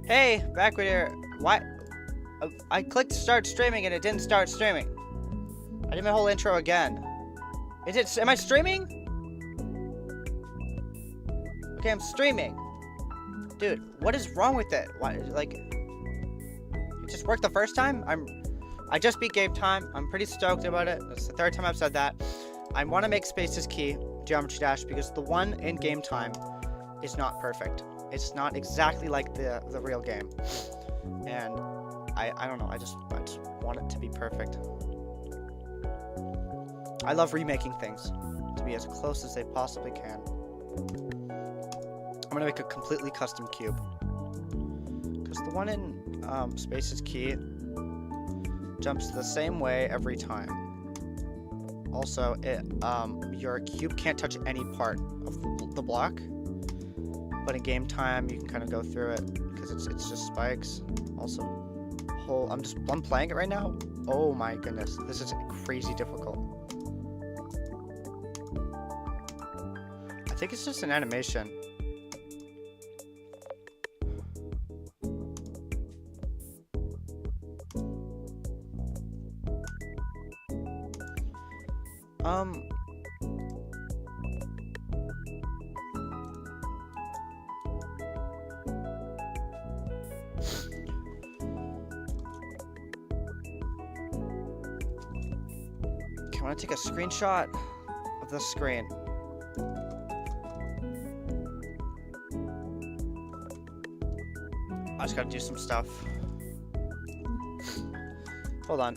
Hey, back with here. Why? I clicked start streaming and it didn't start streaming. I did my whole intro again. Is it? Am I streaming? Okay, I'm streaming. Dude, what is wrong with it? Why? Like, it just worked the first time. I just beat game time. I'm pretty stoked about it. It's the third time I've said that. I want to make Spaces Key Geometry Dash because the one in game time is not perfect. It's not exactly like the real game, and I don't know. I just want it to be perfect. I love remaking things to be as close as they possibly can. I'm gonna make a completely custom cube because the one in Spaces Key jumps the same way every time. Also, your cube can't touch any part of the block. But in game time, you can kind of go through it because it's just spikes. Also, I'm playing it right now. Oh my goodness, this is crazy difficult. I think it's just an animation. I want to take a screenshot of the screen. I just gotta do some stuff. Hold on.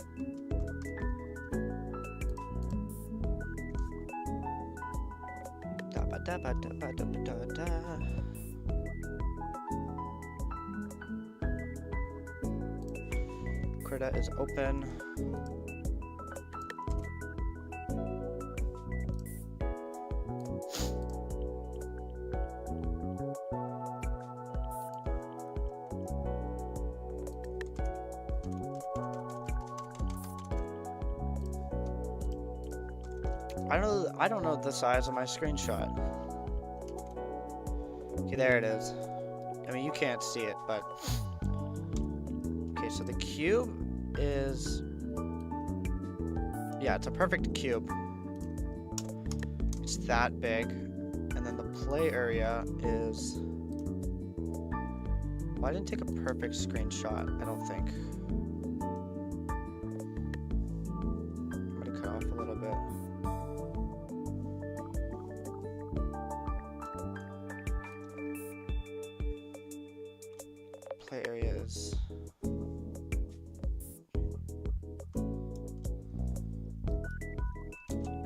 Krita is open. I don't know the size of my screenshot. Okay, there it is. I mean, you can't see it, but... Okay, so the cube is... Yeah, it's a perfect cube. It's that big. And then the play area is... Well, I didn't take a perfect screenshot, I don't think. I'm gonna cut off a little bit. Play areas.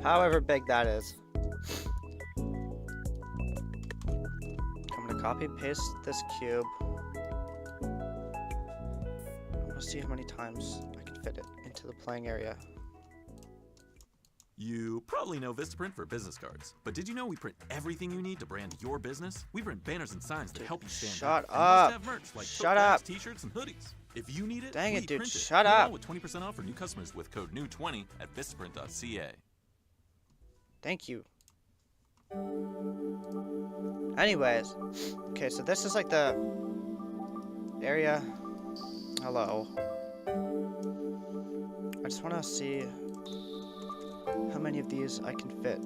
However big that is. I'm gonna copy and paste this cube. I'm gonna see how many times I can fit it into the playing area. You probably know Vistaprint for business cards, but did you know we print everything you need to brand your business? We print banners and signs to help you stand Shut out. up. And we also have merch like Shut tote bags, up. t-shirts, and hoodies. If you need it, Dang we it, dude. print it. Shut Get it all up. with 20% off for new customers with code NEW20 at vistaprint.ca. Thank you. Anyways. Okay, so this is like the area. Hello. I just want to see how many of these I can fit.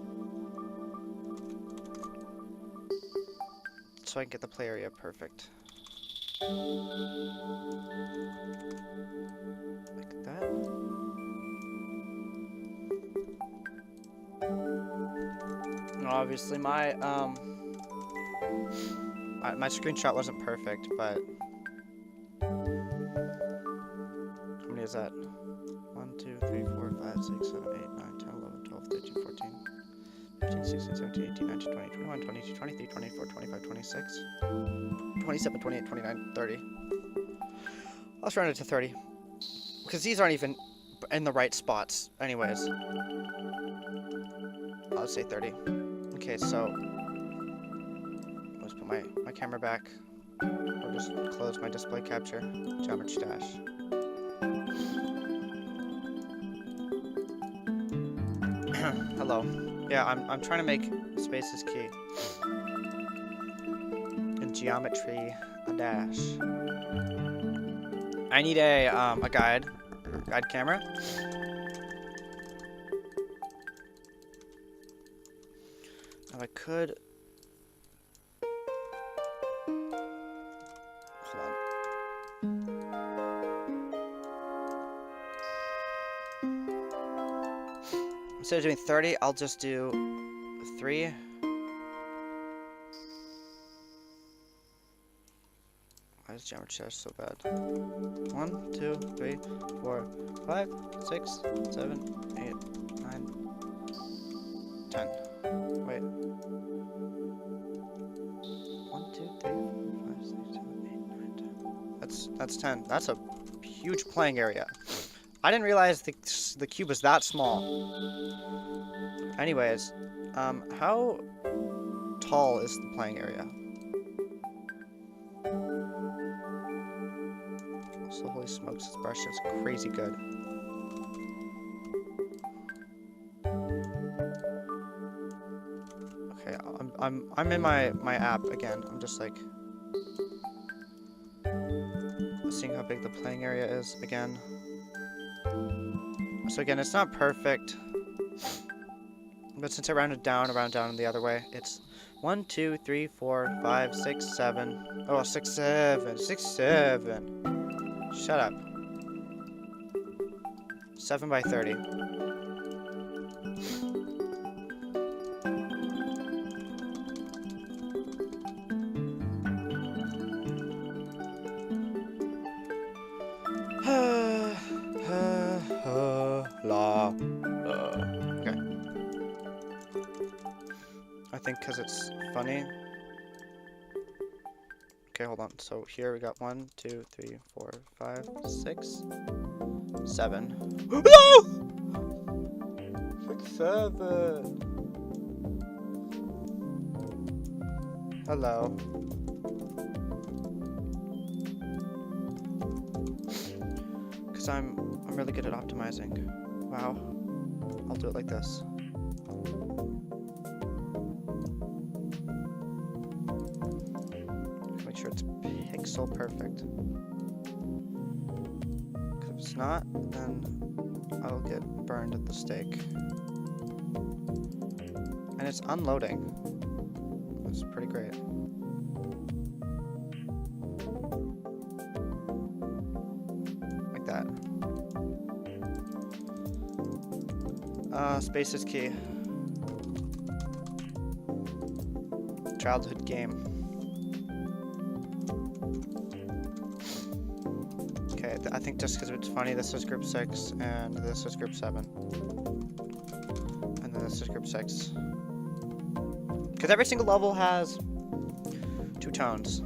So I can get the play area perfect. Like that. And obviously my my screenshot wasn't perfect, but how many is that? 1, 2, 3, 4, 5, 6, 7, 8, 9, 10, 11, 12, 13, 14, 15, 16, 17, 18, 19, 20, 21, 22, 23, 24, 25, 26, 27, 28, 29, 30. Let's round it to 30. Because these aren't even in the right spots anyways. I'll say 30. Okay, so let's put my camera back. I'll just close my display capture. Geometry Dash. Hello. Yeah, I'm trying to make Spaces Key in geometry. dash. I need a guide camera. Now I could. Hold on. Instead of doing 30, I'll just do 3. Why is geometry dash so bad? 1, 2, 3, 4, 5, 6, 7, 8, 9, 10. Wait. 1, 2, 3, 4, 5, 6, 7, 8, 9, 10. That's 10. That's a huge playing area. I didn't realize the cube was that small. Anyways, how tall is the playing area? So holy smokes, this brush is crazy good. Okay, I'm in my app again. I'm just like seeing how big the playing area is again. So again, it's not perfect, but since I rounded down the other way, it's 1, 2, 3, 4, 5, 6, 7. Oh, 6, 7, 6, 7. Shut up. 7 by 30. Okay. I think because it's funny. Okay, hold on. So here we got 1, 2, 3, 4, 5, 6, 7. No! 6, 7. Hello. Because I'm really good at optimizing. Wow. I'll do it like this. Make sure it's pixel perfect. Because if it's not, then I'll get burned at the stake. And it's unloading. It's pretty great. Like that. Space is key. Childhood game. Okay, I think just because it's funny, this is group 6, and this is group 7. And then this is group 6. Because every single level has 2 tones.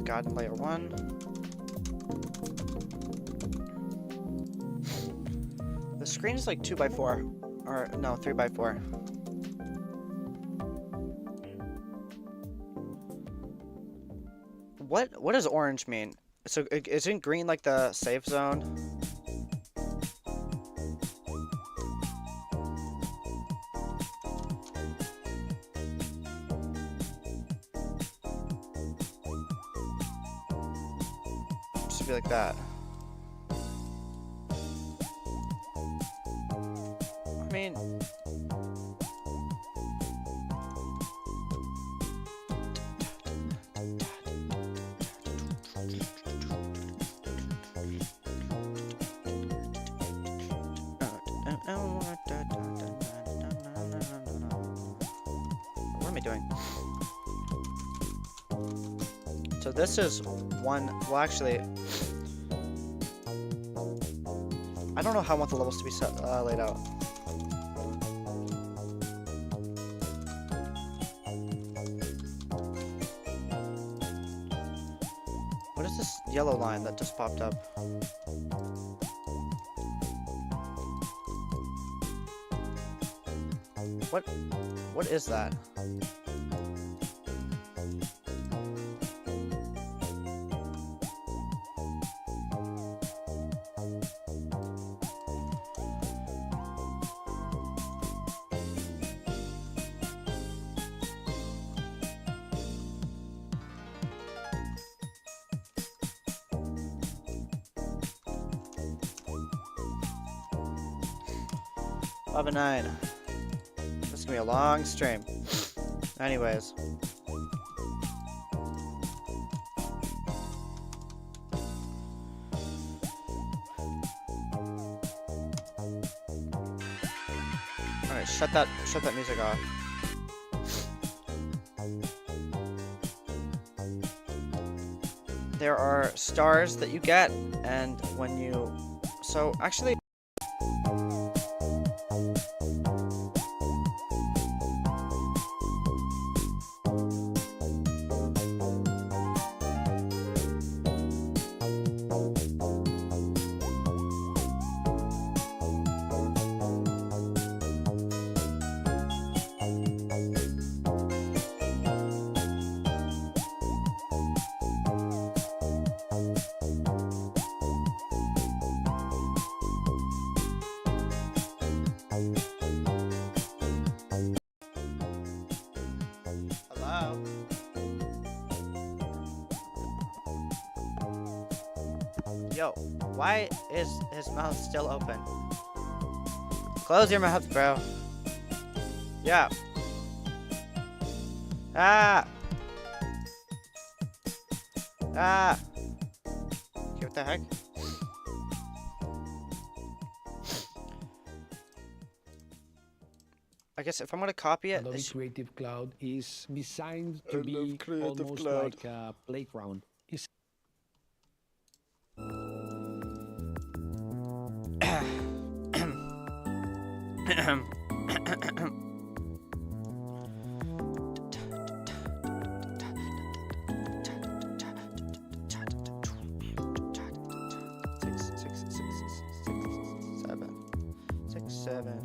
God in layer 1. The screen is like 2x4, or no, 3x4. What does orange mean? So isn't green like the safe zone? Just be like that. I mean, what am I doing? So this is one, well actually, I don't know how I want the levels to be set, laid out. What is this yellow line that just popped up? What is that? 11 9. This is gonna be a long stream. Anyways. Alright, shut that music off. There are stars that you get, and when you... So, actually... Hello? Yo, why is his mouth still open? Close your mouth, bro. Yeah. Ah! Ah! Okay, what the heck? I guess if I'm gonna copy it, Adobe Creative Cloud is designed to be almost like a playground. It's Six, seven.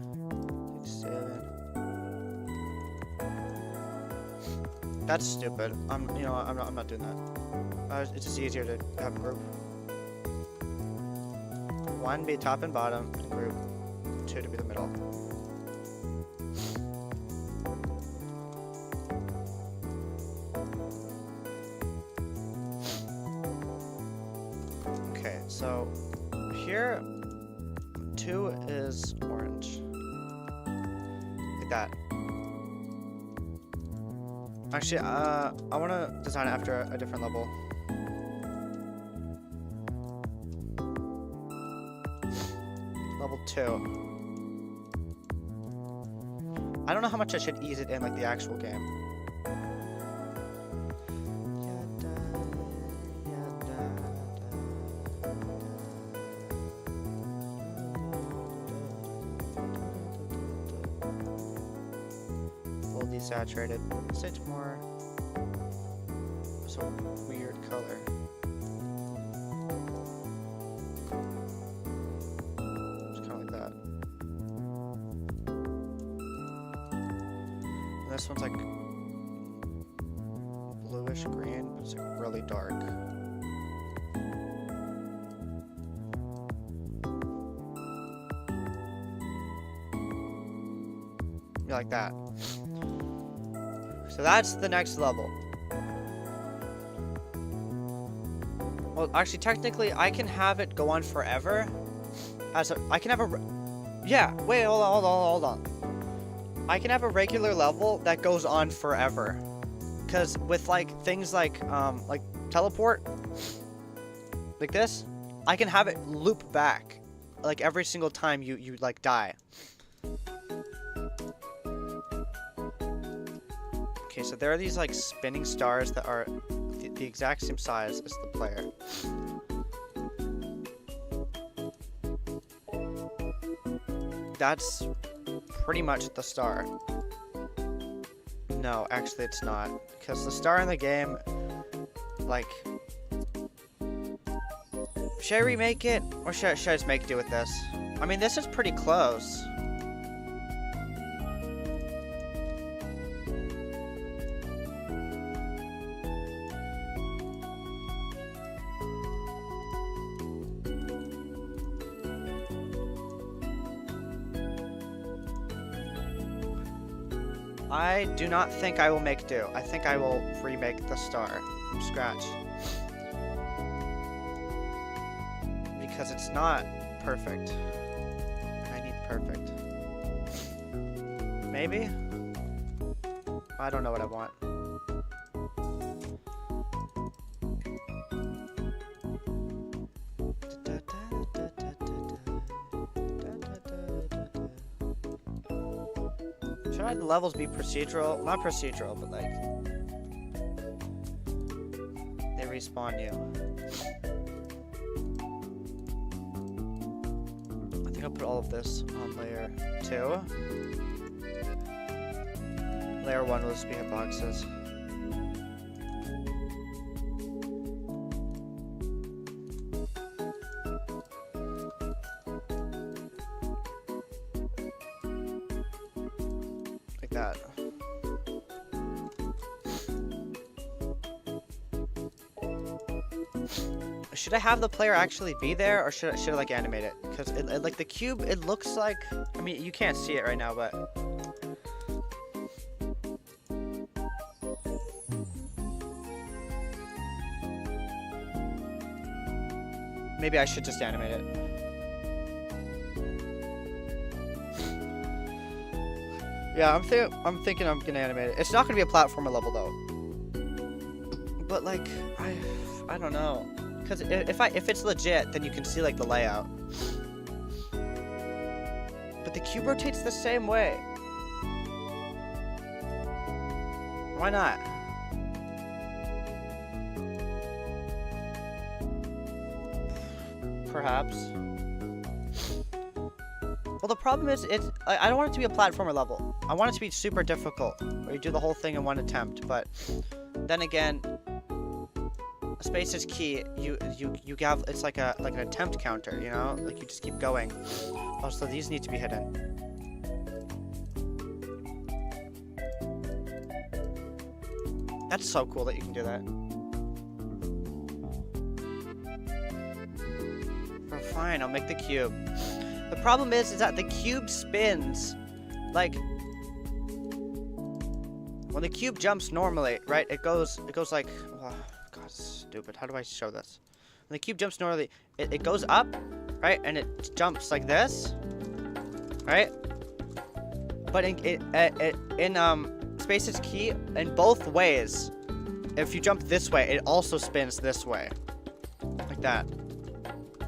That's stupid. I'm not doing that. It's just easier to have group. 1 be top and bottom, and group 2 to be the middle. Okay, so here 2 is orange. Like that. Actually, I want to design it after a different level. Level 2. I don't know how much I should ease it in like the actual game. Full desaturated. Such more. So weird color. Just kind of like that. And this one's like bluish green, but it's like really dark. Yeah, like that. So that's the next level. Well, actually, technically, I can have it go on forever. I can have a... Yeah, wait, hold on. I can have a regular level that goes on forever. Because with, like, things like teleport, like this, I can have it loop back. Like, every single time you like, die. Okay, so there are these, like, spinning stars that are the exact same size as the player. That's pretty much the star. No, actually it's not. Because the star in the game, like... Should I remake it? Or should I just make do with this? I mean, this is pretty close. I do not think I will make do. I think I will remake the star from scratch. Because it's not perfect. I need perfect. Maybe? I don't know what I want. Should the levels be procedural? Not procedural, but like they respawn you. I think I'll put all of this on layer 2. Layer 1 will just be hitboxes. Like that. Should I have the player actually be there, or should I like animate it? Because it like the cube, it looks like, I mean, you can't see it right now, but maybe I should just animate it. Yeah, I'm thinking I'm gonna animate it. It's not gonna be a platformer level though. But like, I don't know. Because if it's legit, then you can see like the layout. But the cube rotates the same way. Why not? Perhaps. Well, the problem is, I don't want it to be a platformer level. I want it to be super difficult, where you do the whole thing in one attempt. But then again, space is key. You have, it's like an attempt counter, you know, like you just keep going. Oh, so these need to be hidden. That's so cool that you can do that. Oh, fine, I'll make the cube. The problem is that the cube spins, like, when the cube jumps normally, right? It goes like, oh, God, stupid. How do I show this? When the cube jumps normally, it goes up, right? And it jumps like this, right? But in Space is Key, in both ways, if you jump this way, it also spins this way, like that,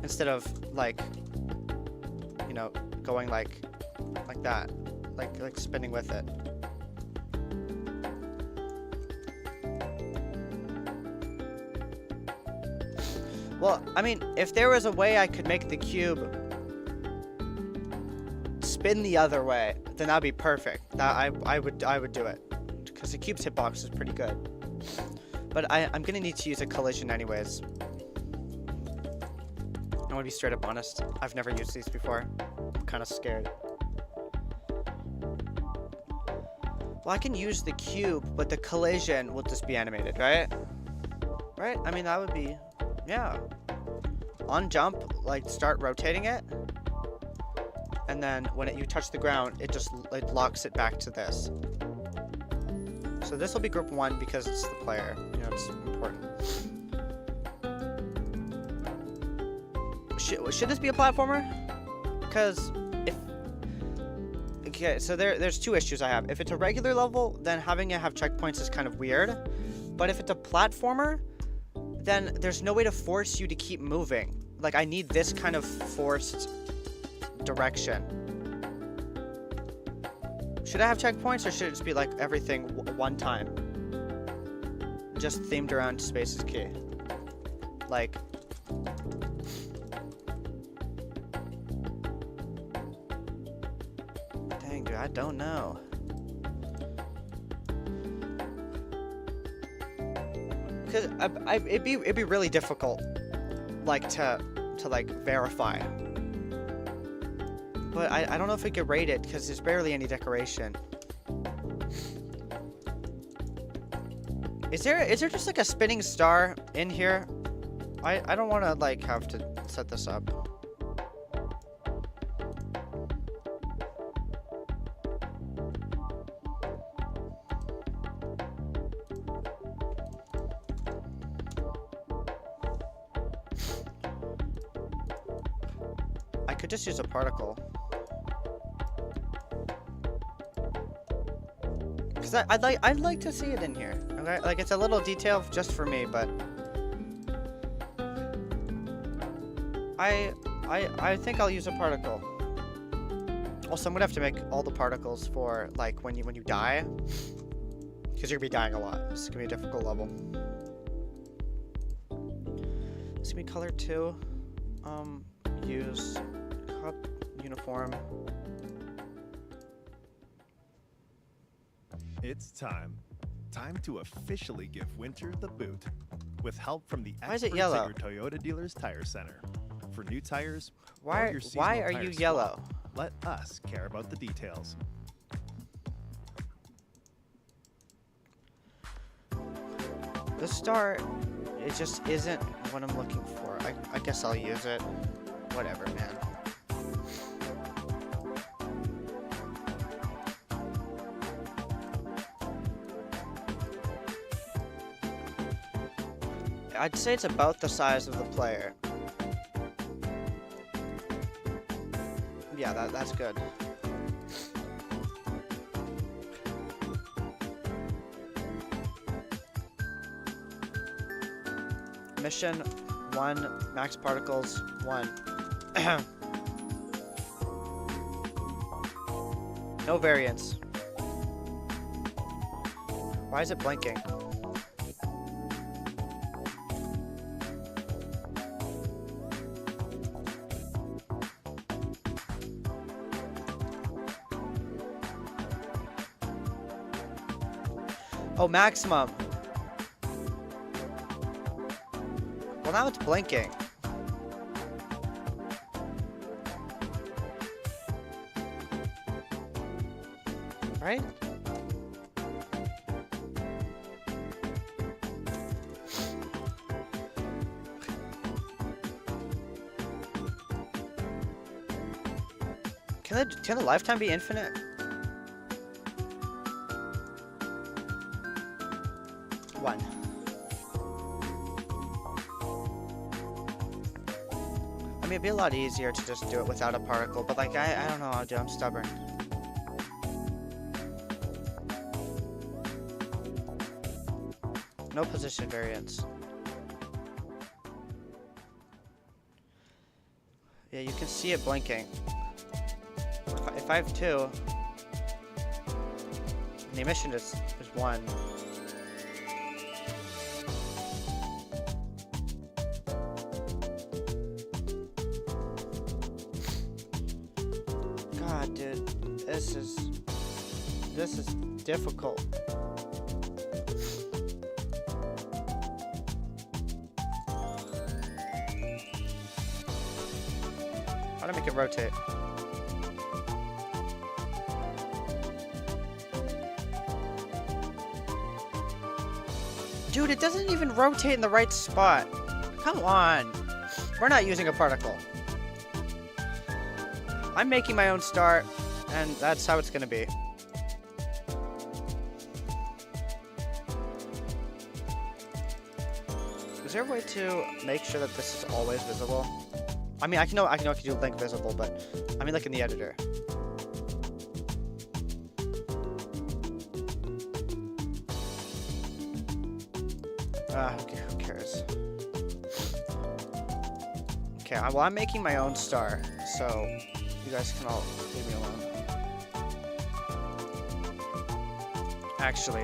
instead of like, you know, going like that, like spinning with it. Well, I mean, if there was a way I could make the cube spin the other way, then that'd be perfect. I would do it, because the cube's hitbox is pretty good. But I'm gonna need to use a collision anyways. I want to be straight up honest. I've never used these before. I'm kind of scared. Well, I can use the cube, but the collision will just be animated, right? Right? I mean, that would be, yeah. On jump, like start rotating it, and then when you touch the ground, it locks it back to this. So this will be group 1 because it's the player. You know, it's important. Should this be a platformer? Because okay, so there's 2 issues I have. If it's a regular level, then having it have checkpoints is kind of weird. But if it's a platformer, then there's no way to force you to keep moving. Like, I need this kind of forced direction. Should I have checkpoints, or should it just be like everything one time? Just themed around Space is Key. Like, dang, dude, I don't know. Cause it'd be really difficult, like to like verify. But I don't know if we could rate it because there's barely any decoration. Is there just like a spinning star in here? I don't want to like have to set this up. I could just use a particle. Cause I'd like to see it in here. Okay, like it's a little detail just for me, but I think I'll use a particle. Also, I'm gonna have to make all the particles for like when you die, because you're gonna be dying a lot. This is gonna be a difficult level. It's gonna be color 2. Use cup uniform. It's time. Time to officially give winter the boot. With help from the Why is it experts yellow? at your Toyota dealer's tire center. For new tires, or Why your seasonal are tire you swap, yellow? let us care about the details. The star, it just isn't what I'm looking for. I guess I'll use it. Whatever, man. I'd say it's about the size of the player. Yeah, that's good. Mission 1, max particles 1. No variance. Why is it blinking? Oh, maximum. Well, now it's blinking. Right? Can the lifetime be infinite? One. I mean, it'd be a lot easier to just do it without a particle, but like, I don't know how to do it. I'm stubborn. No position variance. Yeah, you can see it blinking. If I have 2, the emission is 1. God, dude, this is difficult. How to make it rotate? Dude, it doesn't even rotate in the right spot. Come on. We're not using a particle. I'm making my own star, and that's how it's gonna be. Is there a way to make sure that this is always visible? I mean, I can do link visible, but I mean like in the editor. Okay, who cares? Okay, well, I'm making my own star, so you guys can all leave me alone. Actually,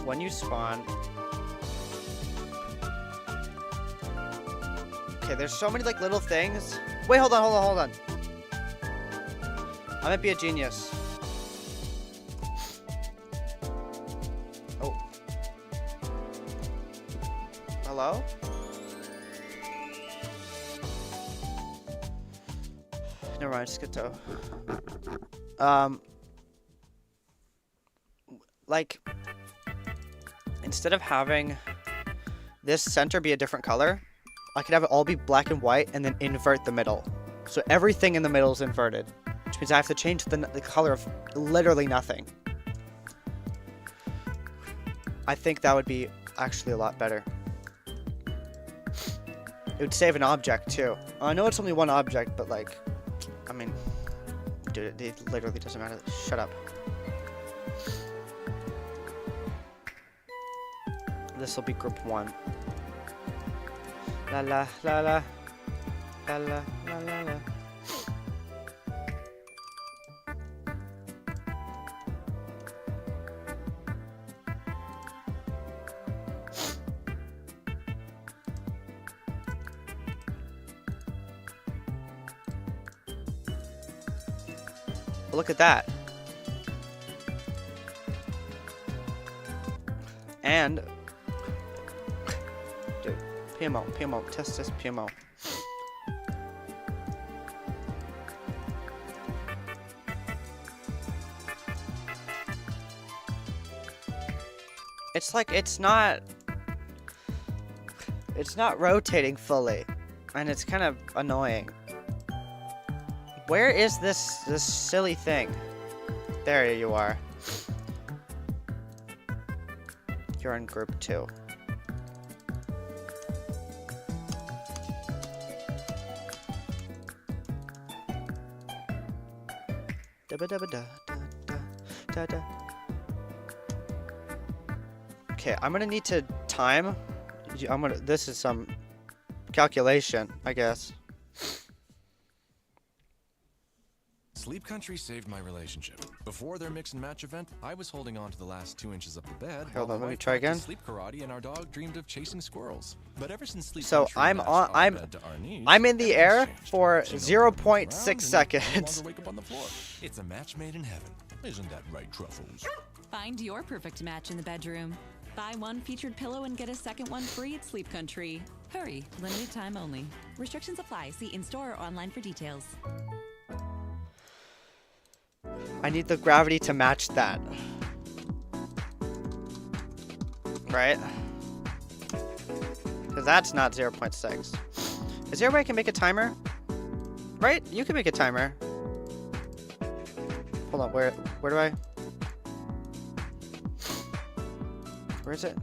when you spawn... Okay, there's so many, like, little things. Wait, hold on. I might be a genius. Oh. Hello? Never mind, just get to... Like, instead of having this center be a different color, I could have it all be black and white and then invert the middle. So everything in the middle is inverted, which means I have to change the color of literally nothing. I think that would be actually a lot better. It would save an object too. I know it's only one object, but like, I mean, Dude, it literally doesn't matter. Shut up. This will be group 1. La la la la. La la la la la. Look at that. And dude, PMO, test this PMO. It's like it's not rotating fully, and it's kind of annoying. Where is this silly thing? There you are. You're in group 2. Okay, I'm gonna need to time. This is some calculation, I guess. Sleep Country saved my relationship. Before their mix and match event, I was holding on to the last 2 inches of the bed. Hold on, while let me my wife try again. practiced sleep karate and our dog dreamed of chasing squirrels. But ever since Sleep So Country I'm matched on. our bed to our needs, I'm in the air everything's changed. for She no 0.6 longer moves around and seconds. no longer wake up on the floor. It's a match made in heaven. Isn't that right, Truffles? Find your perfect match in the bedroom. Buy one featured pillow and get a second one free at Sleep Country. Hurry, limited time only. Restrictions apply. See in-store or online for details. I need the gravity to match that. Right? Because that's not 0.6. Is there a way I can make a timer? Right? You can make a timer. Hold on, where do I? Where is it?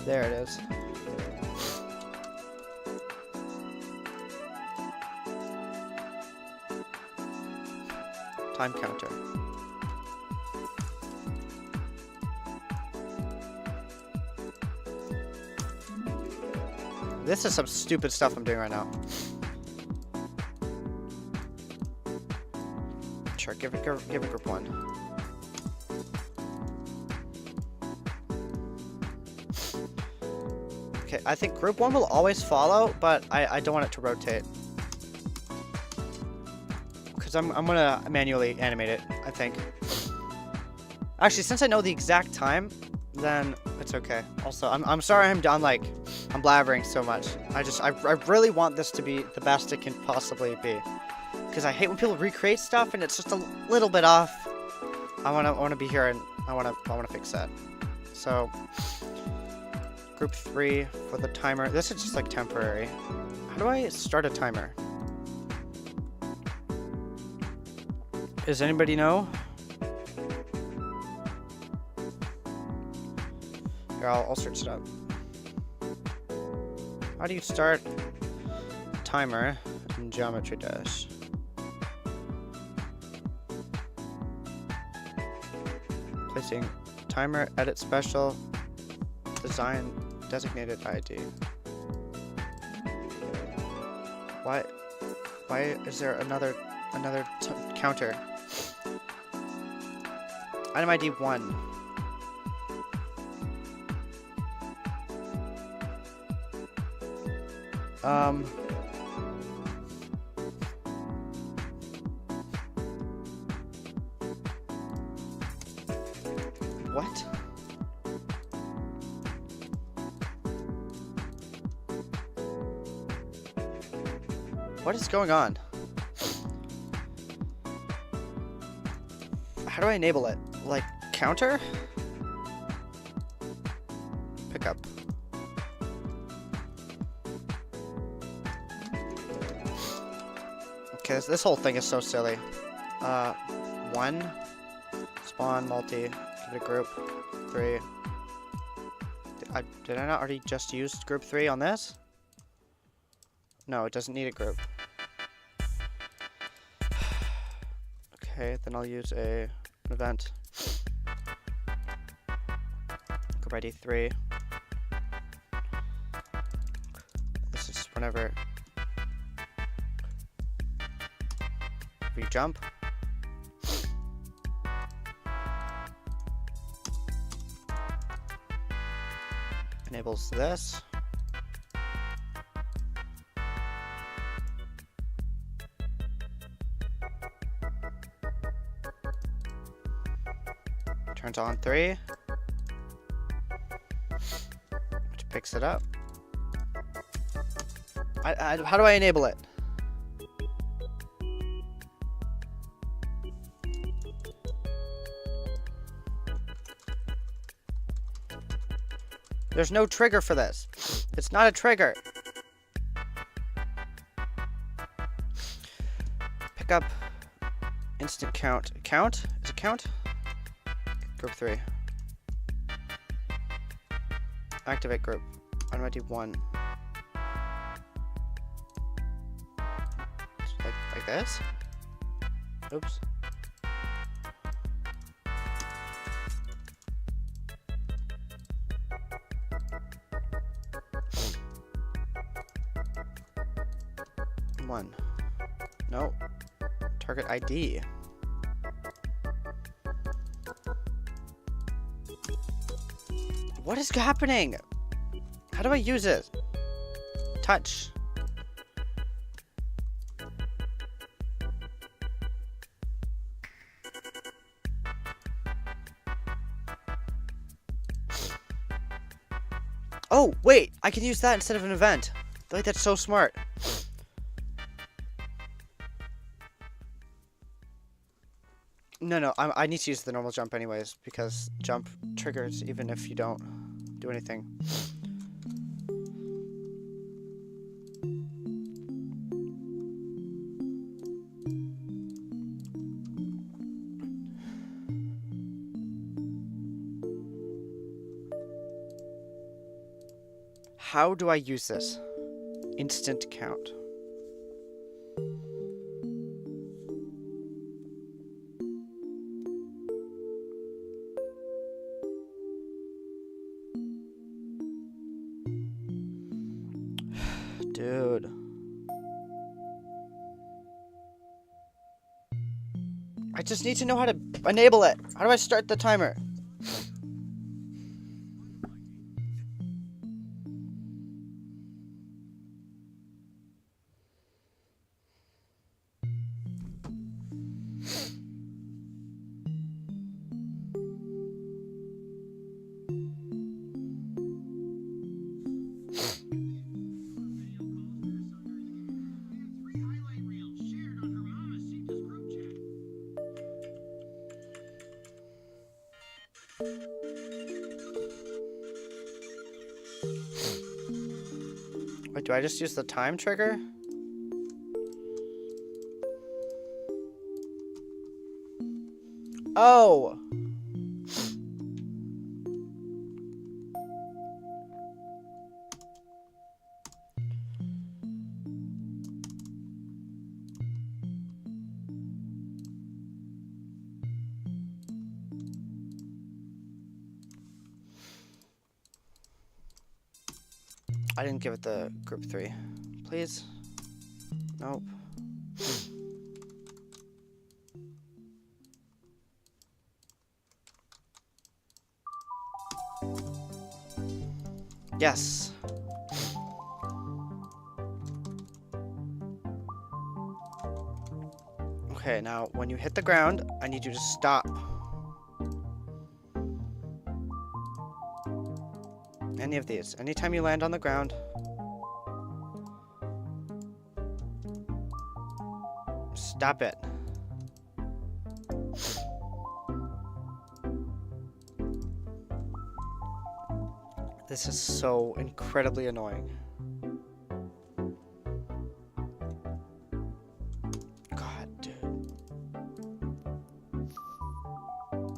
There it is. Time counter. This is some stupid stuff I'm doing right now. Sure, give it group 1. Okay, I think group 1 will always follow, but I don't want it to rotate. Because I'm gonna manually animate it, I think. Actually, since I know the exact time, then it's okay. Also, I'm sorry I'm blabbering so much. I really want this to be the best it can possibly be. Because I hate when people recreate stuff and it's just a little bit off. I wanna be here and I wanna fix that. So group 3 for the timer. This is just like temporary. How do I start a timer? Does anybody know? Here, I'll search it up. How do you start a timer in Geometry Dash? Placing timer, edit special, design designated ID. Why is there another counter? Item ID 1. What? What is going on? How do I enable it? Like, counter? Pick up. Okay, this whole thing is so silly. 1. Spawn, multi, give it a group. 3. Did I not already just use group 3 on this? No, it doesn't need a group. Okay, then I'll use an event. Group ID 3. This is whenever you jump. Enables this. Turns on 3. Which picks it up. How do I enable it? There's no trigger for this. It's not a trigger. Pick up instant count. Count? Is it count? Group 3. Activate group. I'm gonna do 1. Like this? Oops. One. No. Target ID. What is happening? How do I use it? Touch. Oh, wait! I can use that instead of an event. Like, that's so smart. No, I need to use the normal jump anyways, because jump triggers even if you don't do anything. How do I use this? Instant count. Dude. I just need to know how to enable it. How do I start the timer? Wait, do I just use the time trigger? Oh! I didn't give it the group 3. Please? Nope. Yes. Okay, now when you hit the ground, I need you to stop. Any of these. Anytime you land on the ground. Stop it. This is so incredibly annoying. God, dude.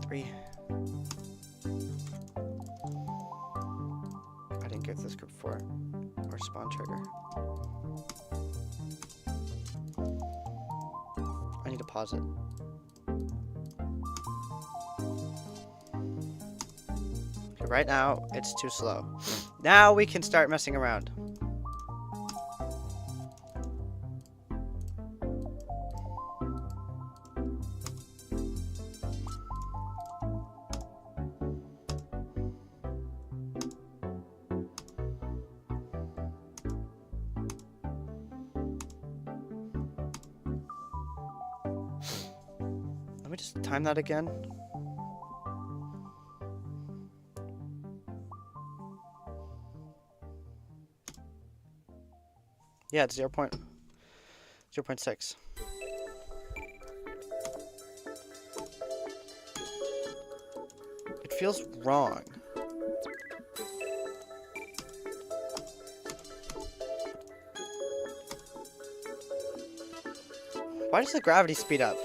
3. for? Or spawn trigger? I need to pause it. Okay, right now, it's too slow. Now we can start messing around. Let me just time that again. Yeah, it's 0.6. It feels wrong. Why does the gravity speed up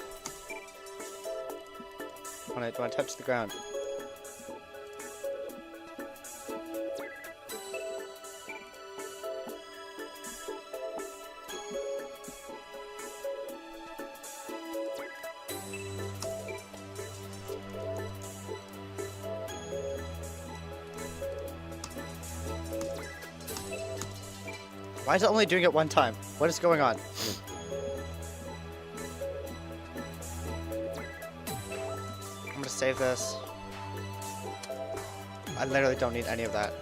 when I touch the ground? Why is it only doing it one time? What is going on? I'm gonna save this. I literally don't need any of that.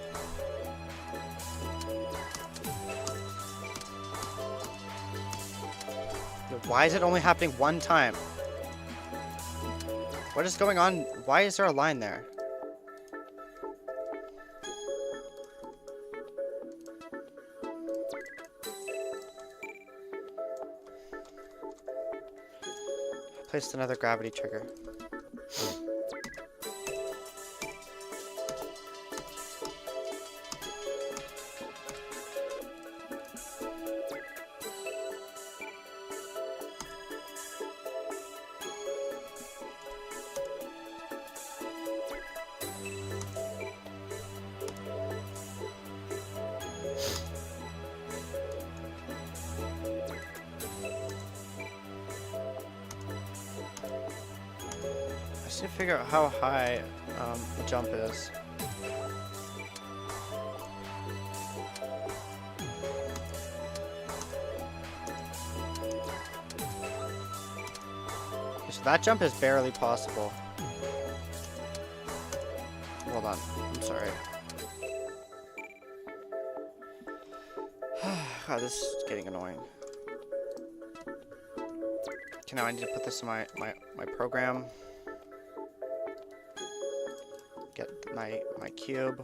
Why is it only happening one time? What is going on? Why is there a line there? Placed another gravity trigger. I just need to figure out how high the jump is. Okay, so that jump is barely possible. Hold on, I'm sorry. God, this is getting annoying. Okay, now I need to put this in my program. Get my cube.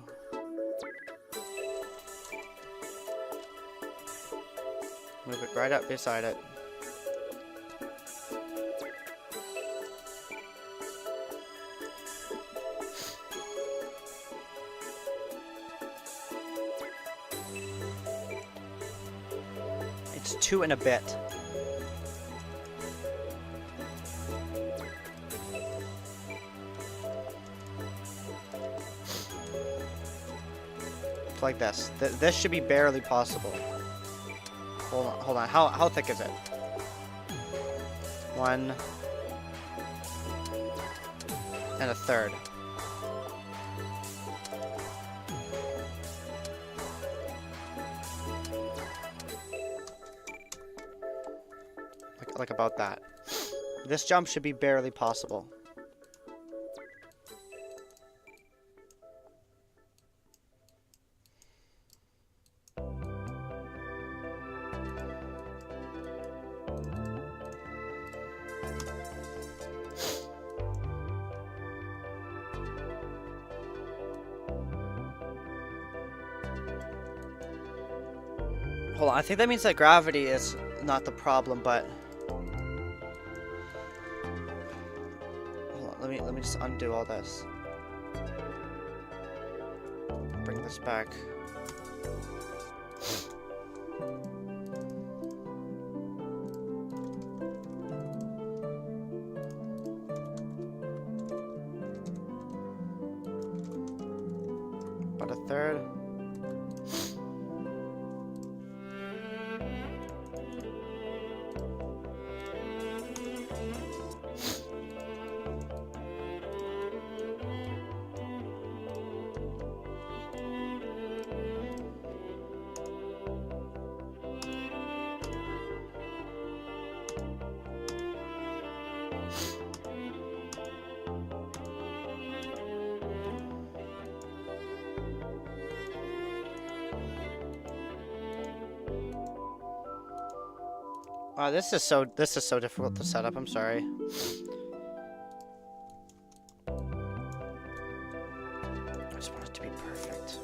Move it right up beside it. It's 2 and a bit. Like this. This should be barely possible. Hold on. How thick is it? 1 1/3. Like about that. This jump should be barely possible. Hold on, I think that means that gravity is not the problem, but hold on, let me just undo all this. Bring this back. About 1/3. This is so difficult to set up. I'm sorry. I just want it to be perfect.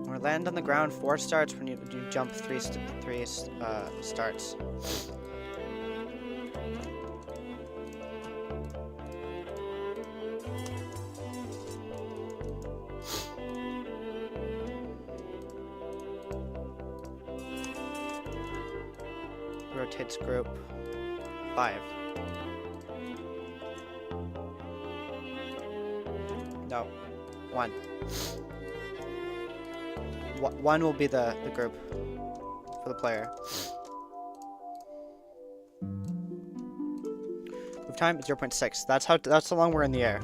Or land on the ground 4 starts when you jump 3 starts. Rotates group 5. No, 1. 1 will be the group for the player. Move time 0.6. That's how long we're in the air.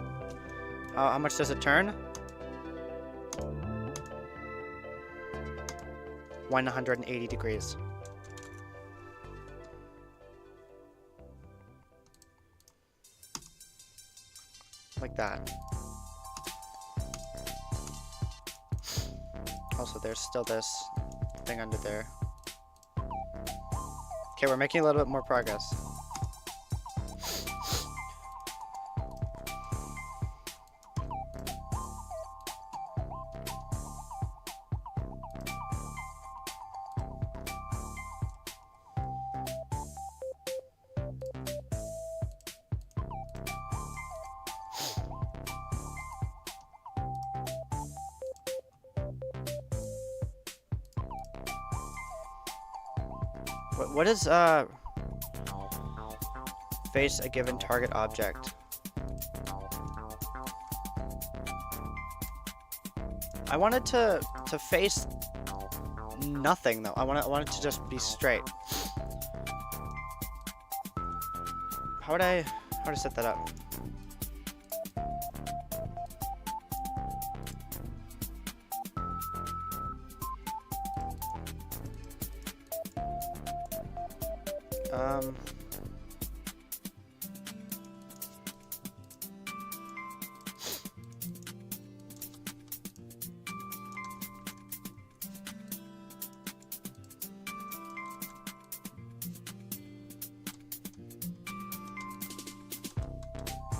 How much does it turn? 180 degrees. Like that. Also, there's still this thing under there. Okay, we're making a little bit more progress. What is face a given target object? I wanted to face nothing though. I want it to just be straight. How would I set that up?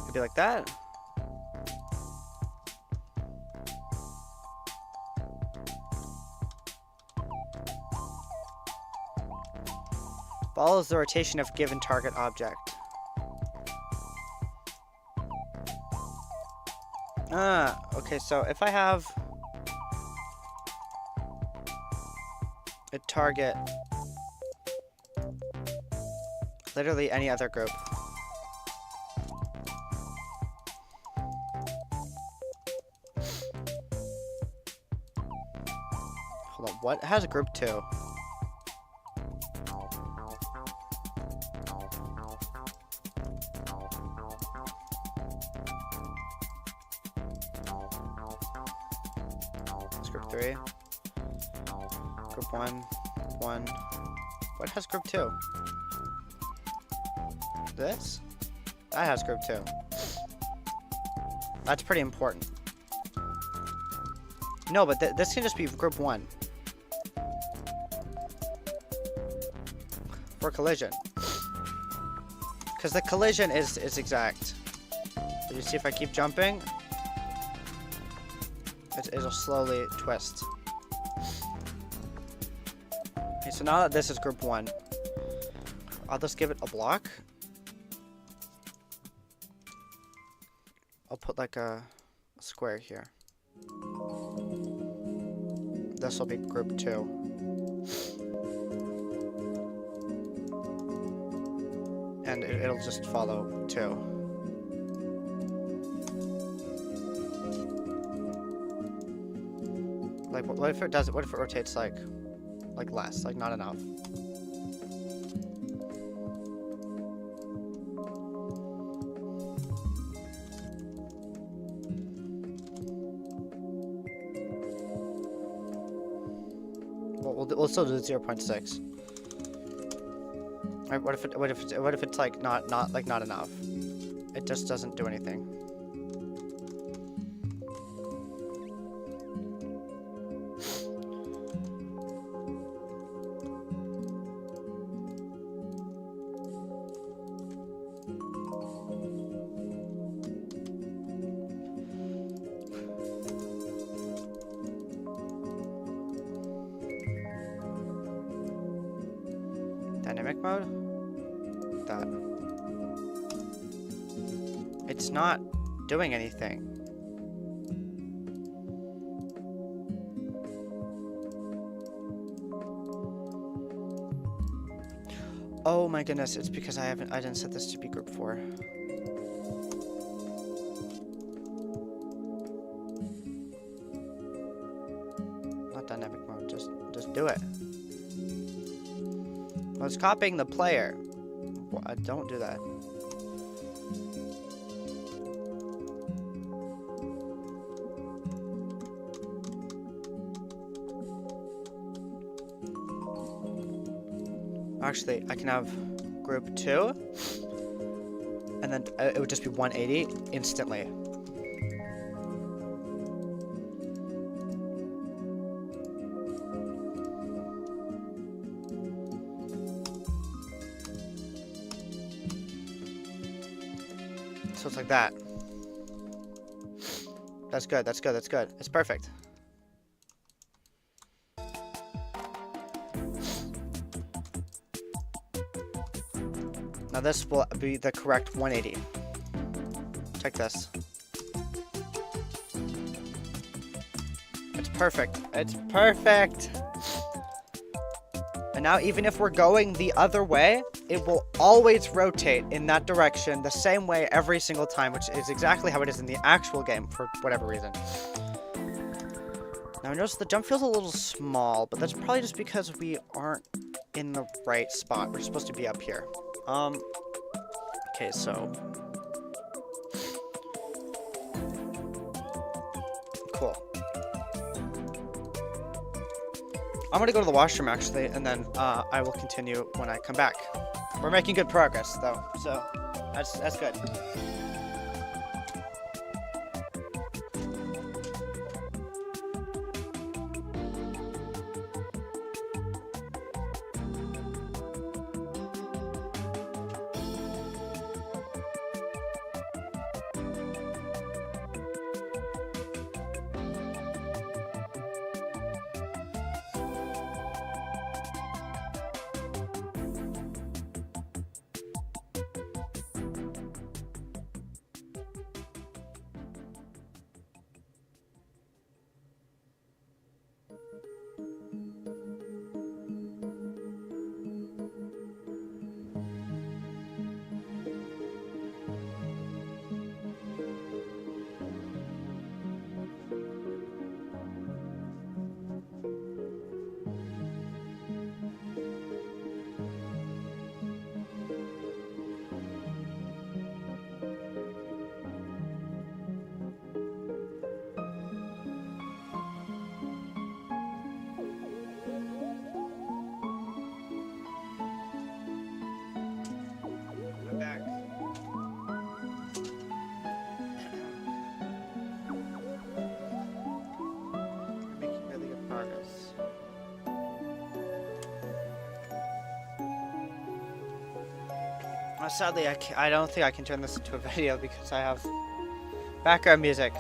Could be like that. Follows the rotation of given target object. Okay, so if I have a target, literally any other group. Hold on, what has group 2? Group 3. Group 1. What has group 2? This? That has group 2. That's pretty important. No, but this can just be group 1. For collision. Because the collision is exact. So you see if I keep jumping, it'll slowly twist. Okay, so now that this is group 1, I'll just give it a block. I'll put like a square here. This will be group 2. And it'll just follow 2. Like, what if it does it? What if it rotates like less? Like, not enough? Well, we'll still do 0.6. Right, what if it's like not enough? It just doesn't do anything. Dynamic mode? That. It's not doing anything. Oh my goodness, it's because I didn't set this to be group 4. Not dynamic mode, just do it. Well, it's copying the player. Well, don't do that. Actually, I can have group 2, and then it would just be 180 instantly. So it's like that. That's good, that's good, that's good. It's perfect. Now this will be the correct 180. Check this. It's perfect. It's perfect! And now even if we're going the other way, it will always rotate in that direction the same way every single time, which is exactly how it is in the actual game for whatever reason. Now notice the jump feels a little small, but that's probably just because we aren't in the right spot. We're supposed to be up here. Okay, so cool. I'm gonna go to the washroom actually, and then I will continue when I come back. We're making good progress though, so that's good. Sadly, I don't think I can turn this into a video because I have background music.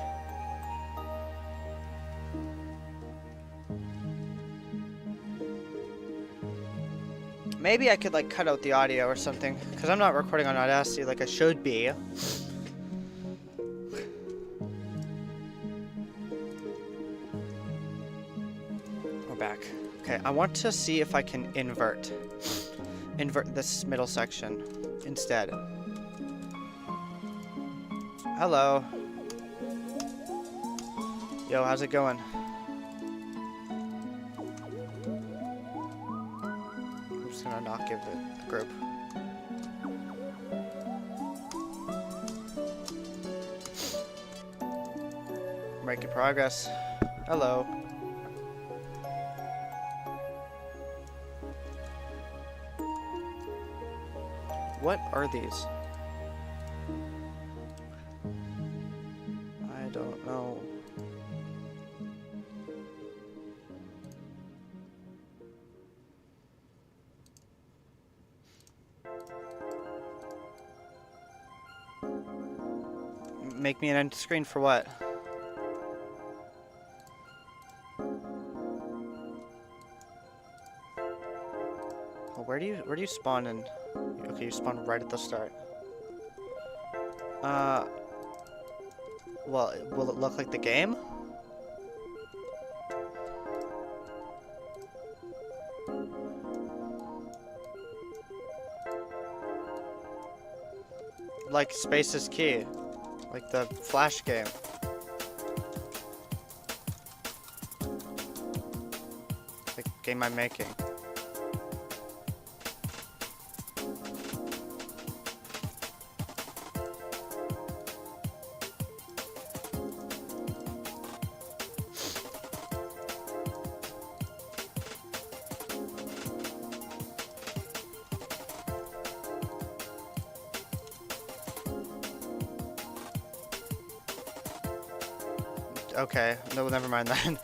Maybe I could like cut out the audio or something, because I'm not recording on Audacity like I should be. We're back. Okay, I want to see if I can invert this middle section instead. Hello. Yo, how's it going? give it a group. Making progress. Hello. What are these? I don't know. Make me an empty screen for what? Well, where do you spawn in? Okay, you spawn right at the start. Well, will it look like the game? Like Space is Key. Like the Flash game. The game I'm making. Okay, no, never mind then.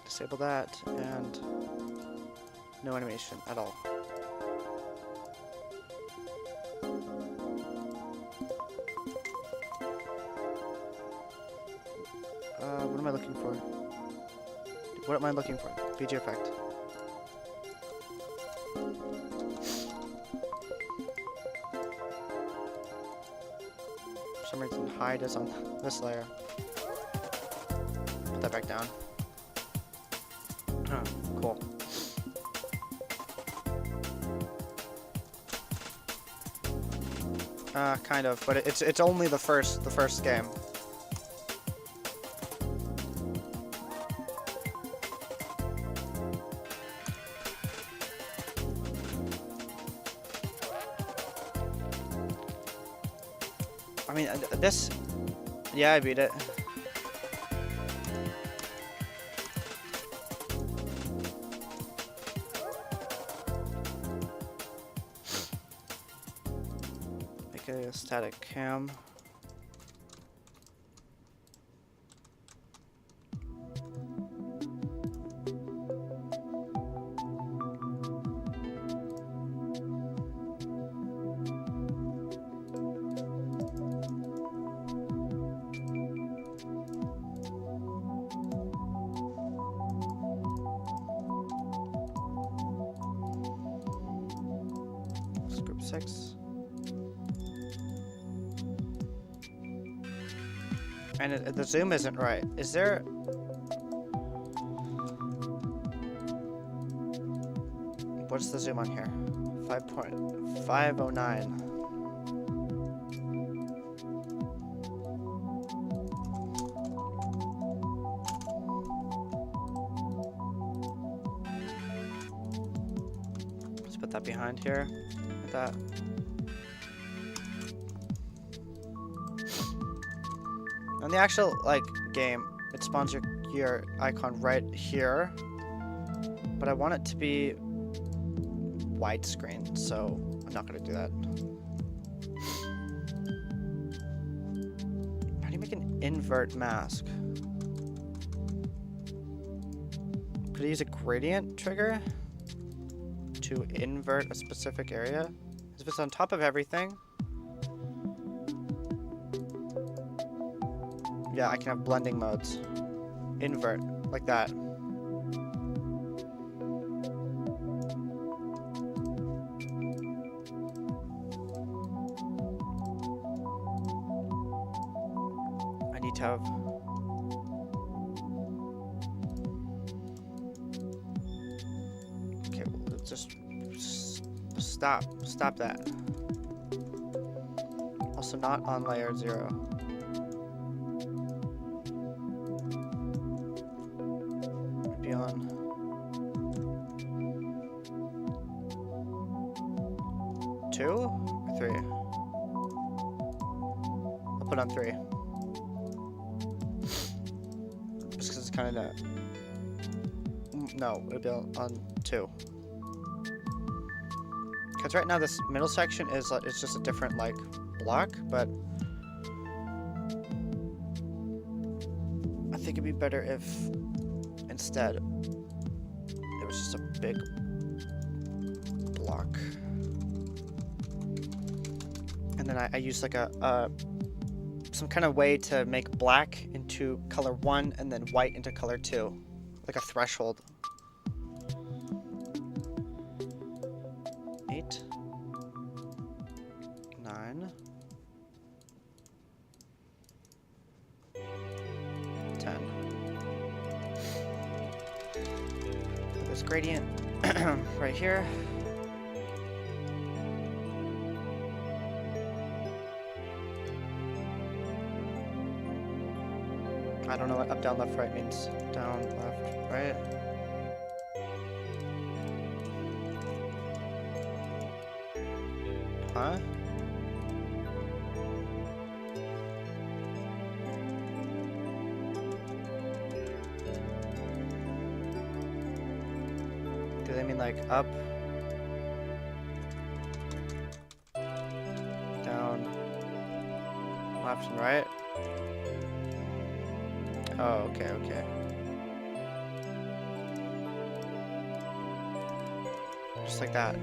Disable that, and no animation at all. What am I looking for? What am I looking for? VG effect. For some reason, hide is on this layer. Put that back down. Huh, cool. Kind of, but it's only the first game. I mean, this... Yeah, I beat it. Make a static cam. Group 6. And the zoom isn't right. Is there... What's the zoom on here? 5.509. Let's put that behind here. Like that. On the actual, like, game, it spawns your icon right here, but I want it to be widescreen, so I'm not gonna do that. How do you make an invert mask? Could I use a gradient trigger to invert a specific area? If it's on top of everything, yeah, I can have blending modes. Invert, like that. I need to have... Okay, well, just stop that. Also, So not on layer 0. Maybe on 2 or 3? I'll put on 3. Just because it's kind of no, it'll be on 2. Because right now this middle section is it's just a different like block, but I think it'd be better if instead it was just a big block, and then I use like a some kind of way to make black into color 1 and then white into color 2, like a threshold. 8, 9, 10. Put this gradient right here. I don't know what up, down, left, right means. Down, left, right. Huh? Do they mean like up, down, left and right? Oh, okay, okay. Just like that.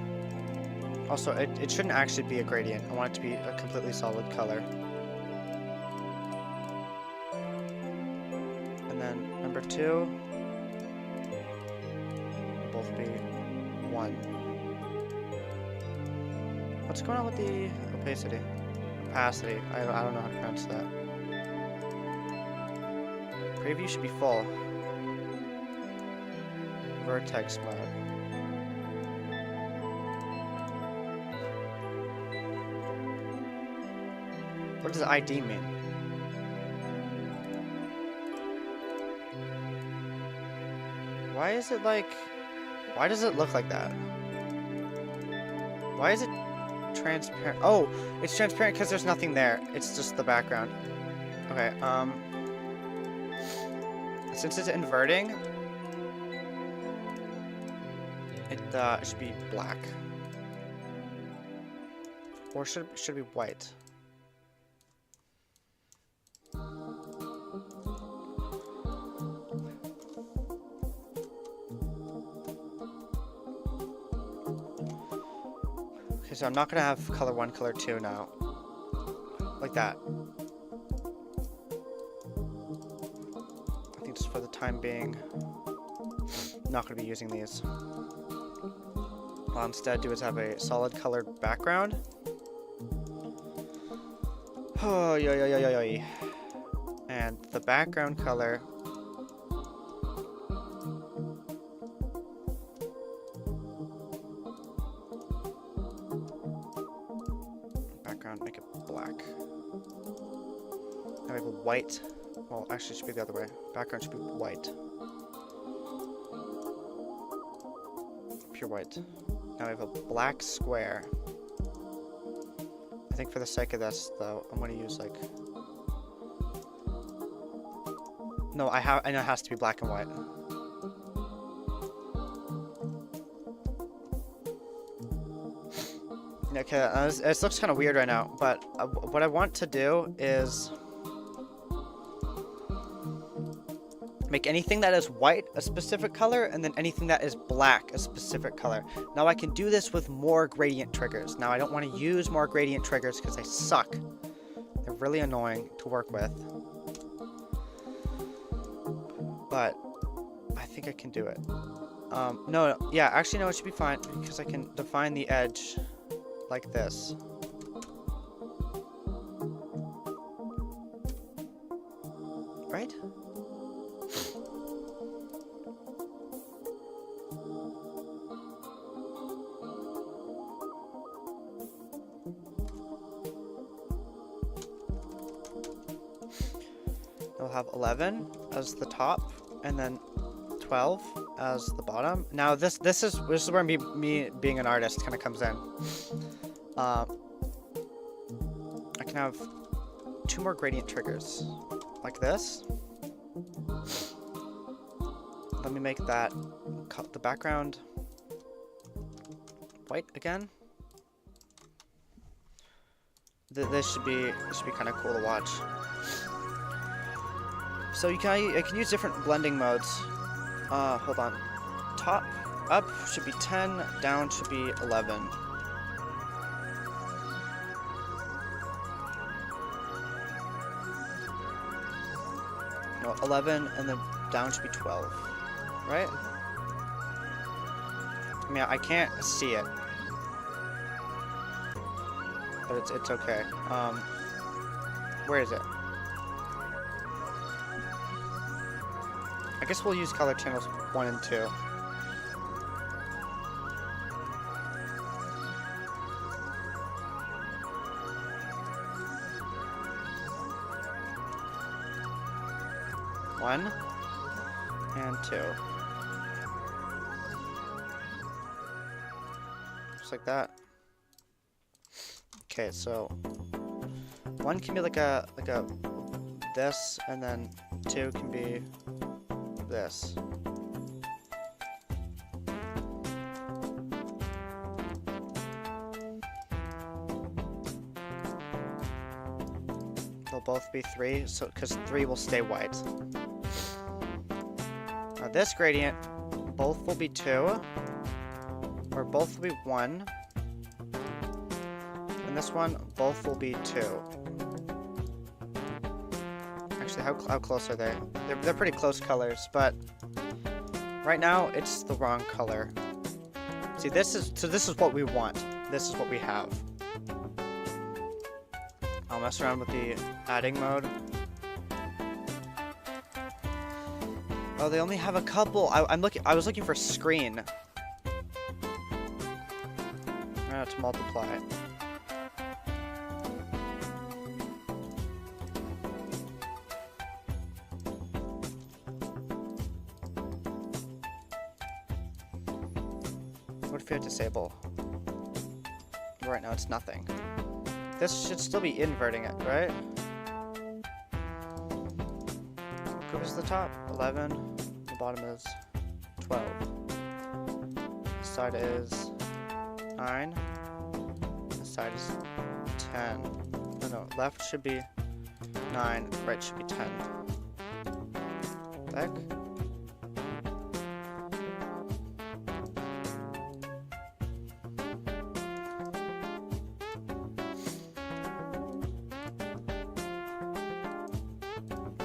Also, it shouldn't actually be a gradient. I want it to be a completely solid color. And then number 2 will both be 1. What's going on with the opacity? Opacity. I don't know how to pronounce that. Preview should be full. Vertex mode. What does ID mean? Why is it like... Why does it look like that? Why is it transparent? Oh, it's transparent because there's nothing there. It's just the background. Okay, since it's inverting, it should be black. Or should it be white? Okay, so I'm not gonna have color 1, color 2 now. Like that. I think just for the time being, I'm not gonna be using these. What I'll instead do is have a solid colored background. Oh, yo. And the background color make it black. Now we have a white. Well, actually, it should be the other way. Background should be white. Pure white. Now we have a black square. I think for the sake of this, though, I'm going to use like. No, I know it has to be black and white. Okay, this looks kind of weird right now, but what I want to do is make anything that is white a specific color, and then anything that is black a specific color. Now I can do this with more gradient triggers. Now I don't want to use more gradient triggers because they suck. They're really annoying to work with. But I think I can do it. No, yeah, actually no, it should be fine because I can define the edge like this. Right? have 11 as the top, and then 12 as the bottom. Now this is where me being an artist kind of comes in. I can have 2 more gradient triggers, like this. Let me make that the background white again. This should be kind of cool to watch. So I can use different blending modes. Hold on. Top up should be 10, down should be 11. No, 11, and then down should be 12, right? I mean, I can't see it, but it's okay. Where is it? I guess we'll use color channels 1 and 2. One and 2. Just like that. Okay, so 1 can be like a this, and then 2 can be this. They'll both be 3, so because 3 will stay white. Now this gradient, both will be 2, or both will be 1, and this one, both will be 2. Actually, how close are they? They're pretty close colors, but right now it's the wrong color. See, this is what we want. This is what we have. I'll mess around with the adding mode. Oh, they only have a couple. I was looking for screen. To multiply. What if you disable? Right now it's nothing. This should still be inverting it, right? What is the top? 11. The bottom is 12. The side is 9. The side is 10. No, left should be 9. Right should be 10. Back.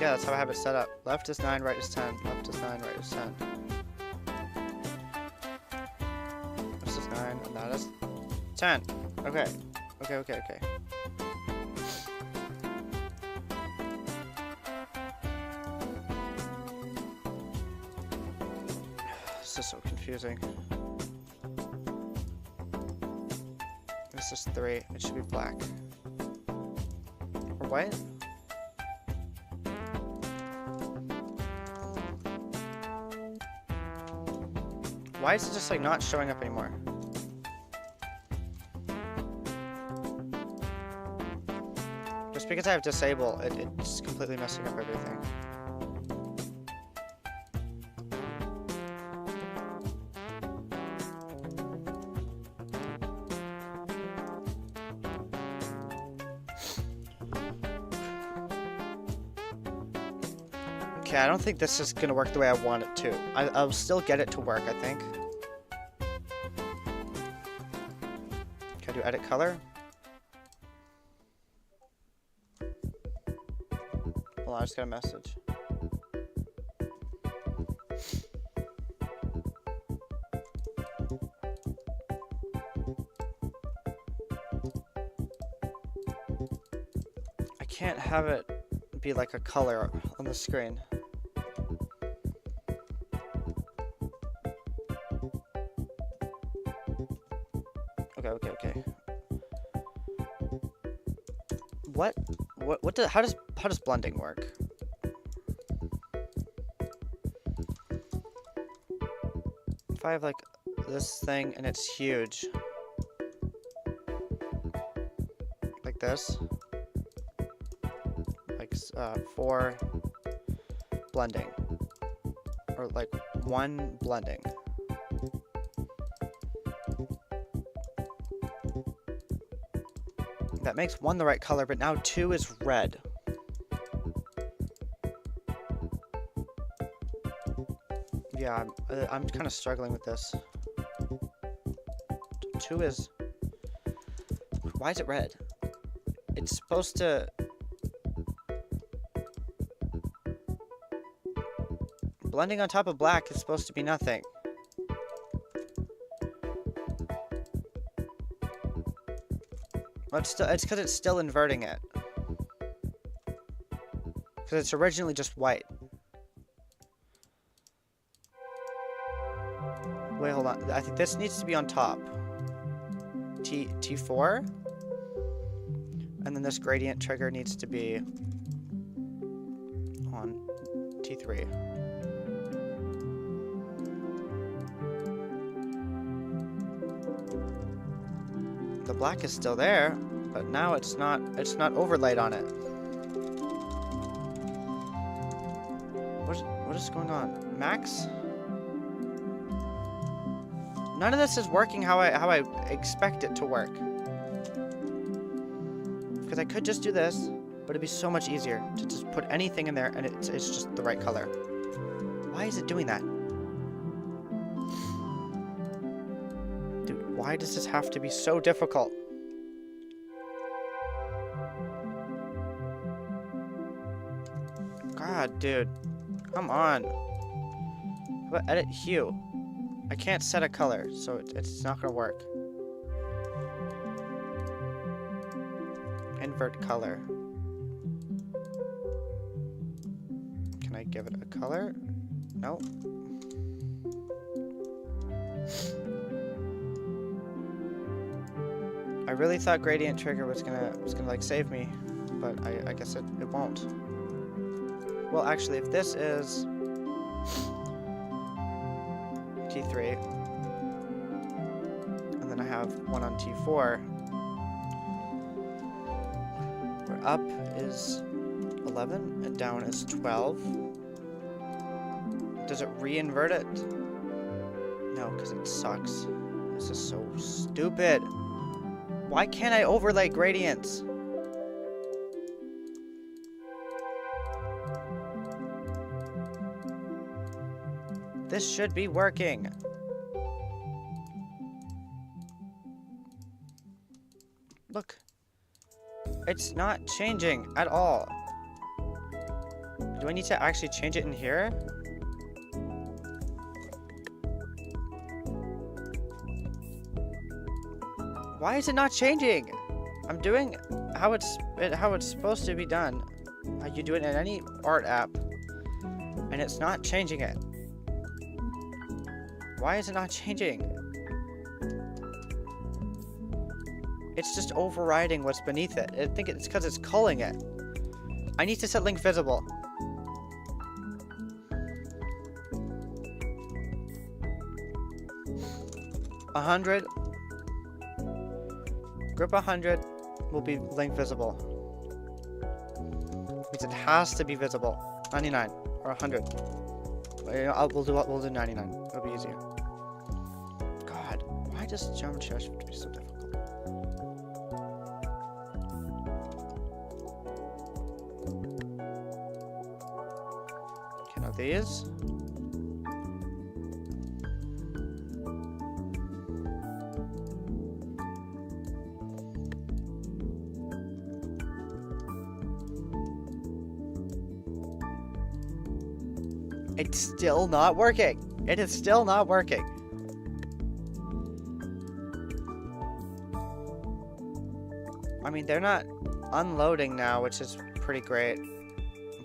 Yeah, that's how I have it set up. Left is 9, right is 10. Left is 9, right is 10. This is 9, and that is 10. Okay. Okay. This is so confusing. This is 3. It should be black. Or white? Why is it just like not showing up anymore? Just because I have disable, it's completely messing up everything. Okay, I don't think this is gonna work the way I want it to. I'll still get it to work, I think. Can I do edit color? Hold on, I just got a message. I can't have it be like a color on the screen. Okay. How does blending work? if I have like this thing and it's huge, like this, like 4 blending, or like 1 blending. That makes 1 the right color, but now 2 is red. Yeah, I'm kind of struggling with this. 2 is... Why is it red? It's supposed to... Blending on top of black is supposed to be nothing. Well, it's because it's still inverting it. Because it's originally just white. Wait, hold on. I think this needs to be on top. T4. And then this gradient trigger needs to be on T3. The black is still there, but now it's not overlaid on it. What is going on? Max? None of this is working how I expect it to work. Because I could just do this, but it'd be so much easier to just put anything in there and it's just the right color. Why is it doing that? Dude, why does this have to be so difficult? God, dude. Come on. How about edit hue? I can't set a color, so it's not gonna work. Invert color. Can I give it a color? No. I really thought gradient trigger was gonna like save me, but I guess it won't. Well, actually, if this is T3, and then I have 1 on T4, where up is 11 and down is 12. Does it re-invert it? No, because it sucks. This is so stupid. Why can't I overlay gradients? This should be working. Look. It's not changing at all. Do I need to actually change it in here? Why is it not changing? I'm doing how it's supposed to be done. You do it in any art app, and it's not changing it. Why is it not changing? It's just overriding what's beneath it. I think it's because it's culling it. I need to set link visible. Group 100 will be link visible. Means it has to be visible. 99 or 100. We'll do 99. It'll be easier. God, why does geometry have to be so difficult? Okay, now these. It's still not working. It is still not working. I mean, they're not unloading now, which is pretty great.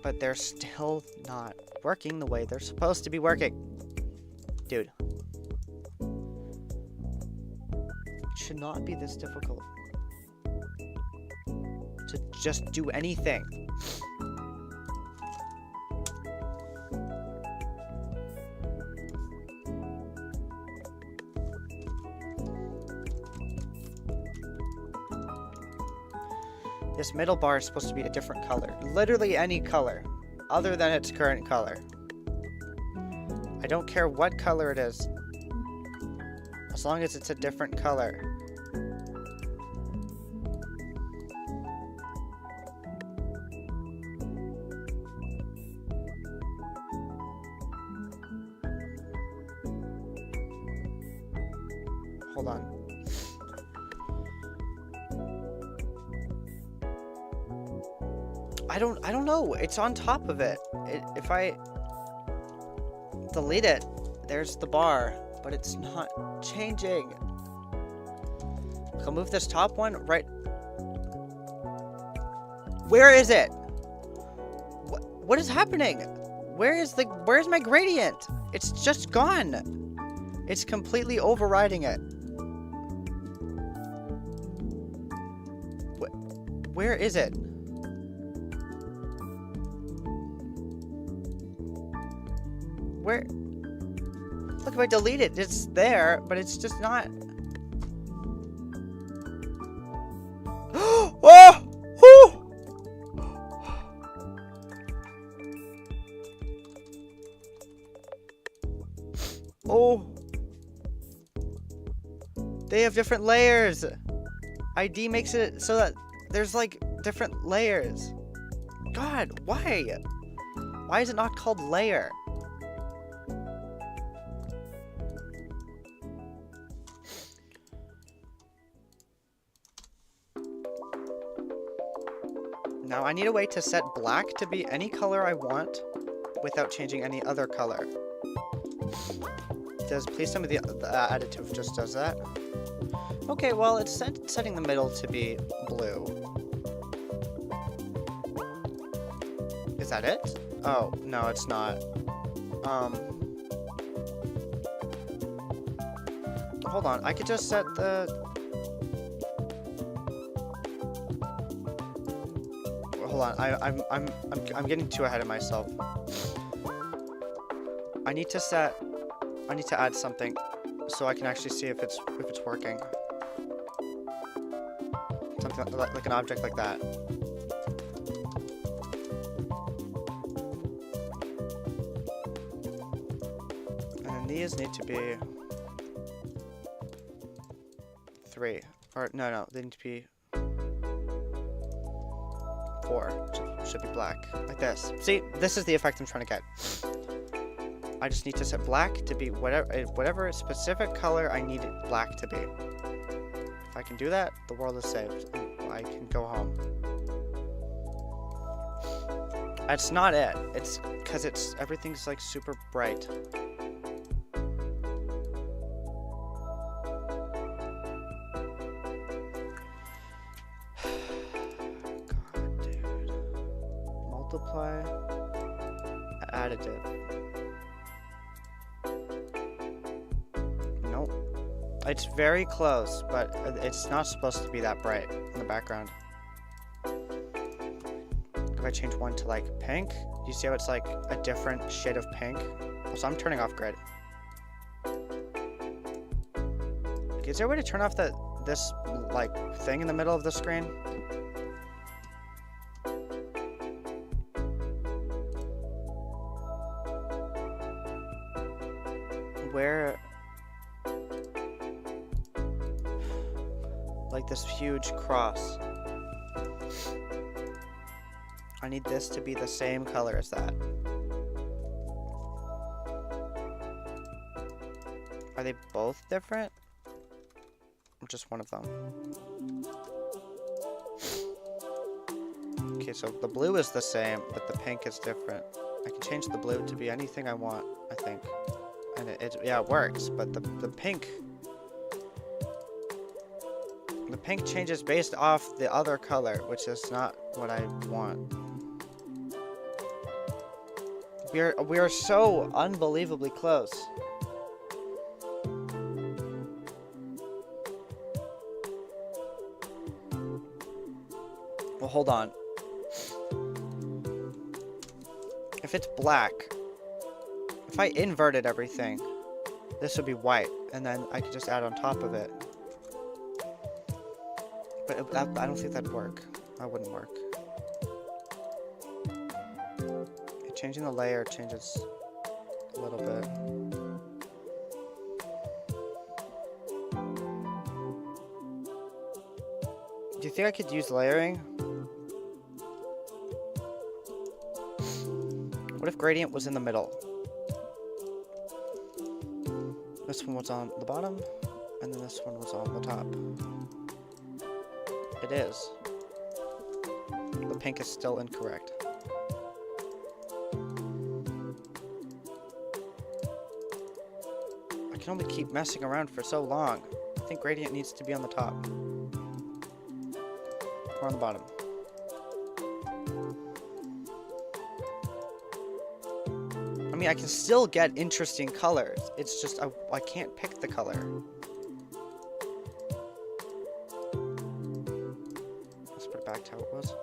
But they're still not working the way they're supposed to be working. Dude. It should not be this difficult to just do anything. This middle bar is supposed to be a different color. Literally any color, other than its current color. I don't care what color it is, as long as it's a different color. Hold on. I don't know. It's on top of it. If I delete it, there's the bar, but it's not changing. I'll move this top one right. Where is it? What is happening? Where's my gradient? It's just gone. It's completely overriding it. Where is it? Where? Look, if I delete it, it's there, but it's just not. Oh! Whew! Oh! They have different layers. ID makes it so that there's like different layers. God, why? Why is it not called layer? Now I need a way to set black to be any color I want without changing any other color. Please tell me the additive just does that. Okay, well it's setting the middle to be blue. Is that it? Oh, no, it's not. Hold on, I could just set the... Hold on, I'm getting too ahead of myself. I need to add something so I can actually see if it's working. Something like an object like that. And then these need to be 3. Or no, they need to be 4. Should be black. Like this. See, this is the effect I'm trying to get. I just need to set black to be whatever specific color I need it black to be. If I can do that, the world is saved. I can go home. That's not it. It's because everything's like super bright. God, dude. Multiply. Additive. Nope. It's very close, but it's not supposed to be that bright in the background. If I change one to like pink, do you see how it's like a different shade of pink? Also, I'm turning off grid. Okay, is there a way to turn off this like thing in the middle of the screen? Where, like this huge cross. I need this to be the same color as that. Are they both different? Or just one of them? Okay, so the blue is the same, but the pink is different. I can change the blue to be anything I want, I think. And yeah, it works, but the pink changes based off the other color, which is not what I want. We are so unbelievably close. Well, hold on. If it's black, if I inverted everything, this would be white, and then I could just add on top of it. But I don't think that'd work. That wouldn't work. Okay, changing the layer changes a little bit. Do you think I could use layering? What if gradient was in the middle? This one was on the bottom, and then this one was on the top. It is. The pink is still incorrect. I can only keep messing around for so long. I think gradient needs to be on the top. Or on the bottom. I mean, I can still get interesting colors. It's just I can't pick the color. Let's put it back to how it was.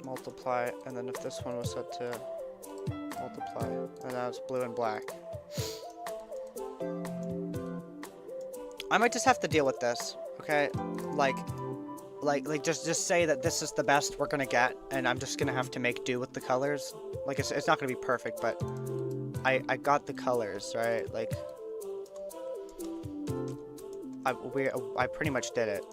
Multiply, and then if this one was set to multiply, and now it's blue and black. I might just have to deal with this, okay? Like just say that this is the best we're gonna get, and I'm just gonna have to make do with the colors. Like, it's not gonna be perfect, but I got the colors, right? Like, I pretty much did it.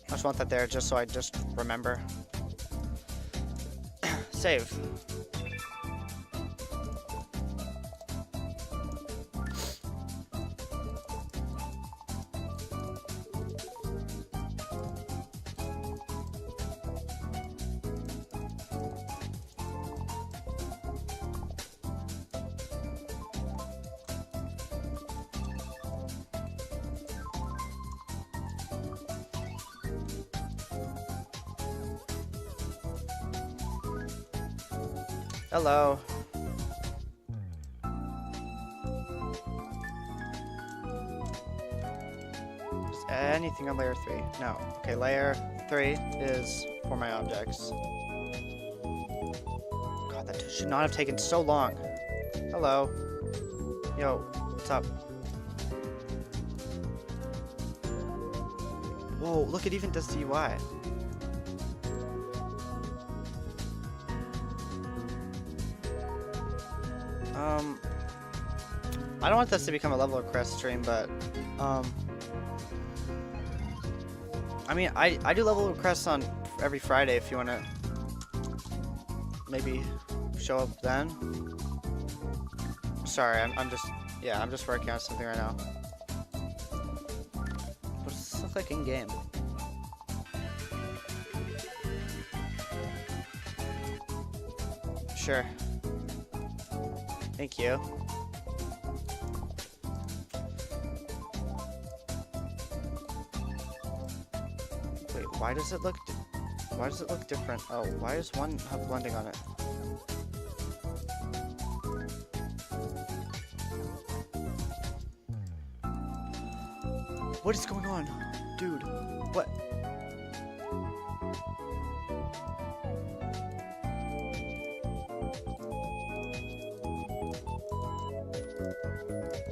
I just want that there just so I just remember. Save. Hello. Is anything on layer 3? No. Okay, layer 3 is for my objects. God, that should not have taken so long. Hello. Yo, what's up? Whoa, look, it even does the UI. I don't want this to become a level of crest stream, but I mean, I do level requests on every Friday if you want to maybe show up then. Sorry, I'm just working on something right now. What does this look like in game? Sure. Thank you. Wait, why does it look different? Oh, why does one have blending on it? What is going on? Dude, what?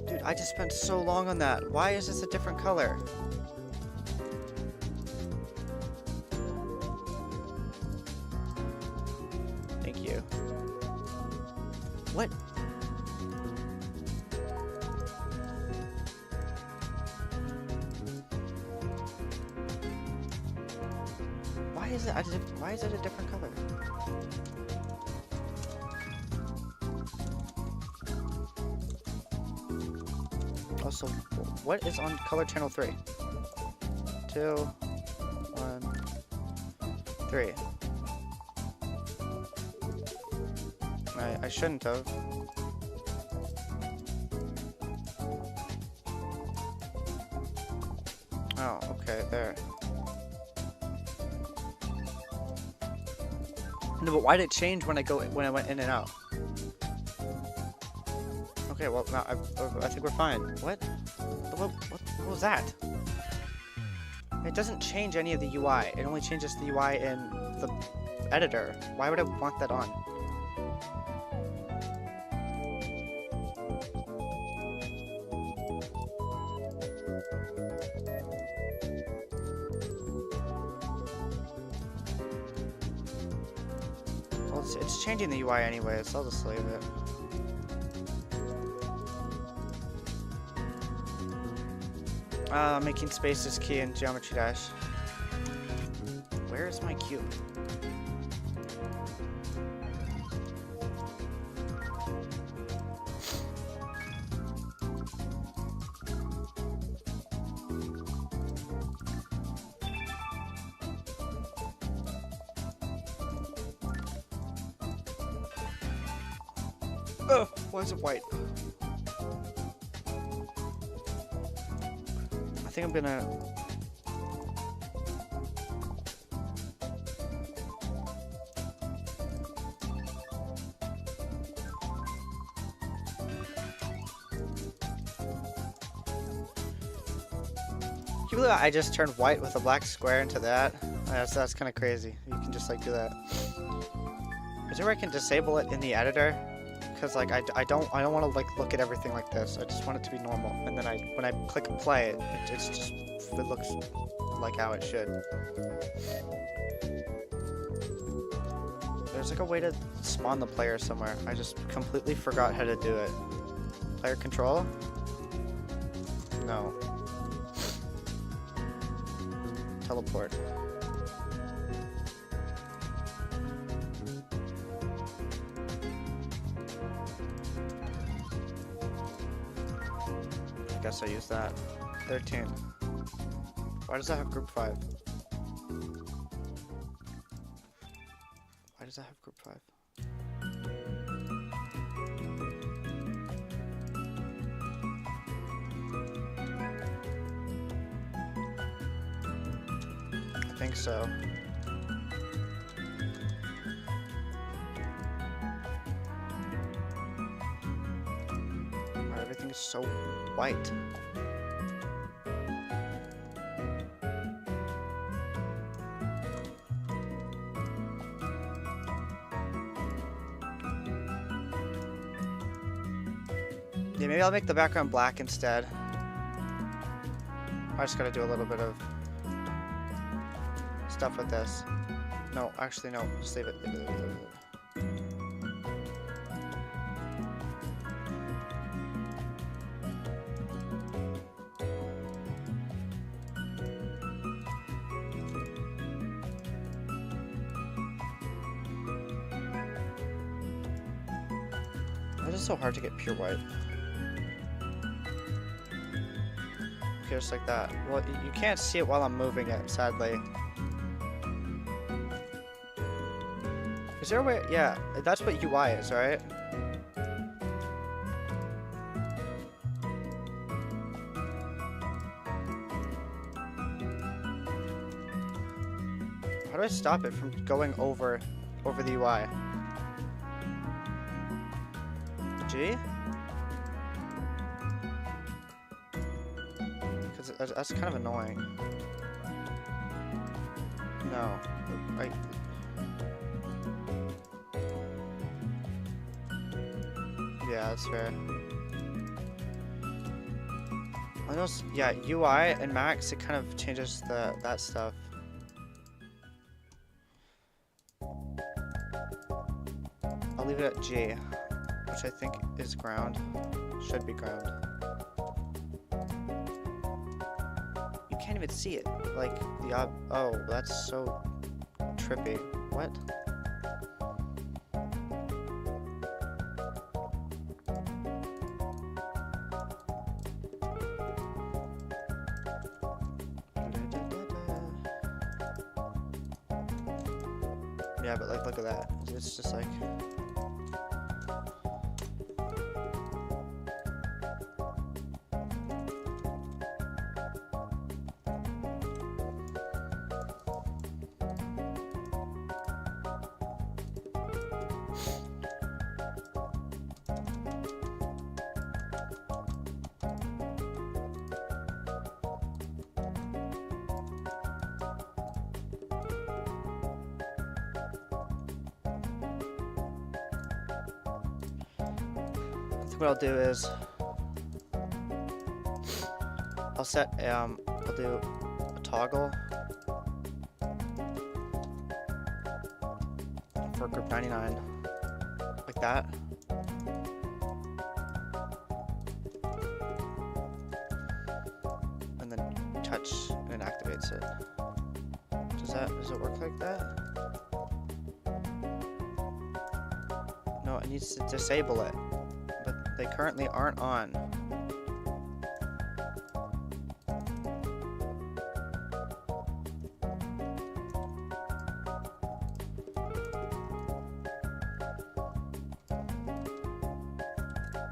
Dude, I just spent so long on that. Why is this a different color? Thank you. What? Why is it a different color? Also, what is on color channel 3? 2, 1, 3. I shouldn't have. Oh, okay, there. No, but why did it change when I went in and out? Okay, well now I think we're fine. What was that? It doesn't change any of the UI. It only changes the UI in the editor. Why would I want that on? Well, it's changing the UI anyway, so I'll just leave it. Making spaces key in Geometry Dash. Where is my cube? Oh, why is it white? I think I'm gonna... Can you believe I just turned white with a black square into that? That's kind of crazy. You can just like do that. Is there a way I can disable it in the editor? Because like I don't want to like look at everything like this. I just want it to be normal. And then when I click play, it looks like how it should. There's like a way to spawn the player somewhere. I just completely forgot how to do it. Player control? No. Teleport. I guess I use that. 13. Why does that have group 5? Why does that have group 5? I think so. Everything is so white. Yeah, maybe I'll make the background black instead. I just gotta do a little bit of stuff with this. No, actually no, just leave it. Leave it. It is so hard to get pure white. Okay, just like that. Well, you can't see it while I'm moving it, sadly. Is there a way? Yeah, that's what UI is, right? How do I stop it from going over the UI? G? Because that's kind of annoying. No. Yeah, that's fair. I know, yeah, UI and Max, it kind of changes that stuff. I'll leave it at G, which I think is ground. Should be ground. You can't even see it. Like, oh, that's so trippy. What? Yeah, but like, look at that. It's just like... what I'll do is I'll do a toggle for group 99 like that. And then touch and it activates it. Does it work like that? No, it needs to disable it. But they currently aren't on.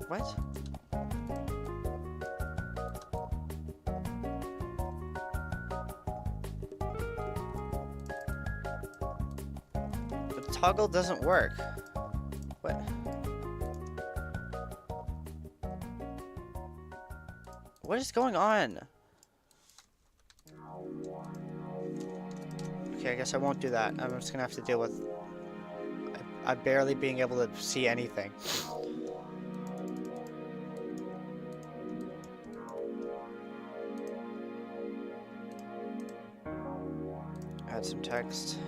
What? The toggle doesn't work. What? What is going on? Okay, I guess I won't do that. I'm just gonna have to deal with I barely being able to see anything. Add some text.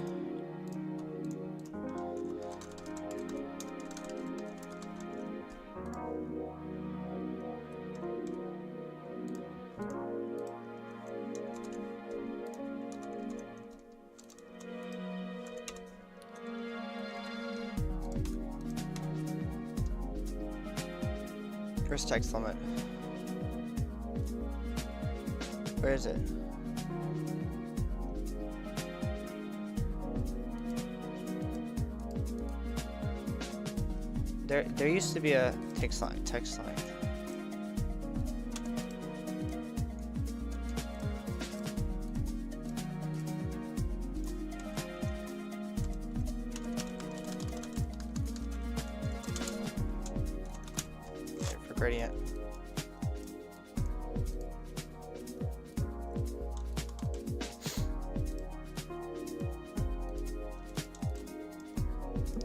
Where's text limit? Where is it? There used to be a text line. For gradient.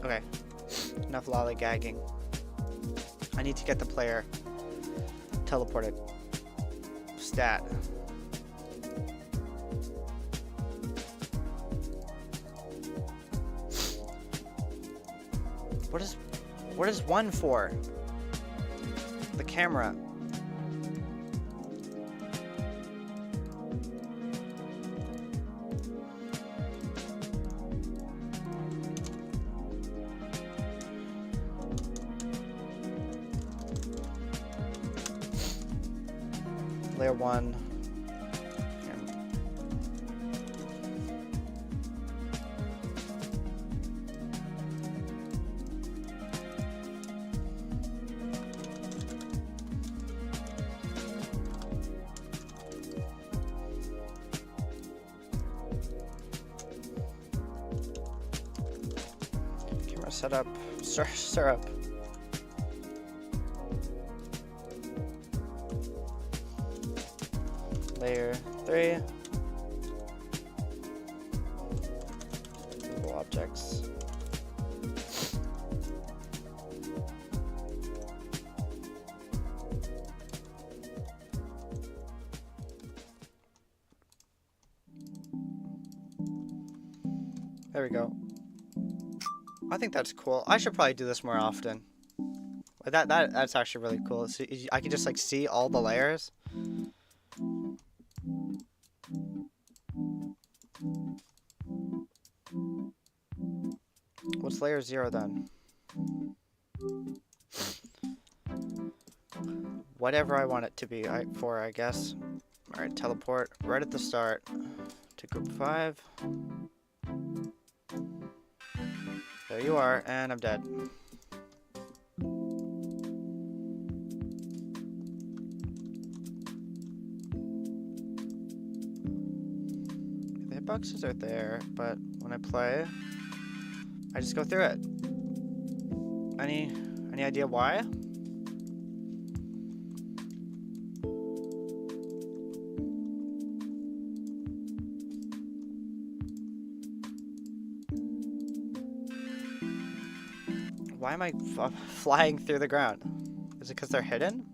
Okay. Enough lollygagging. I need to get the player teleported. Stat. What is 1 for? The camera. Layer 1. Camera setup. Syrup. Layer 3. Movable objects. There we go. I think that's cool. I should probably do this more often. That's actually really cool. So I can just like see all the layers. What's layer 0 then? Whatever I want it to be for, I guess. Alright, teleport right at the start to group 5. There you are, and I'm dead. The hitboxes are there, but when I play, I just go through it. Any idea why? Why am I flying through the ground? Is it because they're hidden?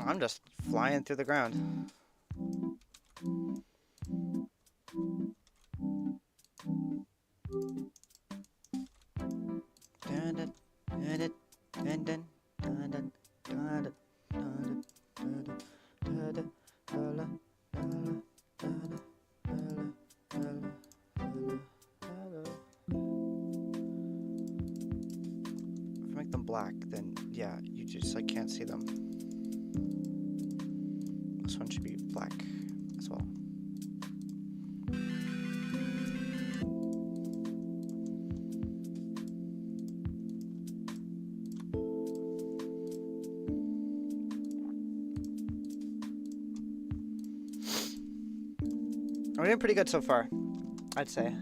I'm just flying through the ground. If I make them black, then yeah, you just like can't see them. This one should be black as well. We're doing pretty good so far, I'd say.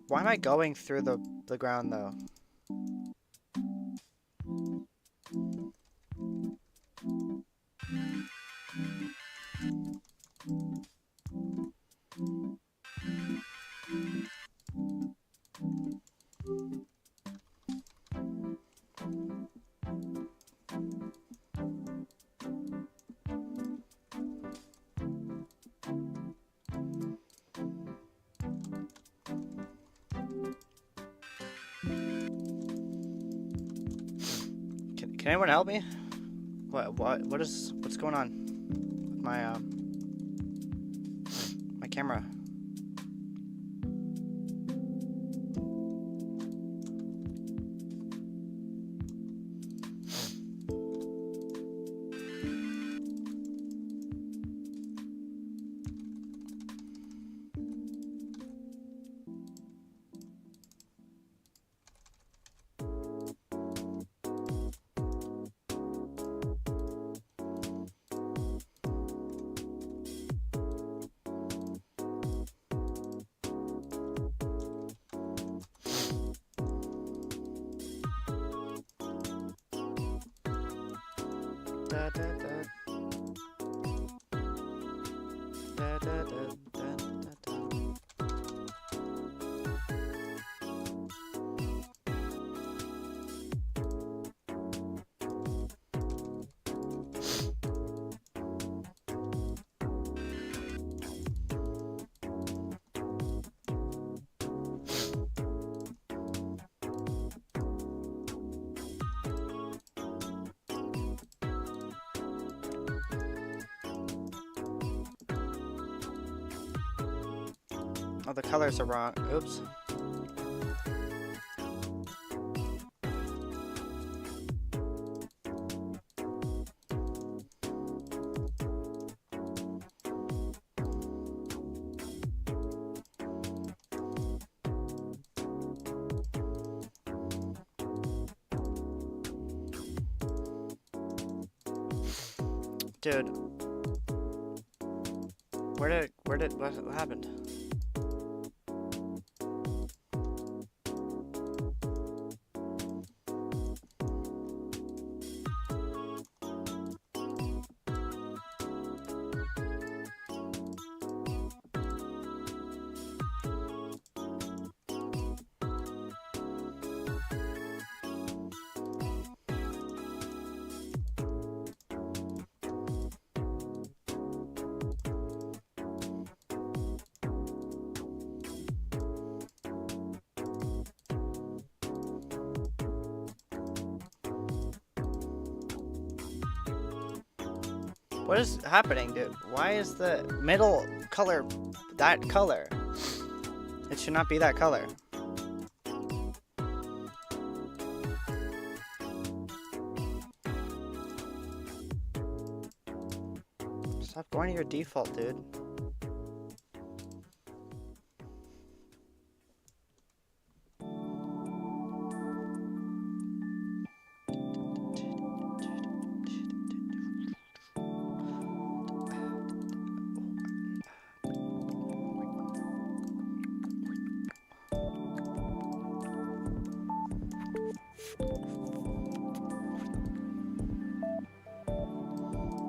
Why am I going through the ground though? Can anyone help me? What's going on with my my camera? Da, da, da. Da, da, da, da, da, da. Oh, the colors are wrong. Oops. Dude. What happened? What is happening, dude? Why is the middle color that color? It should not be that color. Stop going to your default, dude.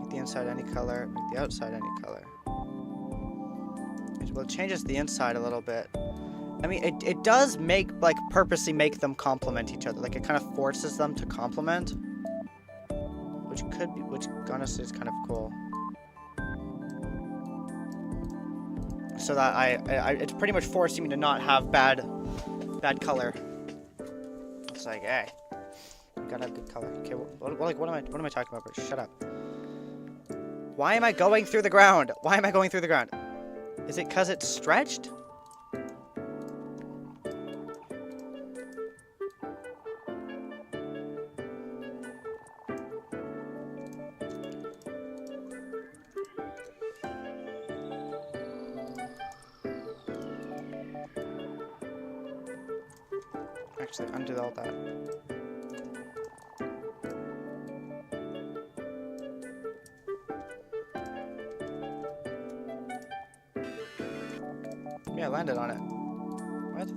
Make the inside any color. Make the outside any color. Well, it changes the inside a little bit. I mean, it does make, like, purposely make them complement each other. Like, it kind of forces them to complement. Which honestly is kind of cool. So that it's pretty much forcing me to not have bad color. It's like, hey, you gotta have good color. Okay, what am I talking about, bro? Shut up. Why am I going through the ground? Why am I going through the ground? Is it because it's stretched? Actually, undo all that. Yeah, I landed on it. What?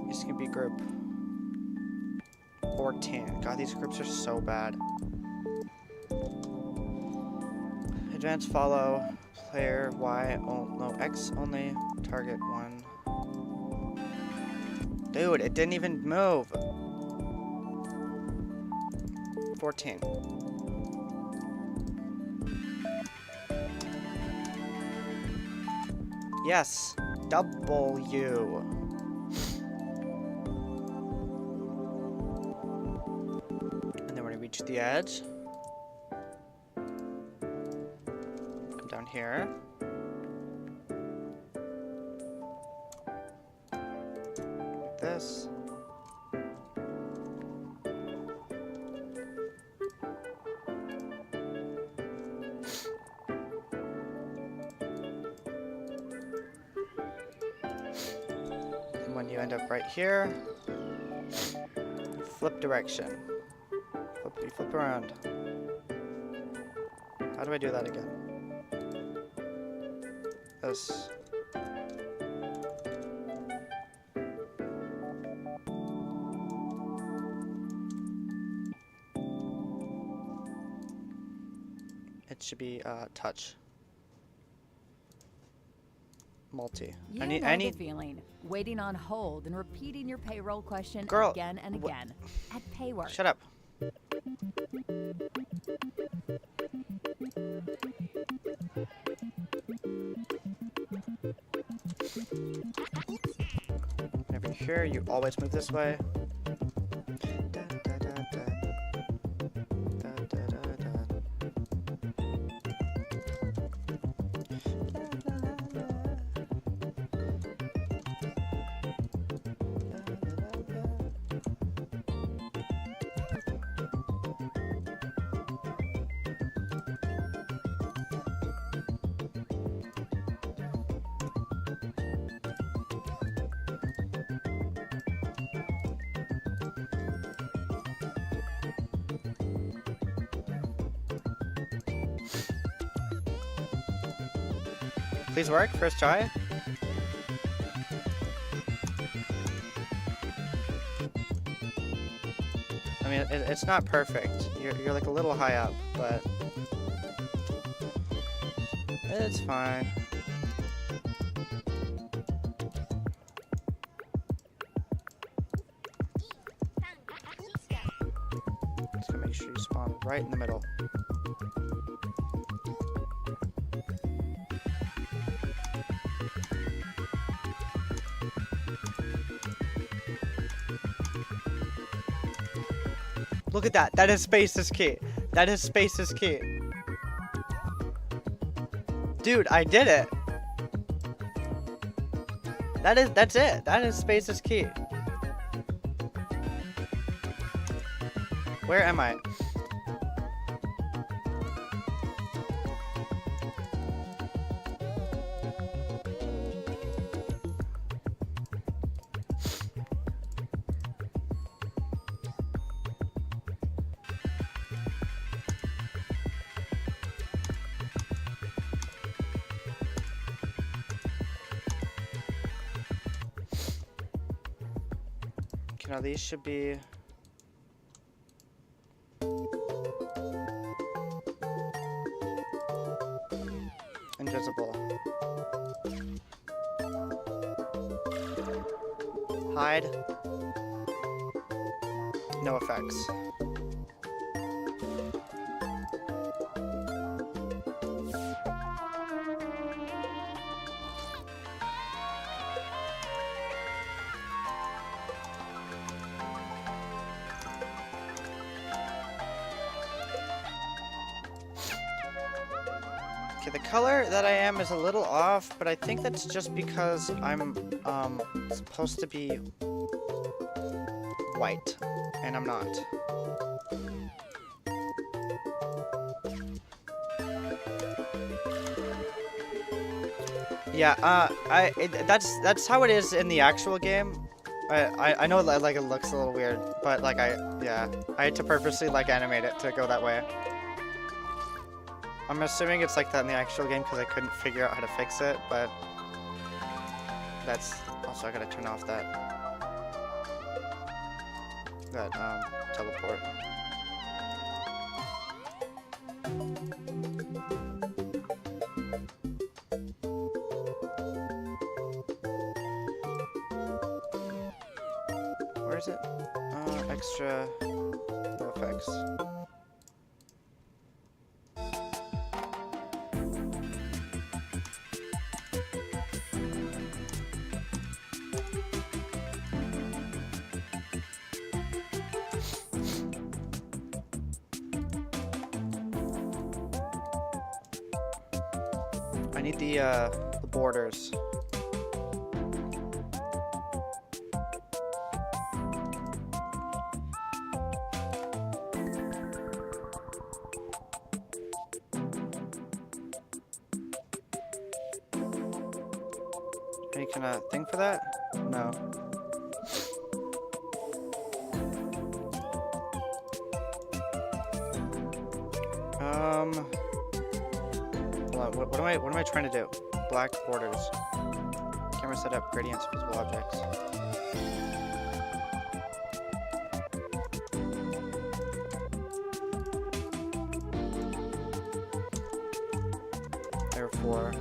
This could be group 14. God, these groups are so bad. Advance follow, player Y, no, X only, target 1. Dude, it didn't even move. 14. Yes, W. And then when I reach the edge, come down here. Like this. When you end up right here, flip direction. You flip around. How do I do that again? This. It should be touch. Multi. You know the feeling. Waiting on hold and repeating your payroll question again and again. At Paywork. Shut up. Whenever you're here, you always move this way. Please work, first try. I mean, it's not perfect. You're like a little high up, but it's fine. Just gonna make sure you spawn right in the middle. Look at that. That is space is key. That is space is key. Dude, I did it. That's it. That is space is key. Where am I? now these should be... invisible. Hide. No effects. Okay, the color that I am is a little off, but I think that's just because I'm supposed to be white, and I'm not. Yeah, that's how it is in the actual game. I know that like it looks a little weird, but like I had to purposely like animate it to go that way. I'm assuming it's like that in the actual game because I couldn't figure out how to fix it, but that's also I gotta turn off that teleport. Where is it? Extra no effects. I need the borders. Any kind of thing for that? No. Hold on. What am I trying to do? Black borders. Camera setup, gradients, visible objects. Therefore,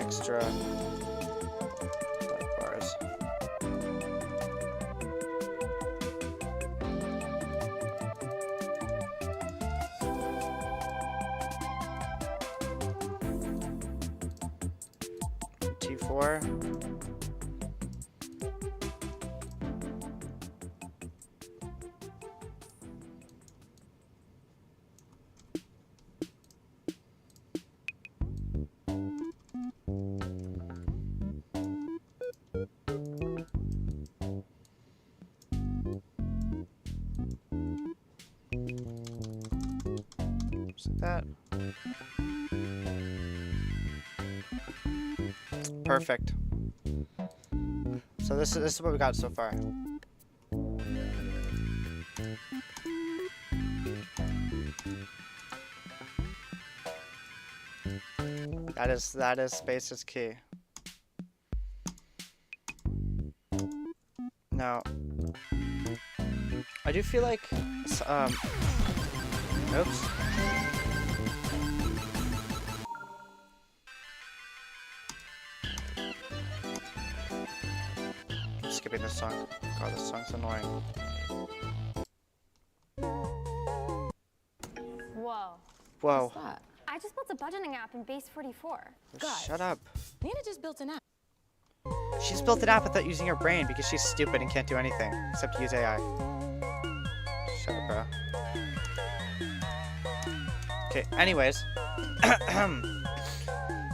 extra bars. T4. That. Perfect. So this is what we got so far. That is space is key. Now, I do feel like oops. I'm skipping this song. God, this song's annoying. Whoa. Whoa. What's that? I just built a budgeting app in Base 44. Shut up. Nina just built an app. She's built an app without using her brain because she's stupid and can't do anything except use AI. Shut up, bro. Okay, anyways.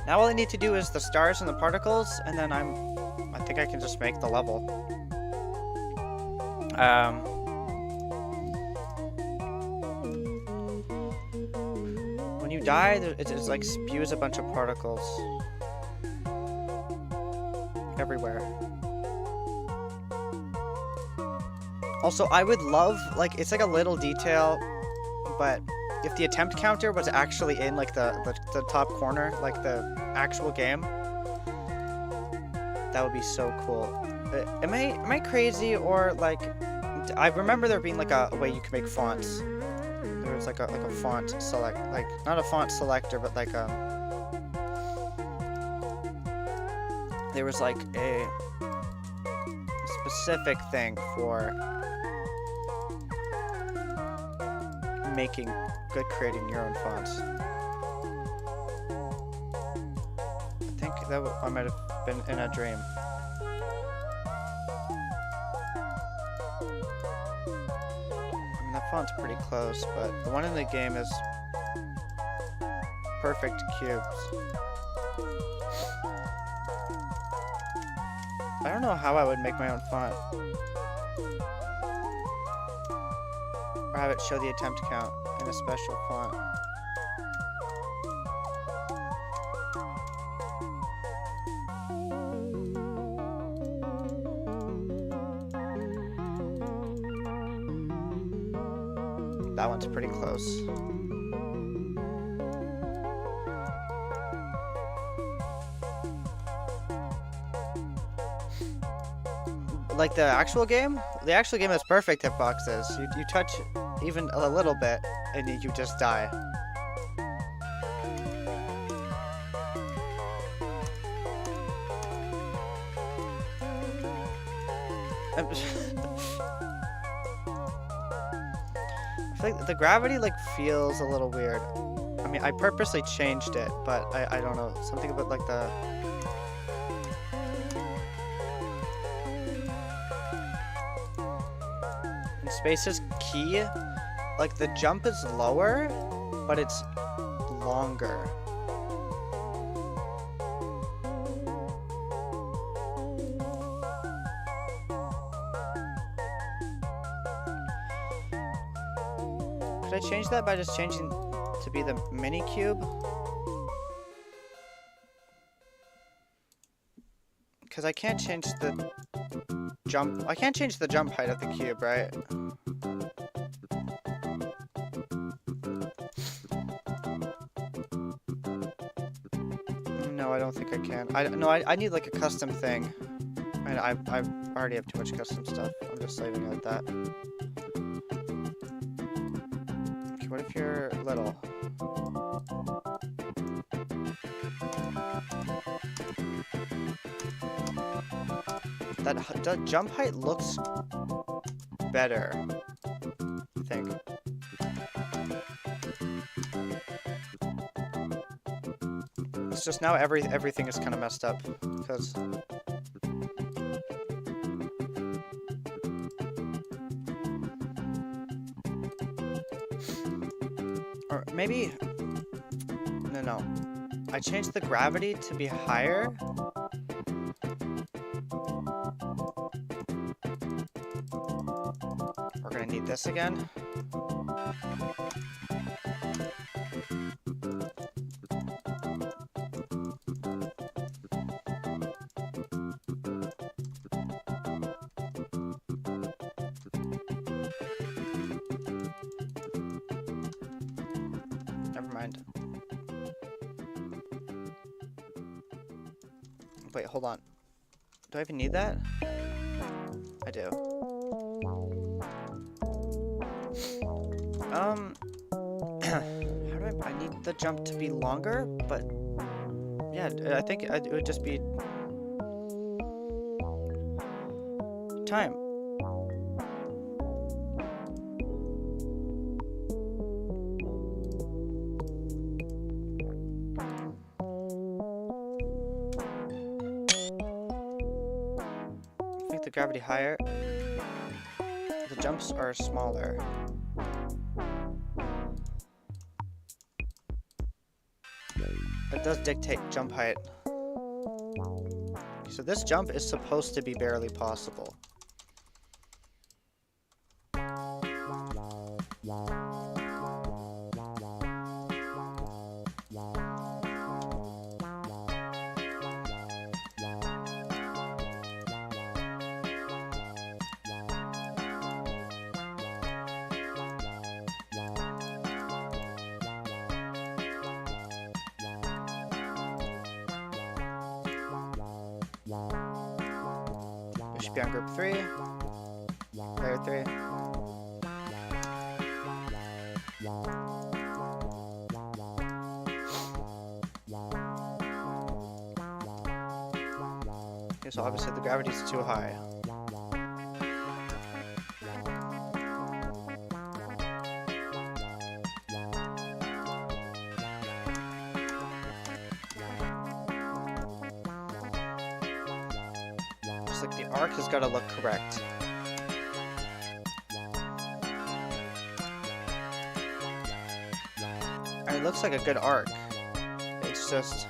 Now all I need to do is the stars and the particles, and then I think I can just make the level. When you die, it just like spews a bunch of particles everywhere. Also, I would love, like, it's like a little detail, but if the attempt counter was actually in like the top corner, like the actual game, that would be so cool. Am I crazy, or like I remember there being like a way you can make fonts. There was like a font select, like not a font selector, but like there was like a specific thing for creating your own fonts. I think that I might have been in a dream. I mean, that font's pretty close, but the one in the game is perfect cubes. I don't know how I would make my own font. Or have it show the attempt count in a special font. That one's pretty close. Like the actual game has perfect hitboxes. You touch even a little bit and you just die. I feel like the gravity like feels a little weird. I mean, I purposely changed it, but I don't know, something about like the Space's key, like the jump is lower, but it's longer. Could I change that by just changing to be the mini cube? Because I can't change the jump. I can't change the jump height of the cube, right? No, I don't think I can. I need like a custom thing. And I already have too much custom stuff. I'm just leaving it at that. Okay, what if you're little? That jump height looks better, I think. It's just now everything is kind of messed up because or maybe no. I changed the gravity to be higher. We're gonna need this again. Never mind. Wait, hold on. Do I even need that? I do. How do I need the jump to be longer, but yeah, I think it would just be time. Make the gravity higher. The jumps are smaller. It does dictate jump height. So this jump is supposed to be barely possible. We should be on group 3. Player 3. Okay, so obviously the gravity's too high. Just like the arc has got to look correct. And it looks like a good arc. It's just...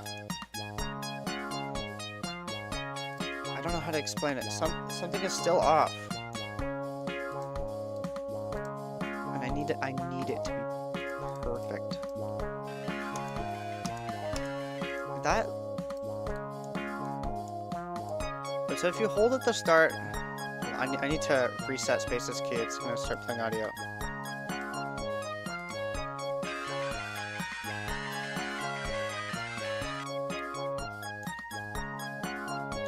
I don't know how to explain it. Something is still off. And I need it to be perfect. That... So if you hold at the start, I need to reset Space's key. It's going to start playing audio.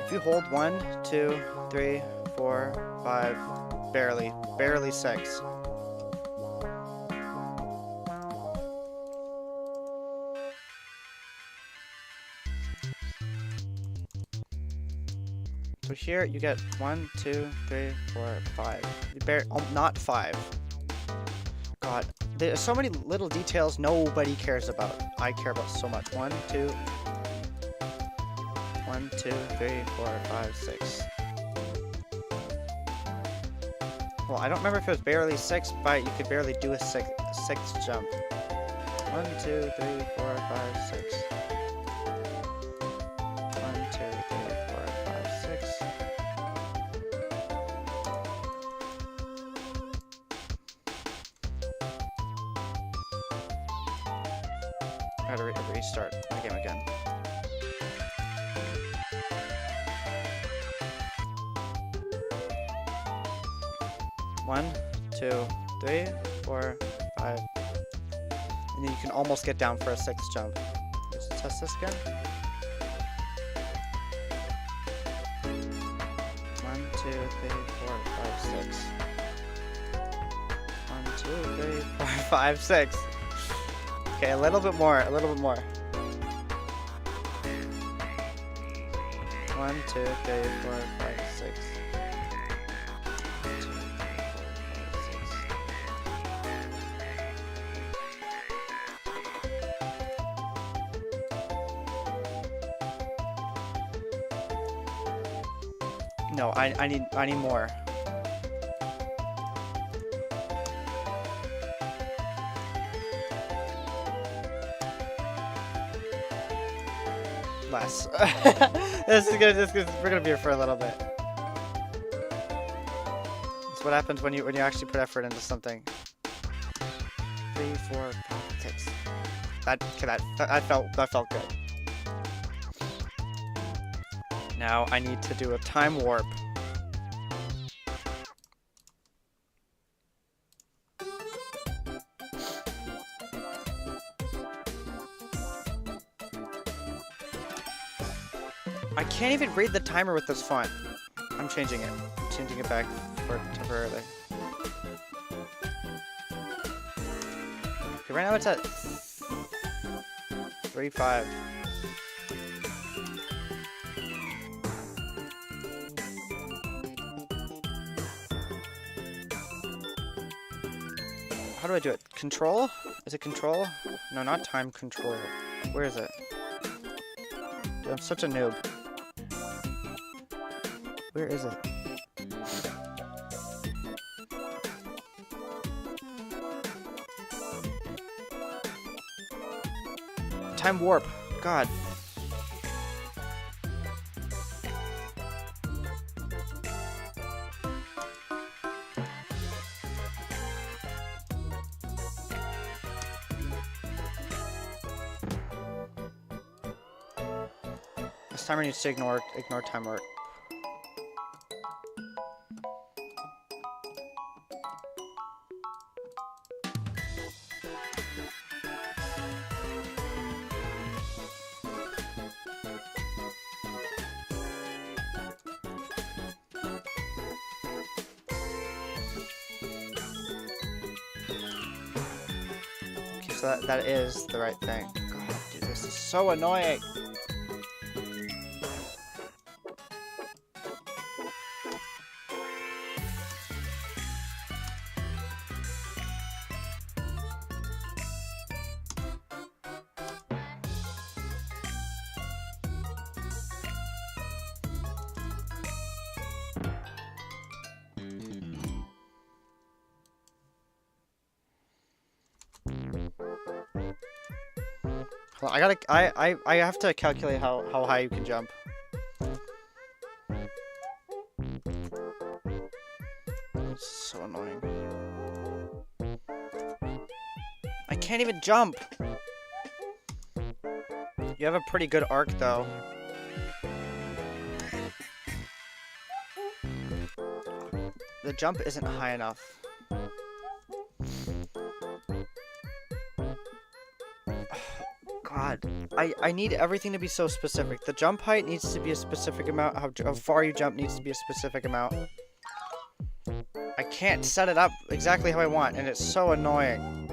If you hold 1, 2, 3, 4, 5, barely 6. So here you get 1, 2, 3, 4, 5. Not 5. God, there's so many little details nobody cares about. I care about so much. 1, 2, 1, 2, 3, 4, 5, 6. Well, I don't remember if it was barely 6, but you could barely do a sixth jump. 1, 2, 3, 4, 5, 6. 1, 2, 3, 4, 5, 6. I gotta restart my game again. One, 2, 3, 4, 5. And then you can almost get down for a 6th jump. Let's test this again. 1, 2, 3, 4, 5, 6. 1, 2, 3, 4, 5, 6. Okay, a little bit more, a little bit more. 1, 2, 3, 4, 5, 6. No, I need more. Less. We're gonna be here for a little bit. That's what happens when you actually put effort into something. 3, 4, 5, 6. That felt good. Now I need to do a time warp. I can't even read the timer with this font. I'm changing it. Changing it back for temporarily. Okay, right now it's at 3:05. How do I do it? Control? Is it control? No, not time control. Where is it? Dude, I'm such a noob. Where is it? Time warp. God. This timer needs to ignore time warp. So that is the right thing. God, dude, this is so annoying. Hold on, I have to calculate how high you can jump. It's so annoying. I can't even jump. You have a pretty good arc though. The jump isn't high enough. God, I need everything to be so specific. The jump height needs to be a specific amount. How far you jump needs to be a specific amount. I can't set it up exactly how I want, and it's so annoying.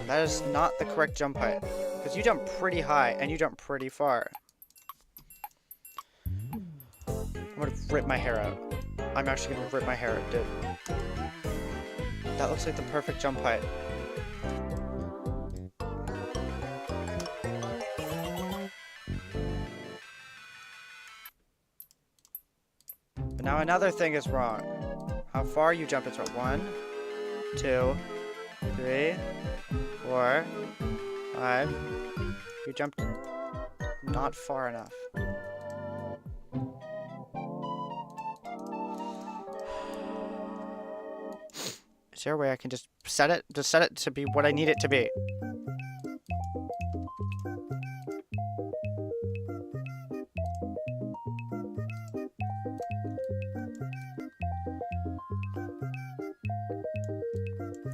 That is not the correct jump height. Because you jump pretty high, and you jump pretty far. I'm gonna rip my hair out. I'm actually gonna rip my hair out, dude. That looks like the perfect jump height. But now another thing is wrong. How far you jump is wrong. 1, 2, 3, 4, 5. You jumped not far enough. Is there a way I can just set it to be what I need it to be?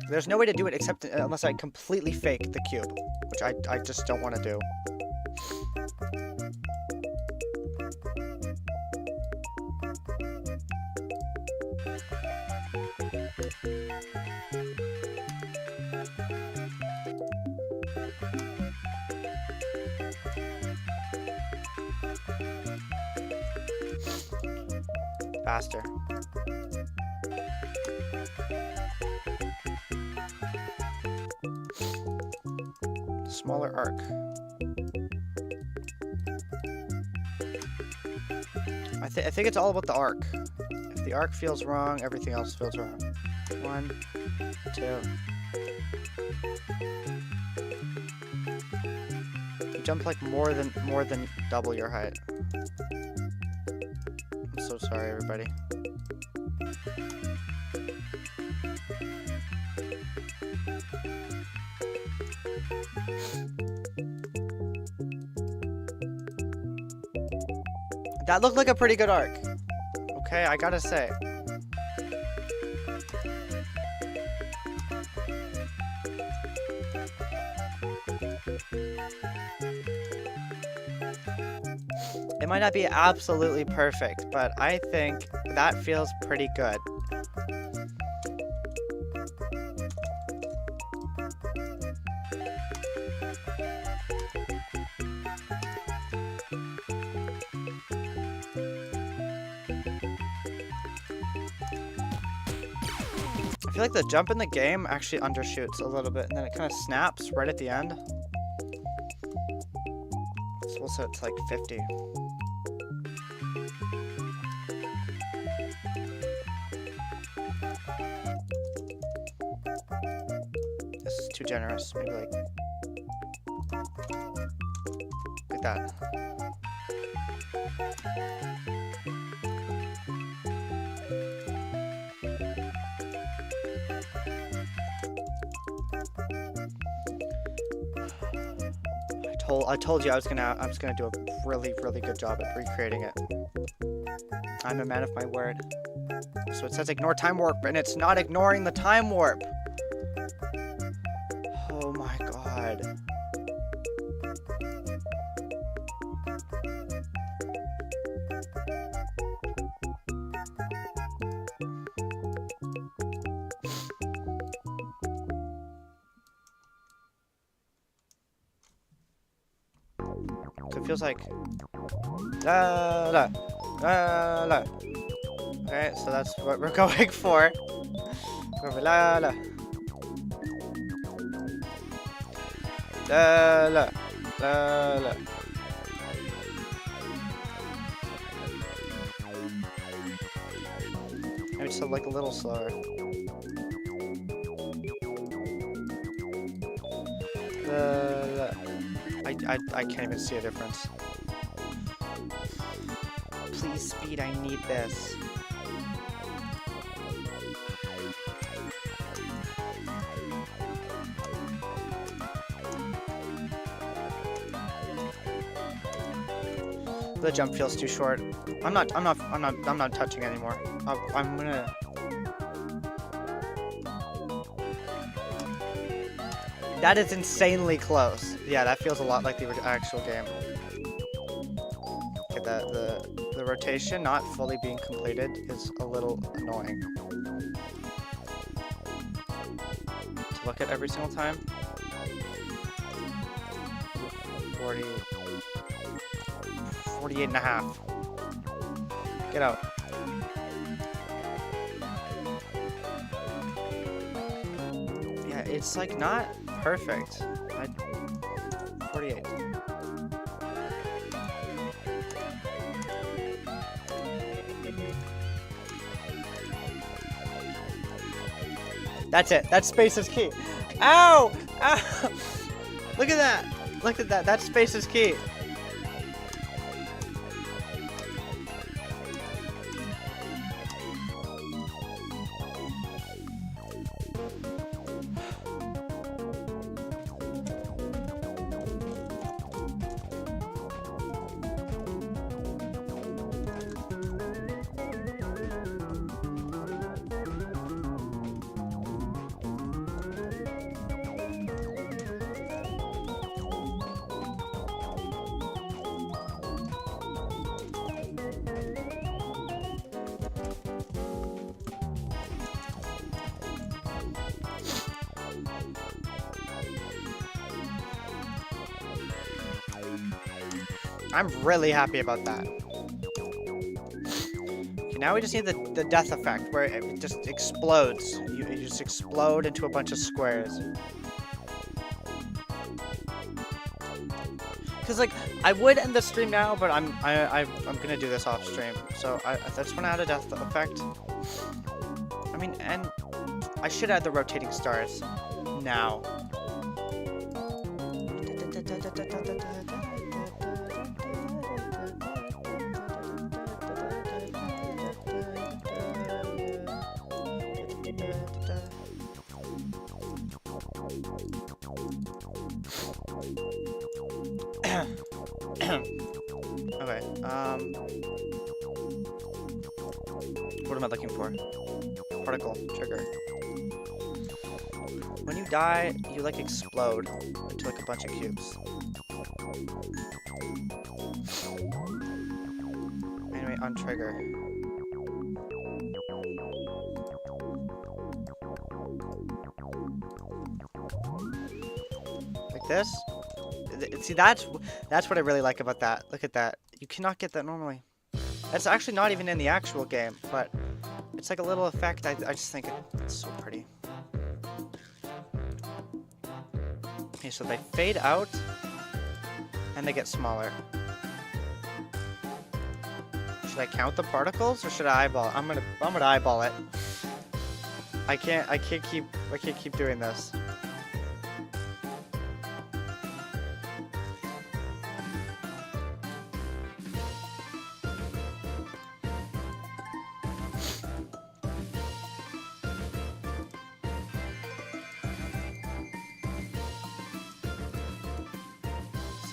There's no way to do it except unless I completely fake the cube, which I just don't want to do. Faster. Smaller arc. I think it's all about the arc. If the arc feels wrong, everything else feels wrong. 1, 2. You jump like more than double your height. I'm so sorry, everybody. That looked like a pretty good arc. Okay, I gotta say. It might not be absolutely perfect, but I think that feels pretty good. I feel like the jump in the game actually undershoots a little bit, and then it kind of snaps right at the end. So we'll set it to like 50. This is too generous. Maybe like that. I told you I was gonna do a really good job at recreating it. I'm a man of my word. So it says ignore time warp, and it's not ignoring the time warp. Oh my god. So it feels like la la la la. Okay, so that's what we're going for. La la la la la la. Maybe just like a little slower. I can't even see a difference. Please speed, I need this. The jump feels too short. I'm not touching anymore. I'm gonna. That is insanely close. Yeah, that feels a lot like the actual game. Okay, the rotation not fully being completed is a little annoying. To look at every single time. 48 and a half. Get out. Yeah, it's like not perfect. 48. That's it. That space is key. Ow! Ow! Look at that. Look at that. That space is key. I'm really happy about that. Okay, now we just need the death effect, where it just explodes. You just explode into a bunch of squares. Cause like I would end the stream now, but I'm gonna do this off stream. So I just want to add a death effect. I mean, and I should add the rotating stars now. Okay, what am I looking for? Particle trigger. When you die, you like explode into like a bunch of cubes. Anyway, on trigger. Like this? See, that's what I really like about that. Look at that. You cannot get that normally. That's actually not even in the actual game, but it's like a little effect. I just think it's so pretty. Okay, so they fade out and they get smaller. Should I count the particles or should I eyeball it? I'm gonna eyeball it. I can't keep doing this.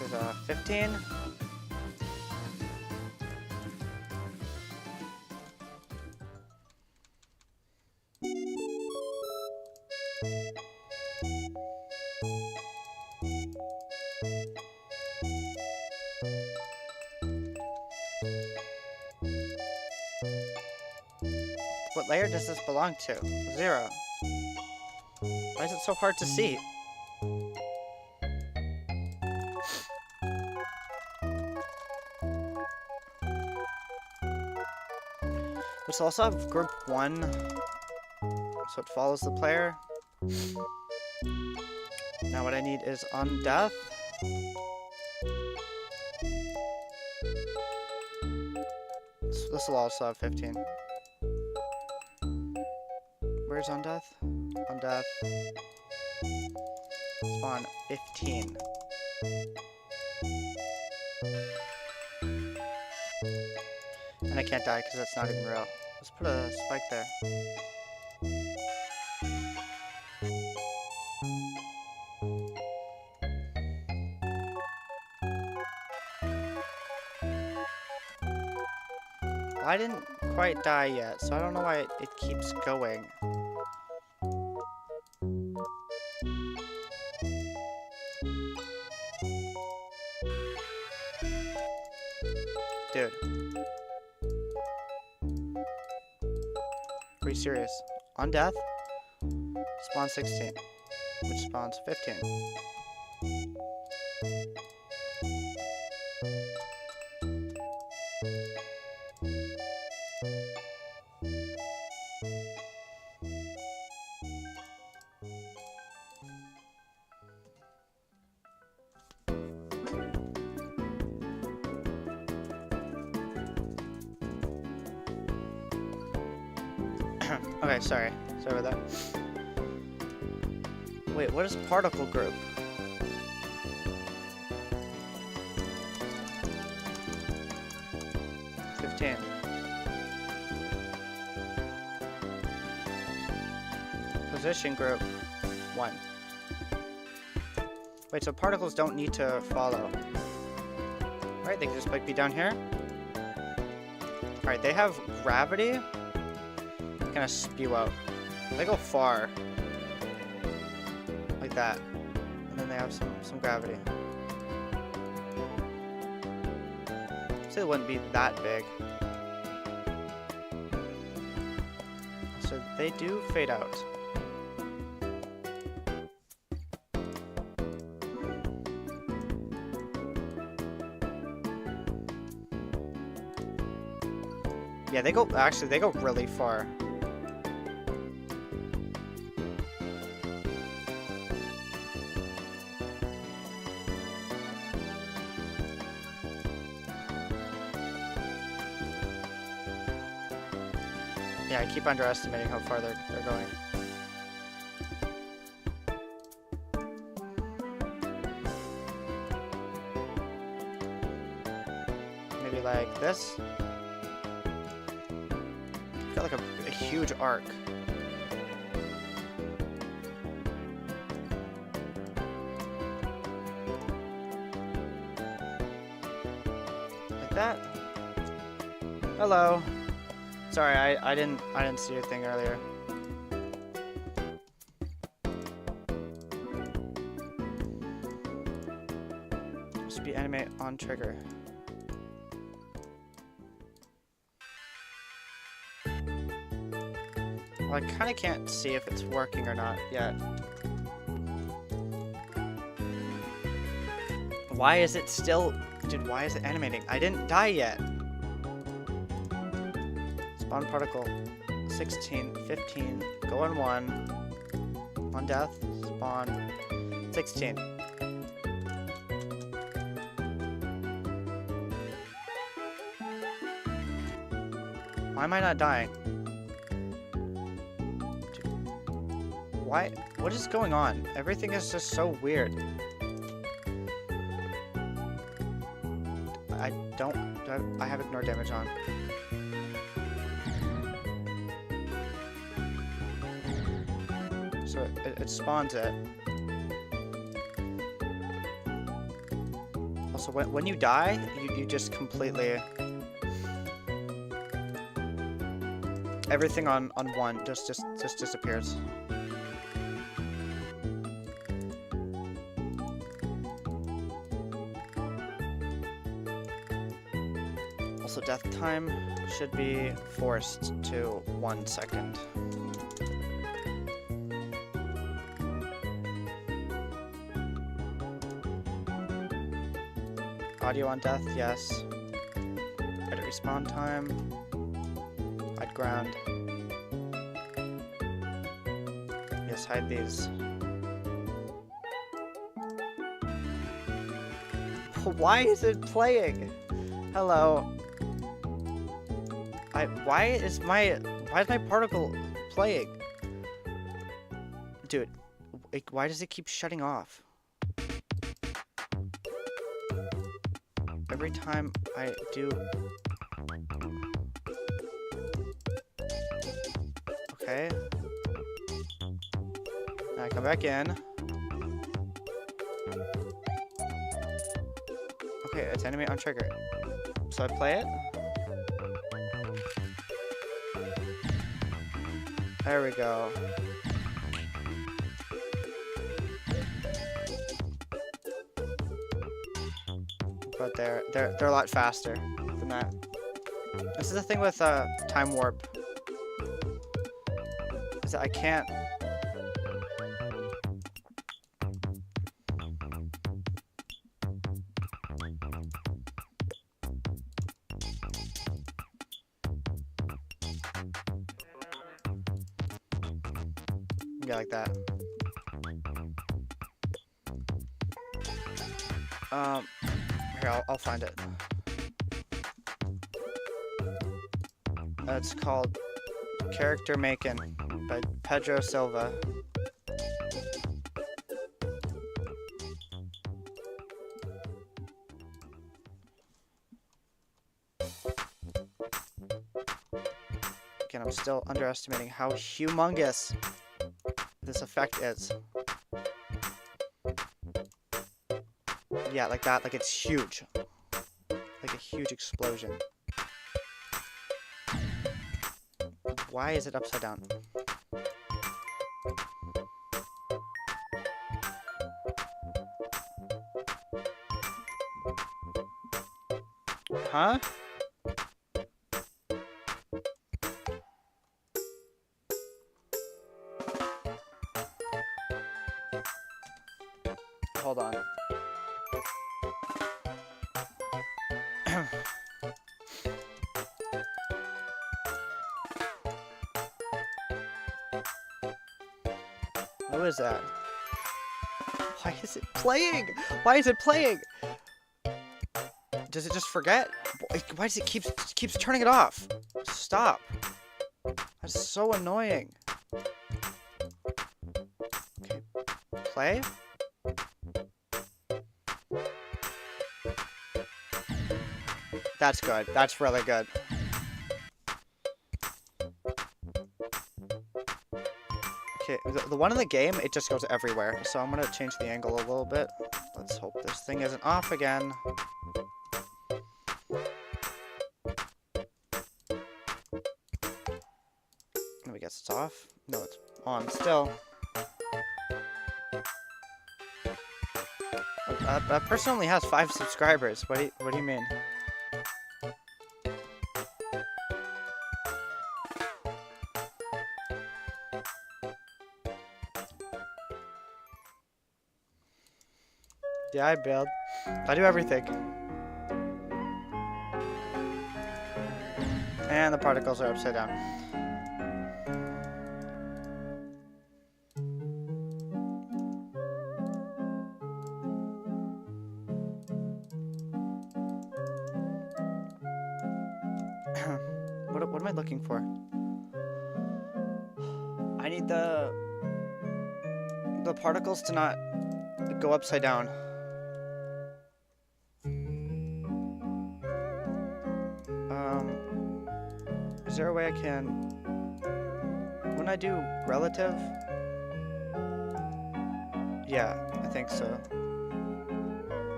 This is 15. What layer does this belong to? 0. Why is it so hard to see? So also have group 1, so it follows the player. Now what I need is on death. This will also have 15. Where's on death? On death. Spawn 15. And I can't die because that's not even real. Let's put a spike there. Well, I didn't quite die yet, so I don't know why it keeps going. Dude. Are you serious? On death? Spawn 16. Which spawns 15. Okay, sorry. Sorry about that. Wait, what is particle group? Position group 1. Wait, so particles don't need to follow. Alright, they can just like be down here. Alright, they have gravity. Kind of spew out. They go far. Like that. And then they have some gravity. So it wouldn't be that big. So they do fade out. Yeah, they go really far. Yeah, I keep underestimating how far they're going. Maybe like this. Got like a huge arc. Like that. Hello. Sorry, I didn't see your thing earlier. Should be animate on trigger. Well, I kind of can't see if it's working or not yet. Why is it still... Dude, why is it animating? I didn't die yet. Spawn particle 16, 15, go on 1. On death, spawn 16. Why am I not dying? Why? What is going on? Everything is just so weird. I have ignore damage on. So it spawns it. Also, when you die, you just completely... Everything on 1 just disappears. Also, death time should be forced to 1 second. Audio on death, yes. Edit respawn time. I'd ground. Yes, hide these. Why is it playing? Hello. Why is my particle playing? Dude, why does it keep shutting off? Every time I do... Okay. Now I come back in. Okay, it's enemy on trigger. So I play it. There we go. But they're a lot faster than that. This is the thing with time warp. Is that I can't. Yeah, like that. Here, I'll find it. It's called Character Making by Pedro Silva. Again, I'm still underestimating how humongous this effect is. Yeah, like that, like it's huge. Like a huge explosion. Why is it upside down? Huh? Hold on. What is that? Why is it playing? Why is it playing? Does it just forget? Why does it keeps turning it off? Stop. That's so annoying. Okay. Play? That's good. That's really good. Okay, the one in the game, it just goes everywhere. So I'm gonna change the angle a little bit. Let's hope this thing isn't off again. Let me guess it's off. No, it's on still. That person only has 5 subscribers. What do you mean? Yeah, I build. I do everything. And the particles are upside down. What am I looking for? I need the particles to not go upside down. Is there a way I can... When I do relative? Yeah, I think so.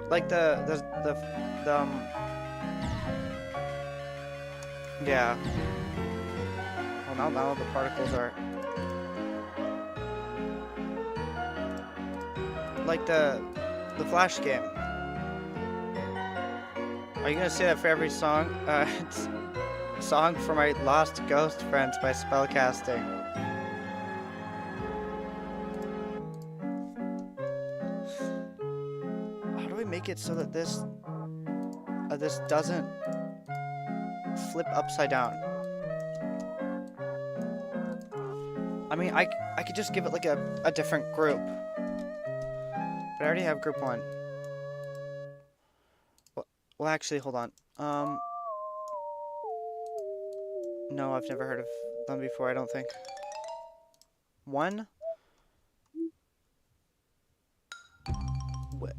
Like the yeah. Well, now the particles are... Like the Flash game. Are you gonna say that for every song? It's Song for My Lost Ghost Friends by Spellcasting. How do we make it so that this doesn't flip upside down? I mean, I could just give it like a different group. But I already have group 1. Well, actually, hold on. No, I've never heard of them before, I don't think. 1? What?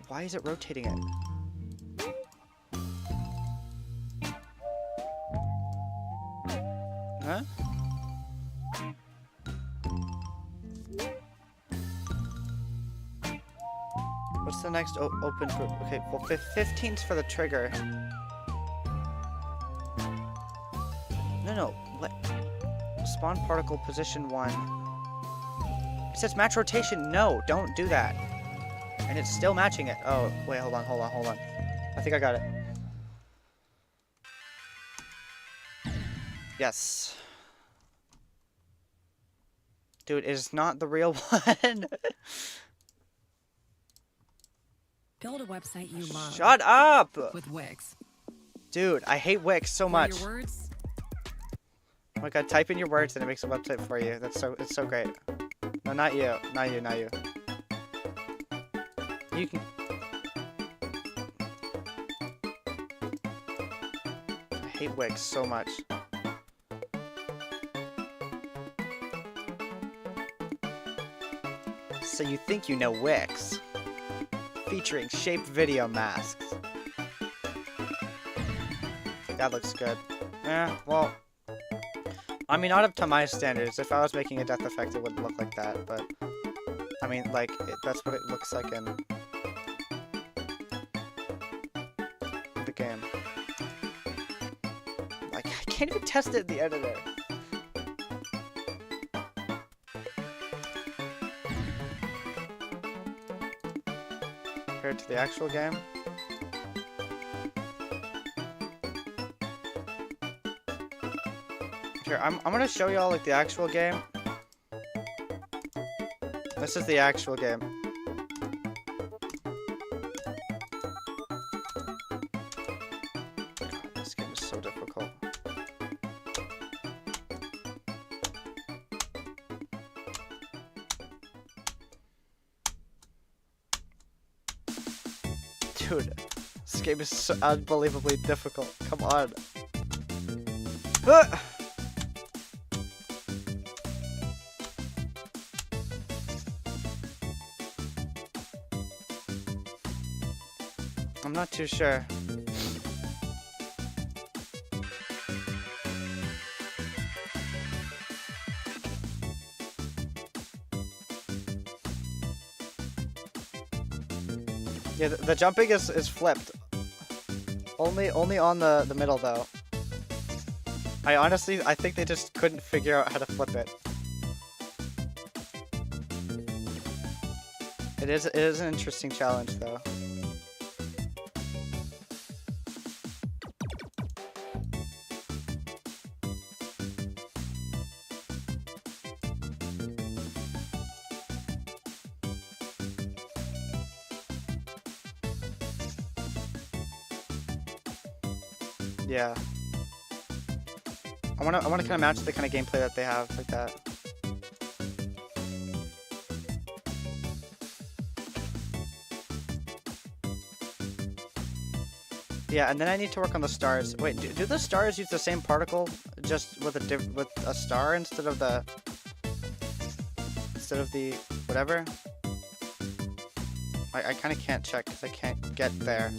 Why is it rotating it? Huh? What's the next open group? Okay, well, 15's for the trigger. No, what? Spawn particle position 1. It says match rotation. No, don't do that. And it's still matching it. Oh, wait, hold on. I think I got it. Yes. Dude, it is not the real one. Build a website you love. Shut up! With Wix. Dude, I hate Wix so much. Your words? Oh my god, type in your words and it makes a website for you. It's so great. No, not you. Not you. You can... I hate Wix so much. So you think you know Wix? Featuring shaped video masks. That looks good. Well... I mean, not up to my standards. If I was making a death effect, it wouldn't look like that, but... I mean, like, that's what it looks like in... the game. Like, I can't even test it in the editor. Compared to the actual game. Here, I'm gonna show y'all like the actual game. This is the actual game. God, this game is so difficult. Dude, this game is so unbelievably difficult. Come on. I'm not too sure. Yeah, the jumping is flipped. Only on the middle though. I think they just couldn't figure out how to flip it. It is an interesting challenge though. Yeah. I wanna kind of match the kind of gameplay that they have, like that. Yeah, and then I need to work on the stars. Wait, do the stars use the same particle, just with a star instead of the whatever? I kind of can't check because I can't get there.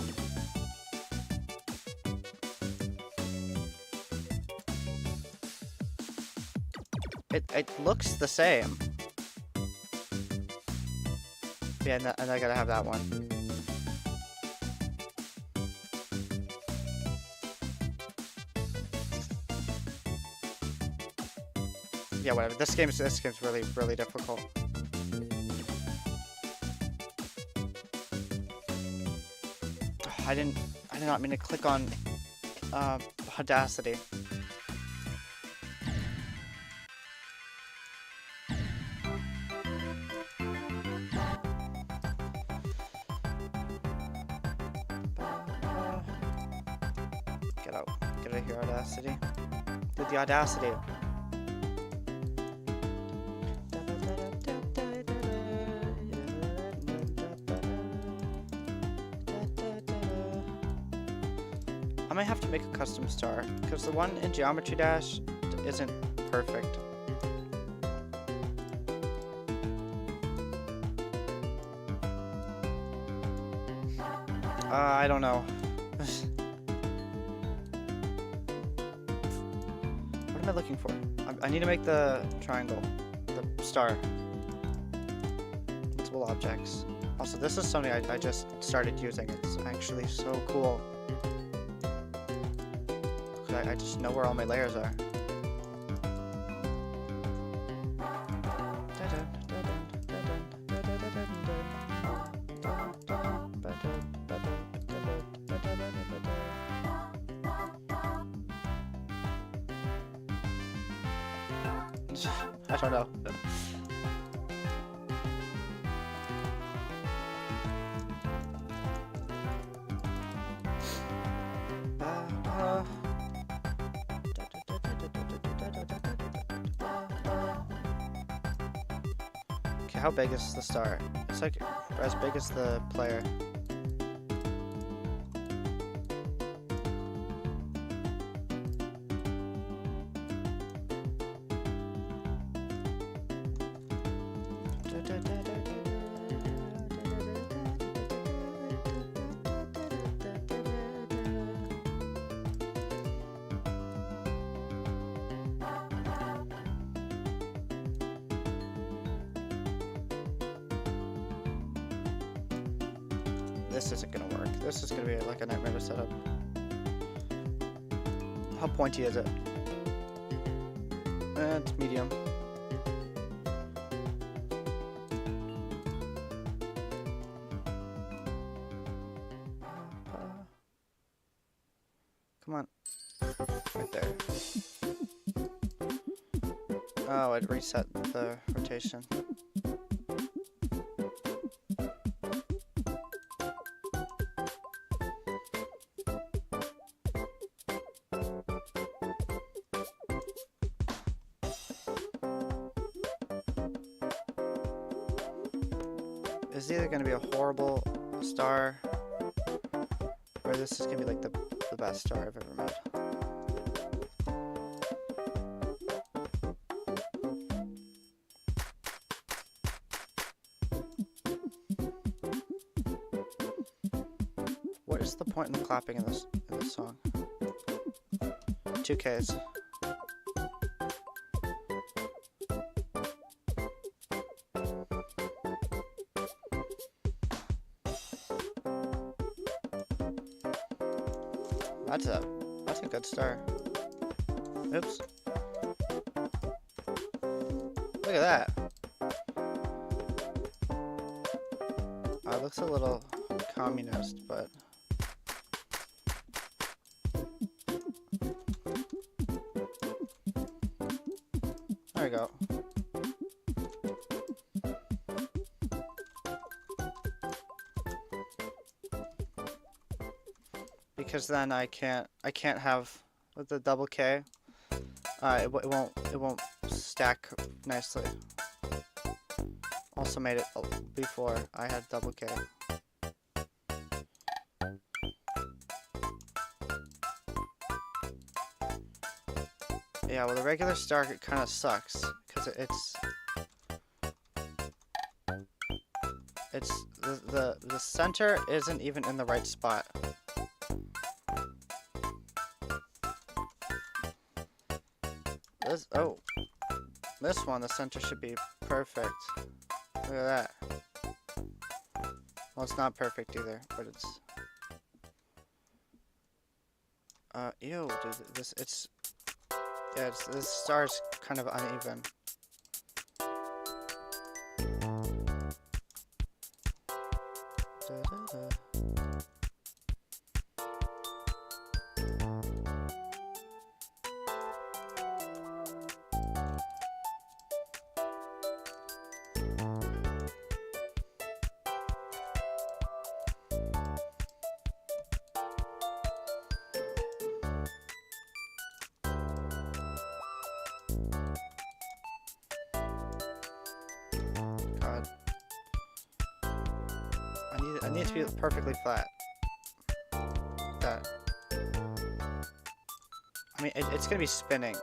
It looks the same. Yeah, and I gotta have that one. Yeah, whatever. This game's really difficult. I did not mean to click on Audacity. Get out of here, Audacity. Dude, the Audacity. I might have to make a custom star because the one in Geometry Dash isn't perfect. I don't know. What am I looking for? I need to make the triangle, the star. Multiple objects. Also, this is something I just started using. It's actually so cool. I just know where all my layers are. I don't know. Okay, how big is the star? It's like as big as the player. This isn't gonna work. This is gonna be like a nightmare to set up. How pointy is it? It's medium. Come on. Right there. Oh, it reset the rotation. It's either going to be a horrible star, or this is going to be like the best star I've ever made. What is the point in the clapping in this song? 2Ks. That's a good star. Oops. Look at that. It looks a little communist, but there we go. Because then I can't have with the double K. It won't stack nicely. Also made it before I had double K. Yeah, well the regular star kind of sucks because it's the center isn't even in the right spot. This one, the center should be perfect. Look at that. Well, it's not perfect either, but it's... ew, dude, this star's kind of uneven. I need it to be perfectly flat. Like that. mean, it's gonna be spinning.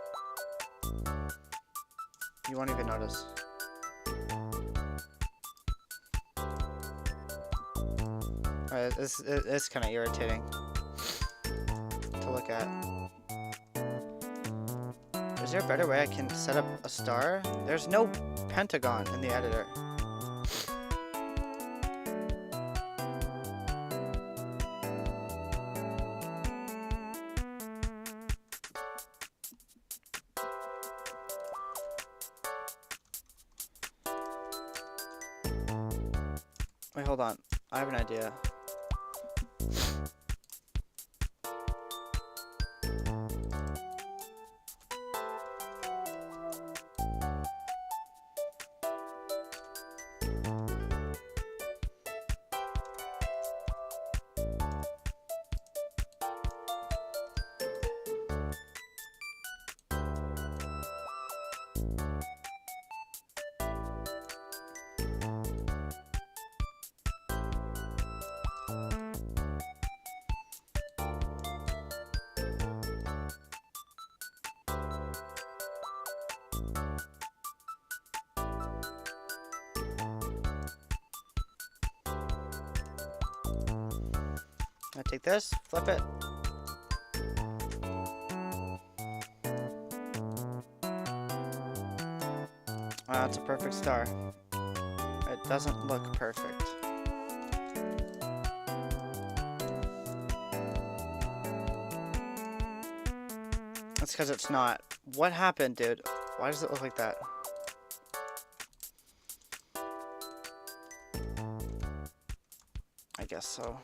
You won't even notice. It's kind of irritating to look at. Is there a better way I can set up a star? There's no pentagon in the editor. Wait, hold on. I have an idea. I take this, flip it. It's a perfect star. It doesn't look perfect. That's because it's not. What happened, dude? Why does it look like that? I guess so.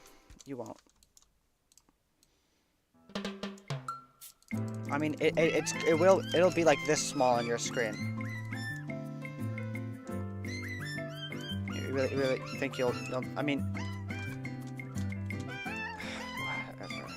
You won't. I mean, it'll be like this small on your screen. You really think you'll I mean, whatever.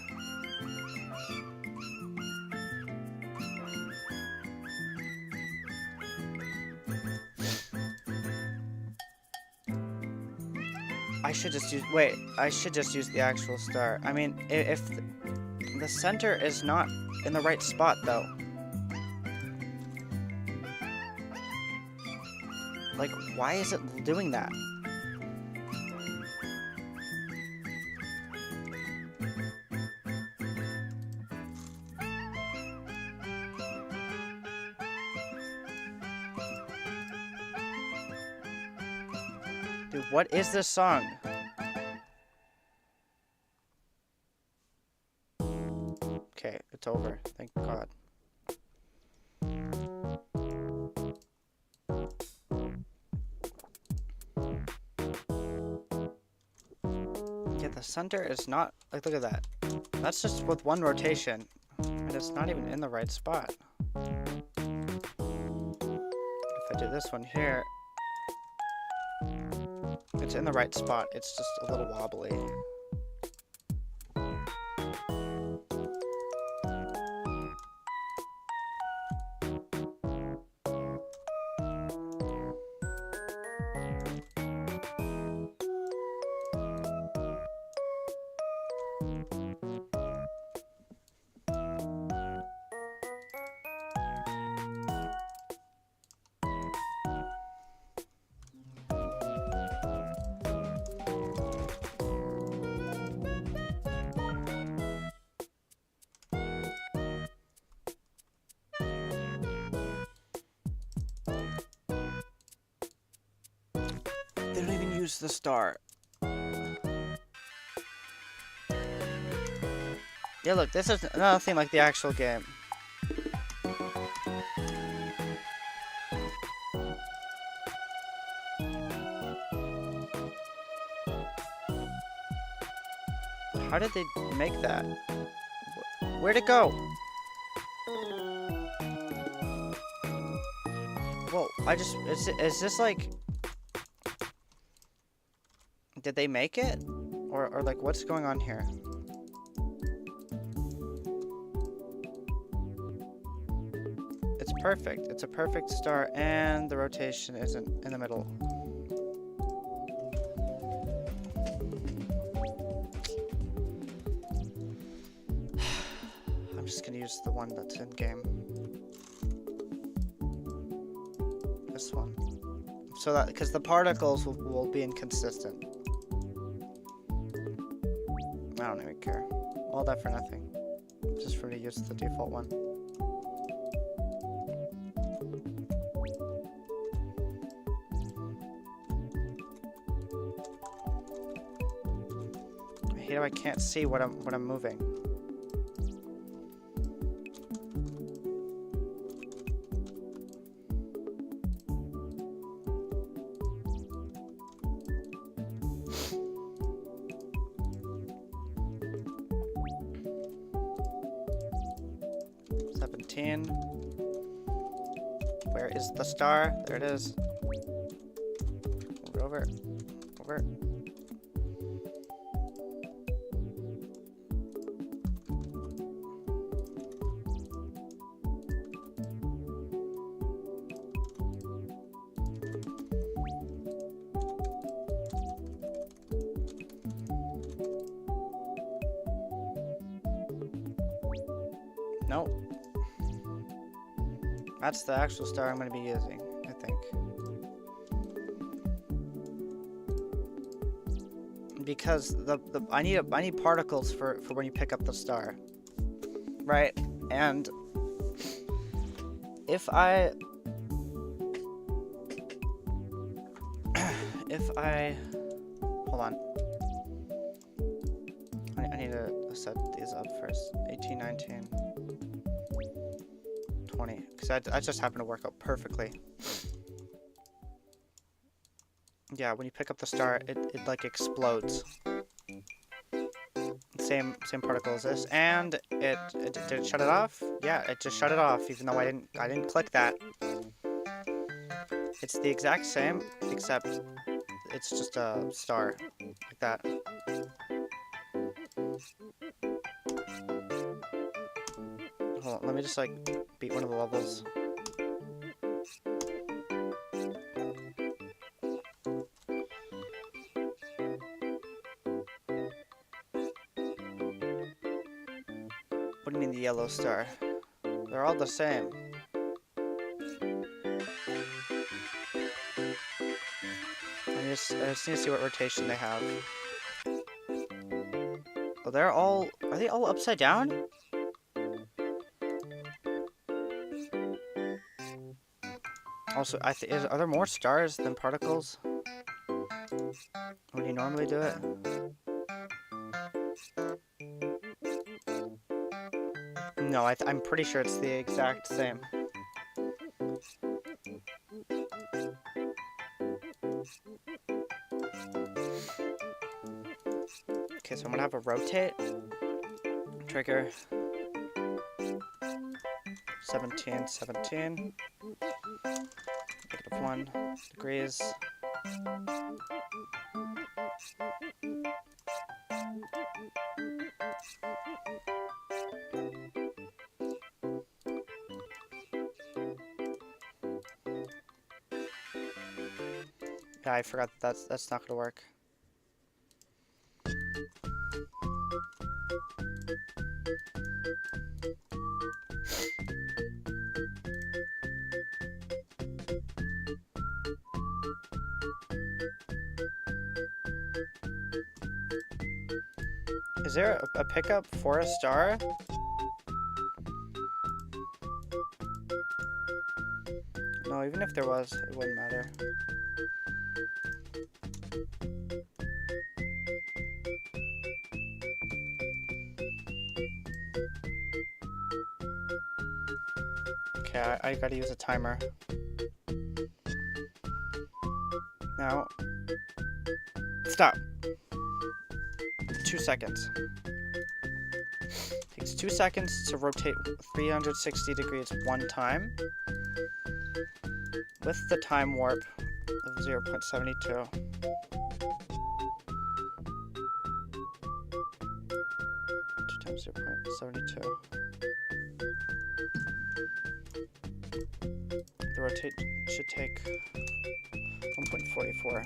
I should just use, wait, I should just use the actual star. I mean, if the center is not in the right spot, though. Like, why is it doing that? Dude, what is this song? Okay, it's over. Thank God. Yeah, the center is not... Like, look at that. That's just with one rotation. And it's not even in the right spot. If I do this one here... It's in the right spot. It's just a little wobbly. They don't even use the star. Yeah, look, this is another thing like the actual game. How did they make that? Where'd it go? Well, is this like... Did they make it? Or like, what's going on here? It's perfect. It's a perfect star, and the rotation isn't in the middle. I'm just gonna use the one that's in game. This one. So that, because the particles will be inconsistent. I don't even care. All that for nothing. Just for me to use the default one. I hate how I can't see what I'm moving. Where is the star? There it is. Over. Nope. That's the actual star I'm going to be using, I think. Because I need particles for when you pick up the star, right? And if I hold on, I need to set these up first. 18, 19. 20, because I just happen to work out perfectly. Yeah, when you pick up the star, it like explodes. Same particle as this, and did it shut it off? Yeah, it just shut it off, even though I didn't click that. It's the exact same, except it's just a star like that. Hold on, let me just like beat one of the levels. What do you mean the yellow star? They're all the same. I just need to see what rotation they have. Oh, are they all upside down? Also, are there more stars than particles when you normally do it? No, I'm pretty sure it's the exact same. Okay, so I'm gonna have a rotate trigger 17. Negative 1 degrees. Yeah, I forgot that's not gonna work. Is there a pickup for a star? No, even if there was, it wouldn't matter. Okay, I gotta use a timer. Now, stop. 2 seconds. Takes 2 seconds to rotate 360 degrees one time with the time warp of 0.72. 2 times 0.72. The rotate should take 1.44.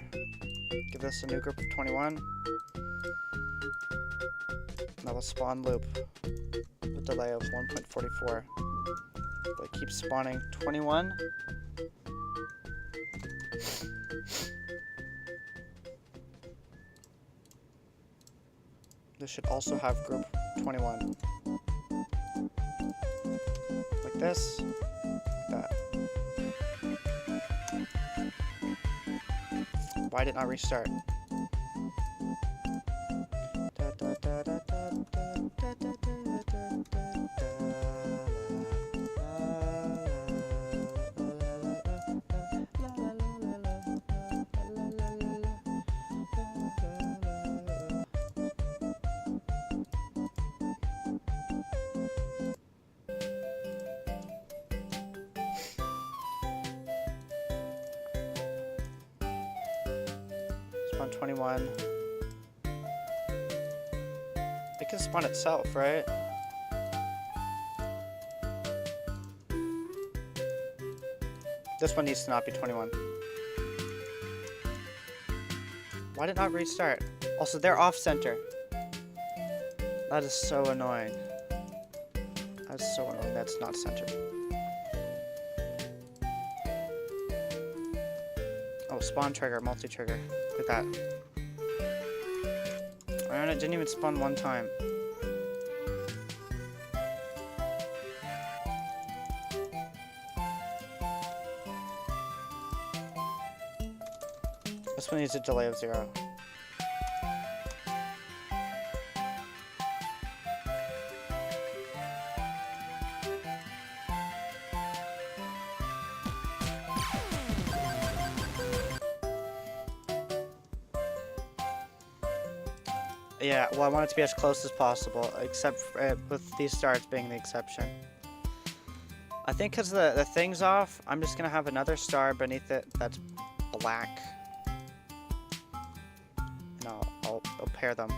Give this a new group of 21. Now we'll spawn loop the delay of 1.44. But it keeps spawning 21. This should also have group 21. Like this. Like that. Why didn't I restart? Spawn 21. It can spawn itself, right? This one needs to not be 21. Why did it not restart? Also, they're off center. That is so annoying. That's so annoying. That's not centered. Oh, spawn trigger, multi-trigger. Look at that. And it didn't even spawn one time. This one needs a delay of 0. Yeah, well, I want it to be as close as possible, except for, with these stars being the exception. I think because the thing's off, I'm just going to have another star beneath it that's black. And I'll pair them.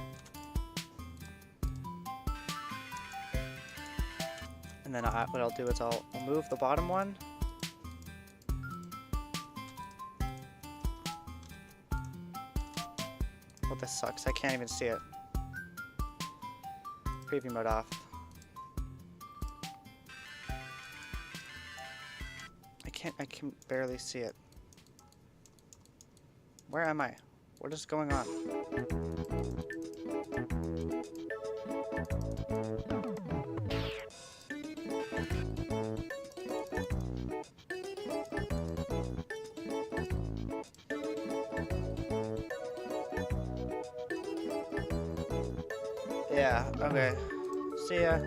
And then what I'll do is I'll move the bottom one. Well, this sucks. I can't even see it. Preview mode off. I can barely see it. Where am I? What is going on? Yeah, okay. See ya.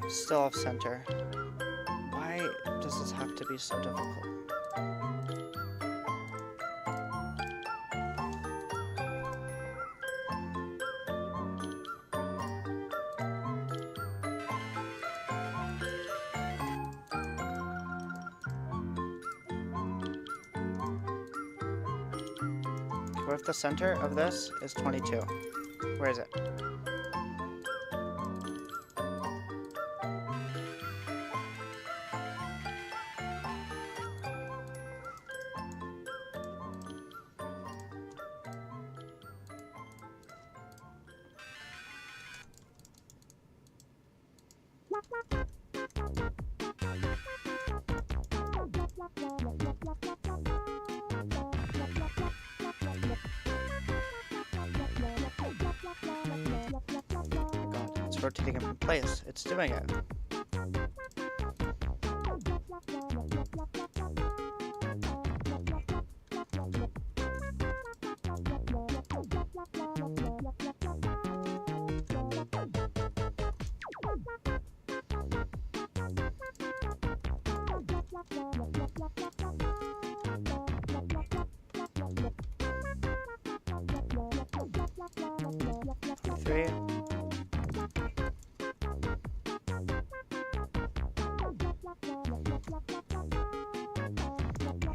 Still off center. Why does this have to be so difficult? What if the center of this is 22? Where is it? It's rotating in place. It's doing it. Three.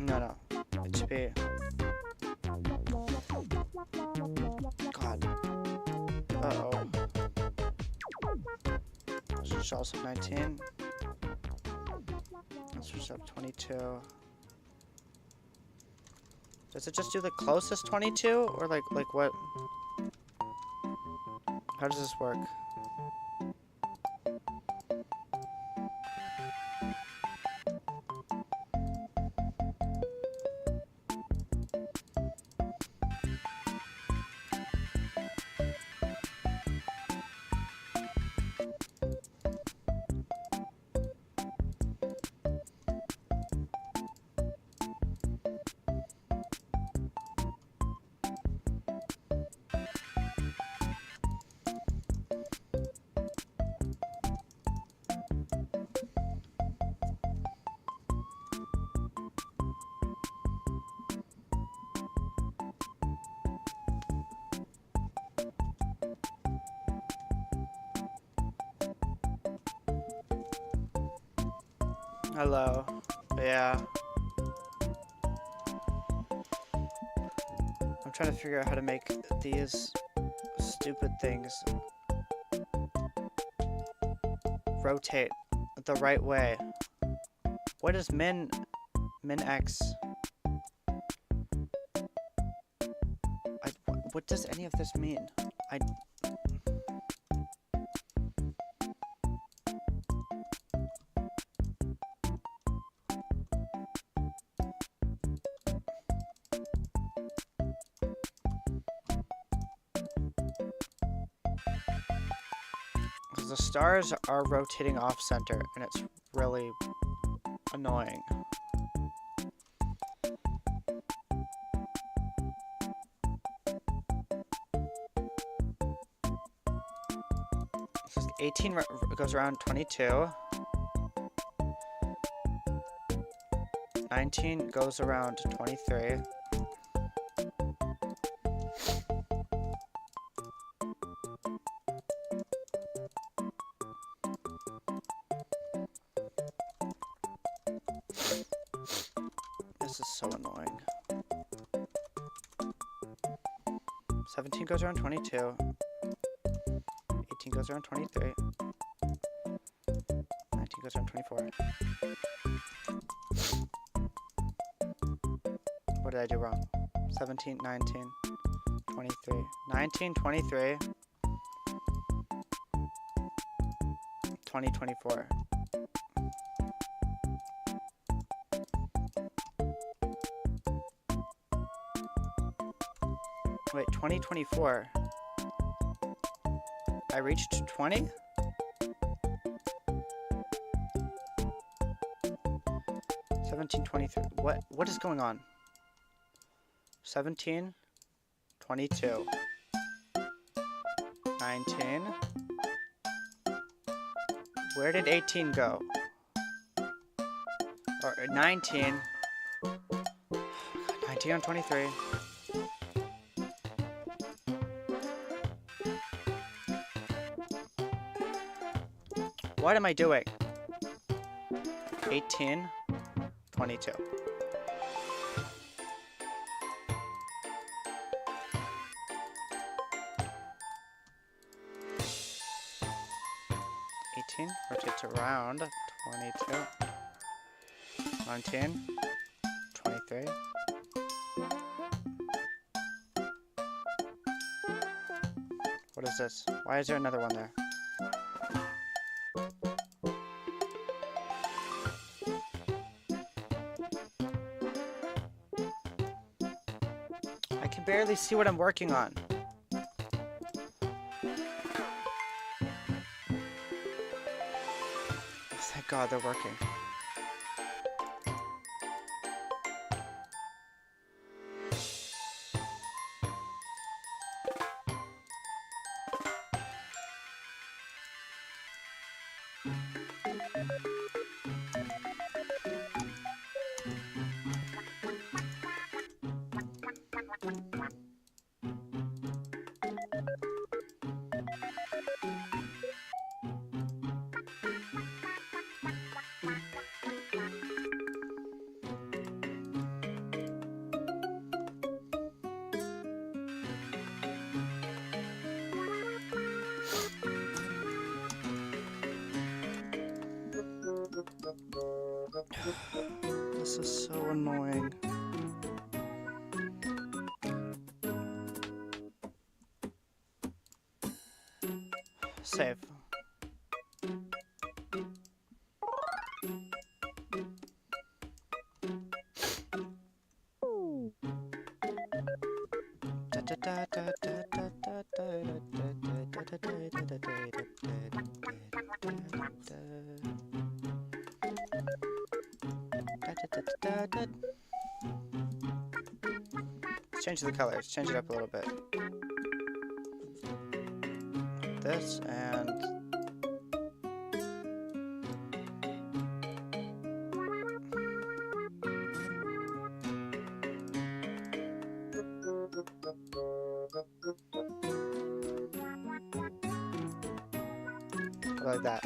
No. It should be. God. Uh-oh. Switch also 19. Switch up 22. Does it just do the closest 22? Or like what? How does this work? Hello. Yeah. I'm trying to figure out how to make these stupid things rotate the right way. What is min X? What does any of this mean? The stars are rotating off center, and it's really annoying. So 18 goes around 22. 19 goes around 23. This is so annoying. 17 goes around 22. 18 goes around 23. 19 goes around 24. What did I do wrong? 17, 19, 23. 19, 23. 20, 24. Wait, 2024. I reached 20? What is going on? 17, 22, 19. Where did 18 go? Or 19. 19 on 23. What am I doing? 18, 22. Rotates around 22. 19, 23. What is this? Why is there another one there? I can barely see what I'm working on. Thank God they're working. This is so annoying. Save. Let's change the colors, change it up a little bit. This and like that.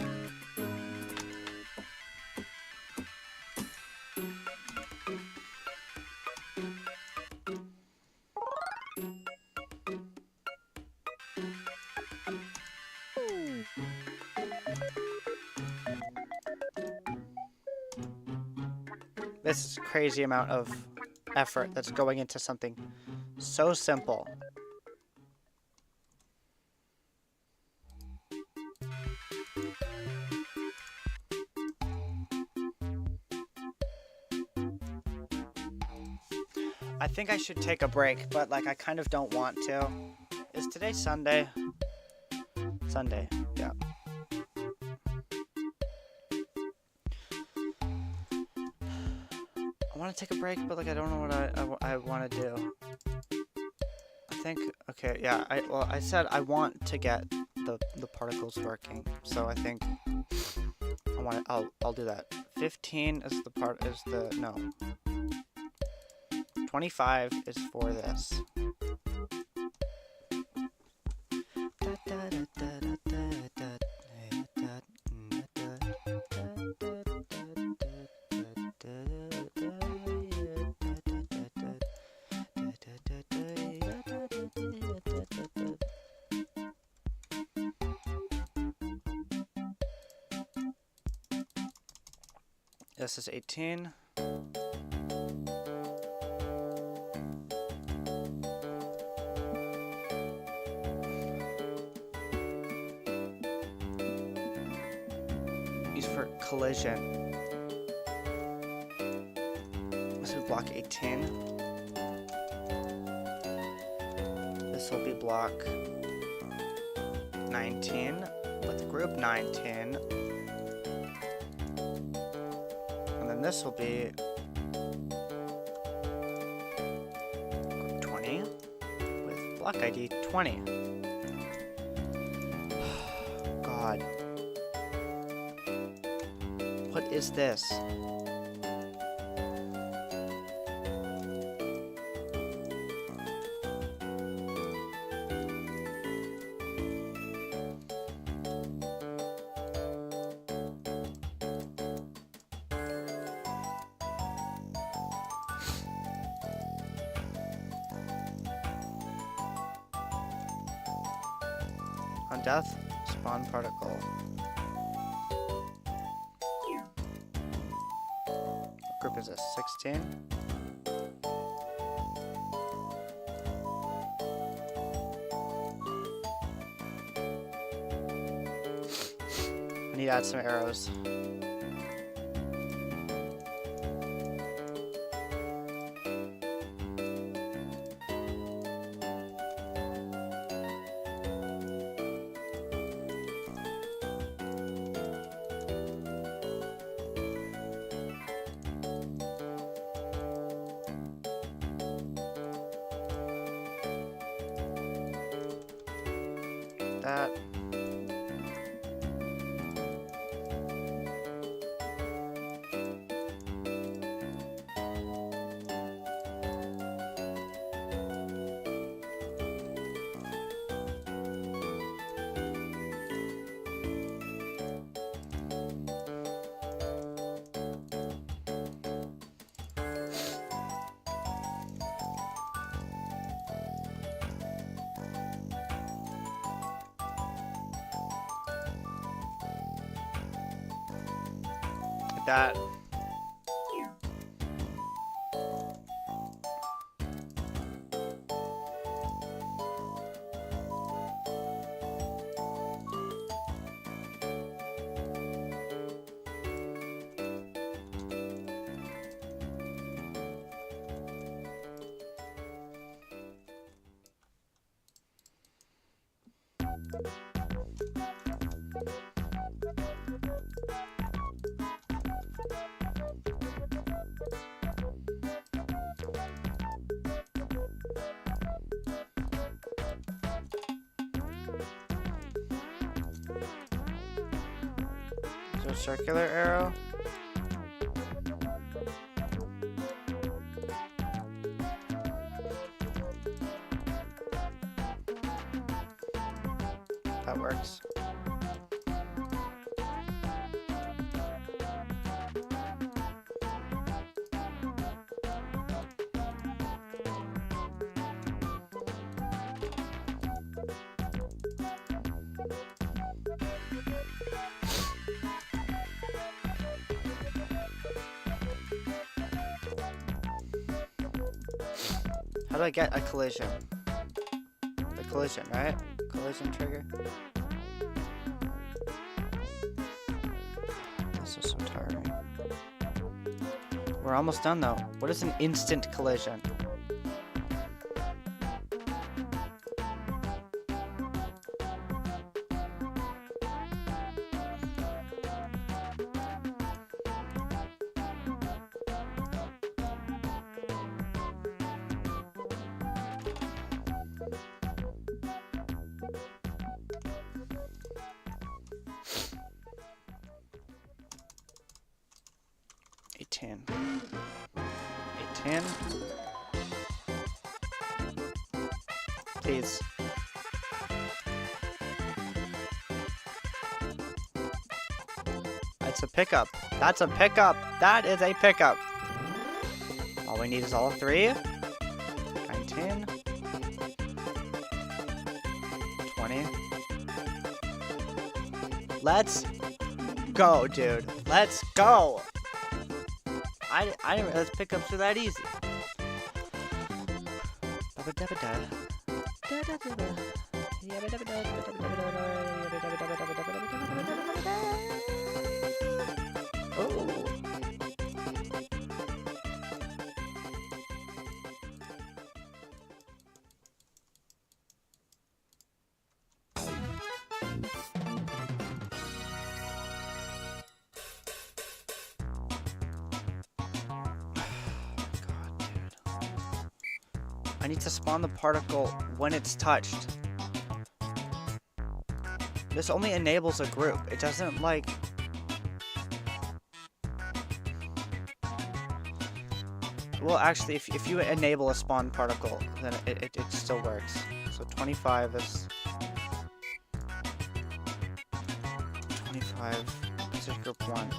This is a crazy amount of effort that's going into something so simple. I think I should take a break, but like I kind of don't want to. Is today Sunday? Sunday, yeah. I want to take a break, but like I don't know what I want to do. I think okay, yeah. I said I want to get the particles working, so I think I'll do that. 15 is no. 25 is for this. This is 18. Use for collision. This is block 18. This will be block 19 with group 19. This will be group 20 with block ID 20. God. What is this? On death, spawn particle. What group is this? 16? I need to add some arrows. that. That. So circular arrow. That works. How do I get a collision? The collision, right? Collision trigger. This is so tiring. We're almost done though. What is an instant collision? Please. That's a pickup. That's a pickup. That is a pickup. All we need is all three. 19. 20. Let's go, dude. Let's go. I didn't realize pickups are that easy. Oh. I need to spawn the particle when it's touched. This only enables a group. It doesn't like... Well, actually, if you enable a spawn particle, then it still works. So 25 is... 25 is group 1.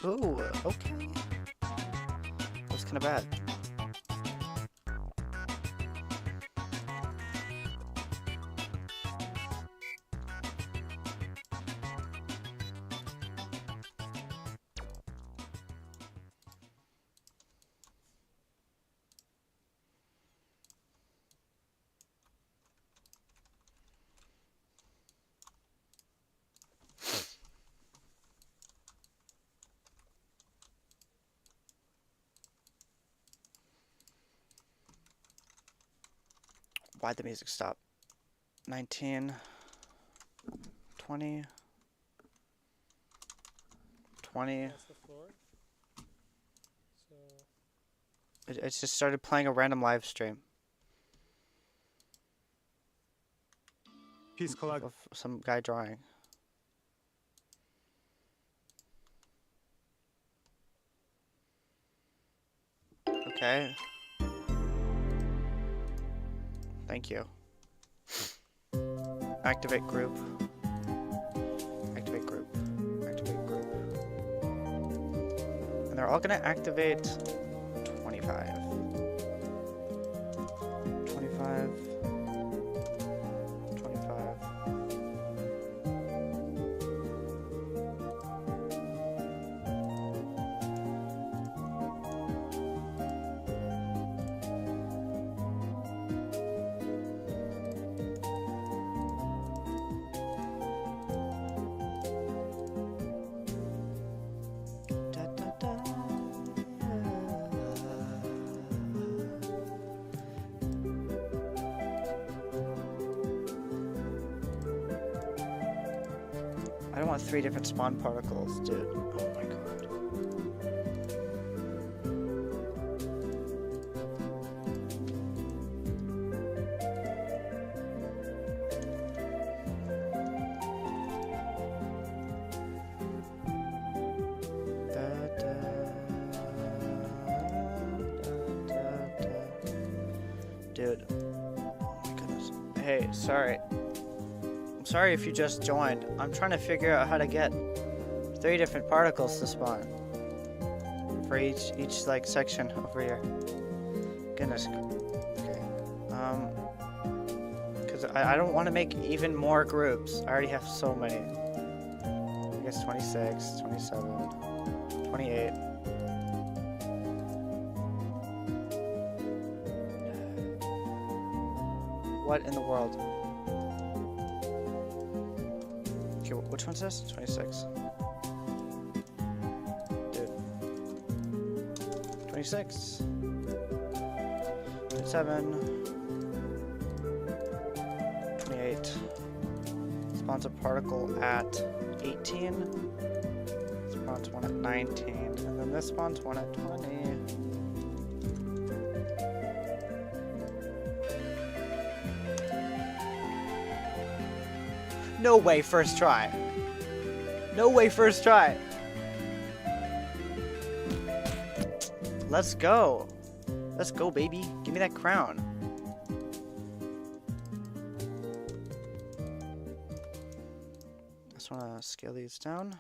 Ooh, okay. That was kind of bad. Why'd the music stop? 19. 20. 20. That's the floor. So It just started playing a random live stream piece collect. of some guy drawing. Okay. Thank you. Activate group. Activate group. Activate group. And they're all gonna activate 25. 25. 25. Da, da, da. I don't want 3 different spawn particles, dude. Oh my god. Da, da, da. Dude. Oh my goodness. Hey, sorry. I'm sorry if you just joined. I'm trying to figure out how to get 3 different particles to spawn. For each like section over here. Goodness. Okay. Because I don't want to make even more groups. I already have so many. I guess 26, 27, 28. What in the world? Okay, which one's this? 26. Dude. 26. 27. 28. Spawns a particle at 18. Spawns one at 19. And then this spawns one at 20. No way, first try. No way, first try. Let's go. Let's go, baby. Give me that crown. Just want to scale these down.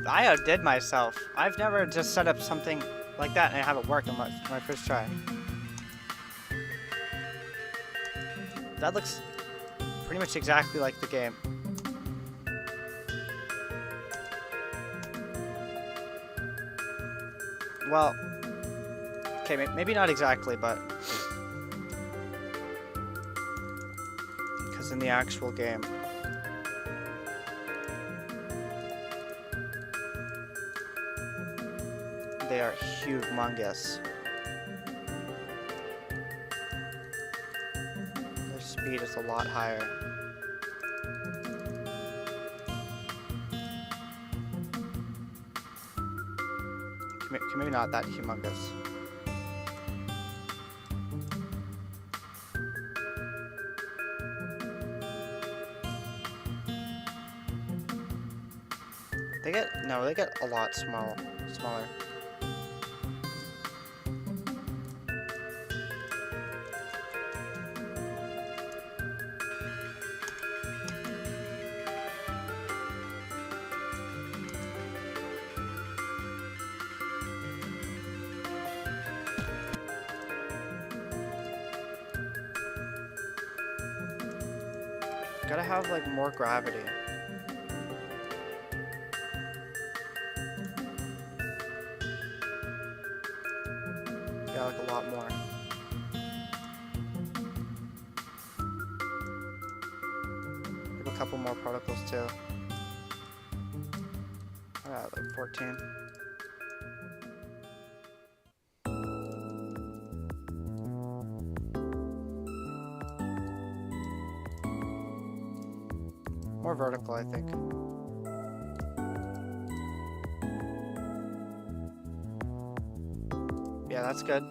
I outdid myself. I've never just set up something like that and have it work on my first try. That looks pretty much exactly like the game. Well, okay, maybe not exactly, but because in the actual game, they are humongous. Their speed is a lot higher. Maybe not that humongous. They get a lot smaller. Gotta have like more gravity. Yeah, like a lot more. couple more particles too. Like 14. More vertical, I think. Yeah, that's good.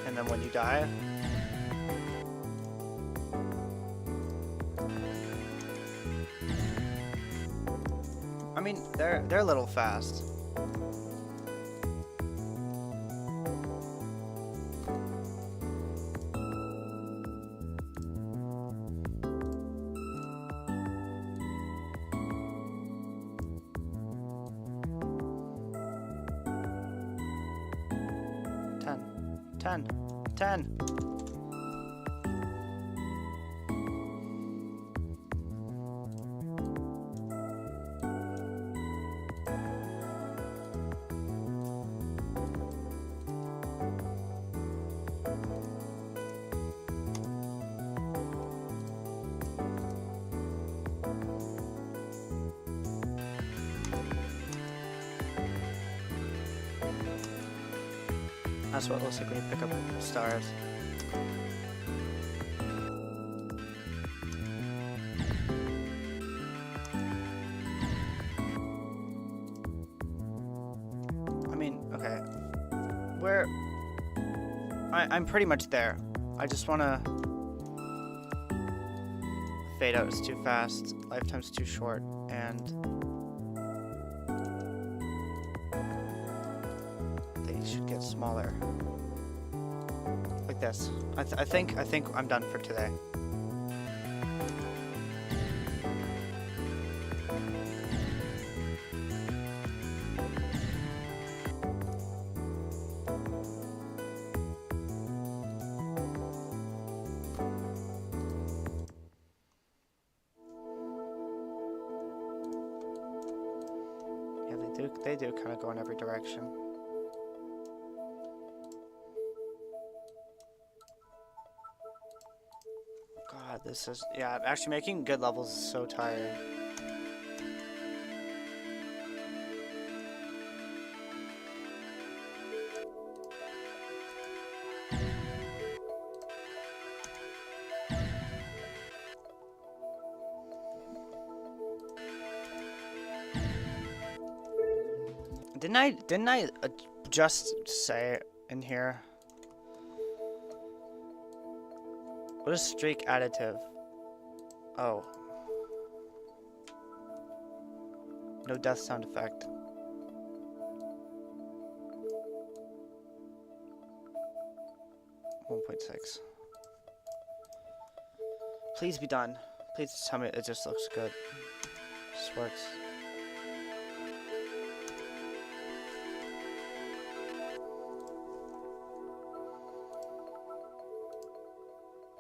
And then when you die, I mean, they're a little fast. Ten. That's what it looks like when you pick up stars. I mean, okay. I'm pretty much there. I just wanna... Fade out is too fast, lifetime's too short, and... should get smaller, like this. I think I'm done for today. Yeah, they do kind of go in every direction. God, this is... Yeah, actually making good levels is so tiring. Didn't I just say in here? What is streak additive? Oh. No death sound effect. .6. Please be done. Please tell me it just looks good. This works.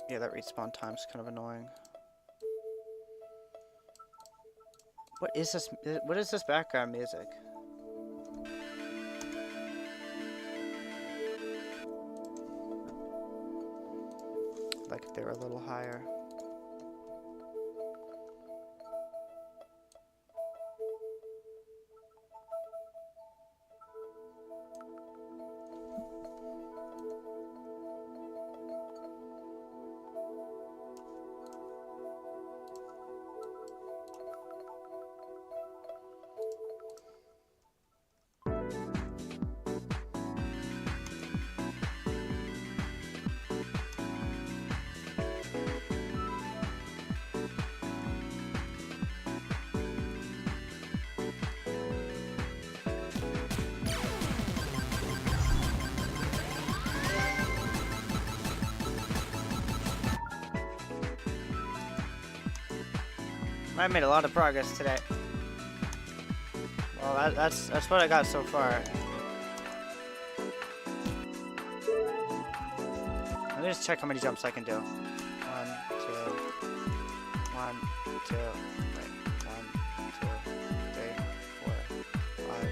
Yeah, that respawn time's kind of annoying. What is this? What is this background music? Like if they were a little higher. I made a lot of progress today. Well, that's what I got so far. Let me just check how many jumps I can do. 1, 2, 1, 2, wait, 1, 2, 3, 4, 5.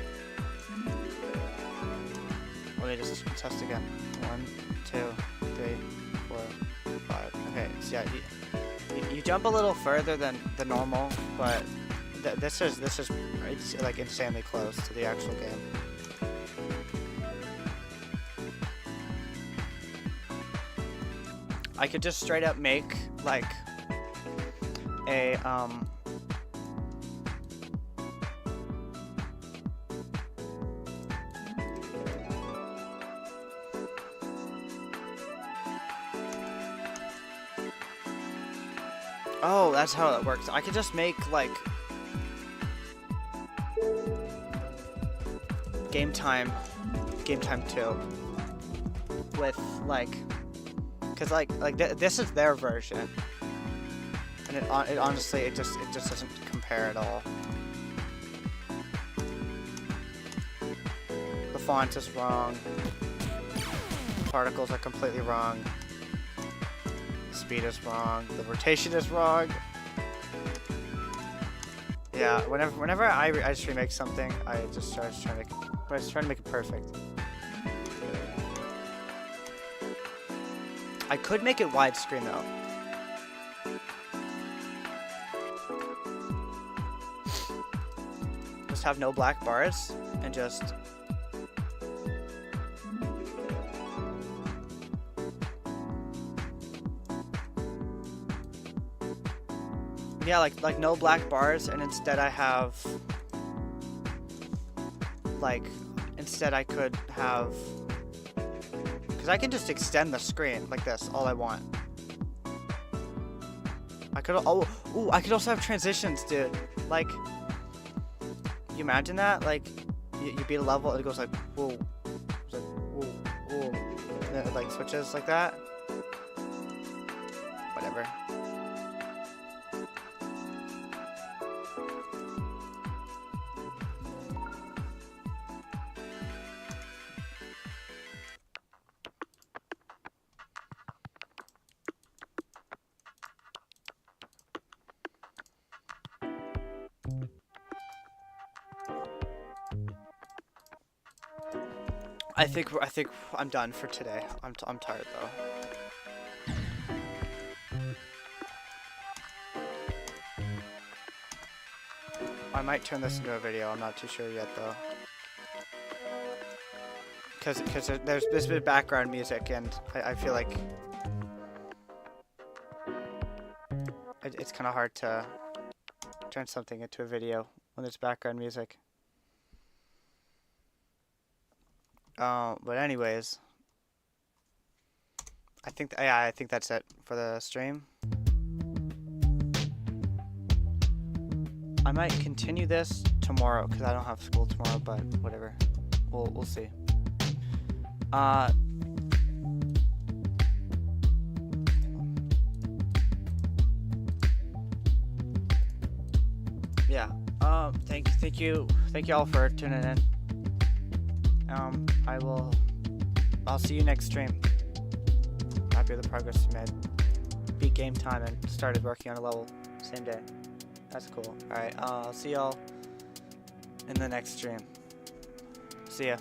Let me just test again. 1, 2, 3, 4, 5. Okay, so yeah, you jump a little further than the normal, but this is it's like insanely close to the actual game. I could just straight up make like a oh, that's how it works. I could just make like game time 2 with like, cause this is their version, and it honestly it just doesn't compare at all. The font is wrong. The particles are completely wrong. The speed is wrong. The rotation is wrong. Yeah, whenever I just remake something, I just try to make it perfect. I could make it widescreen though. Just have no black bars and just yeah, like no black bars, and instead I have instead I could have, because I can just extend the screen like this all I want. I could I could also have transitions, dude. Like, you imagine that? Like, you beat a level and it goes like whoa, it's like whoa, whoa, and then it like switches like that. Whatever. I think I'm done for today. I'm tired though. I might turn this into a video. I'm not too sure yet though. Cause there's been background music, and I feel like it's kind of hard to turn something into a video when there's background music. But anyways, I think that's it for the stream. I might continue this tomorrow because I don't have school tomorrow, but whatever. We'll see. Yeah. Thank you all for tuning in. I'll see you next stream. Happy with the progress you made. Beat game time and started working on a level same day. That's cool. Alright, I'll see y'all in the next stream. See ya.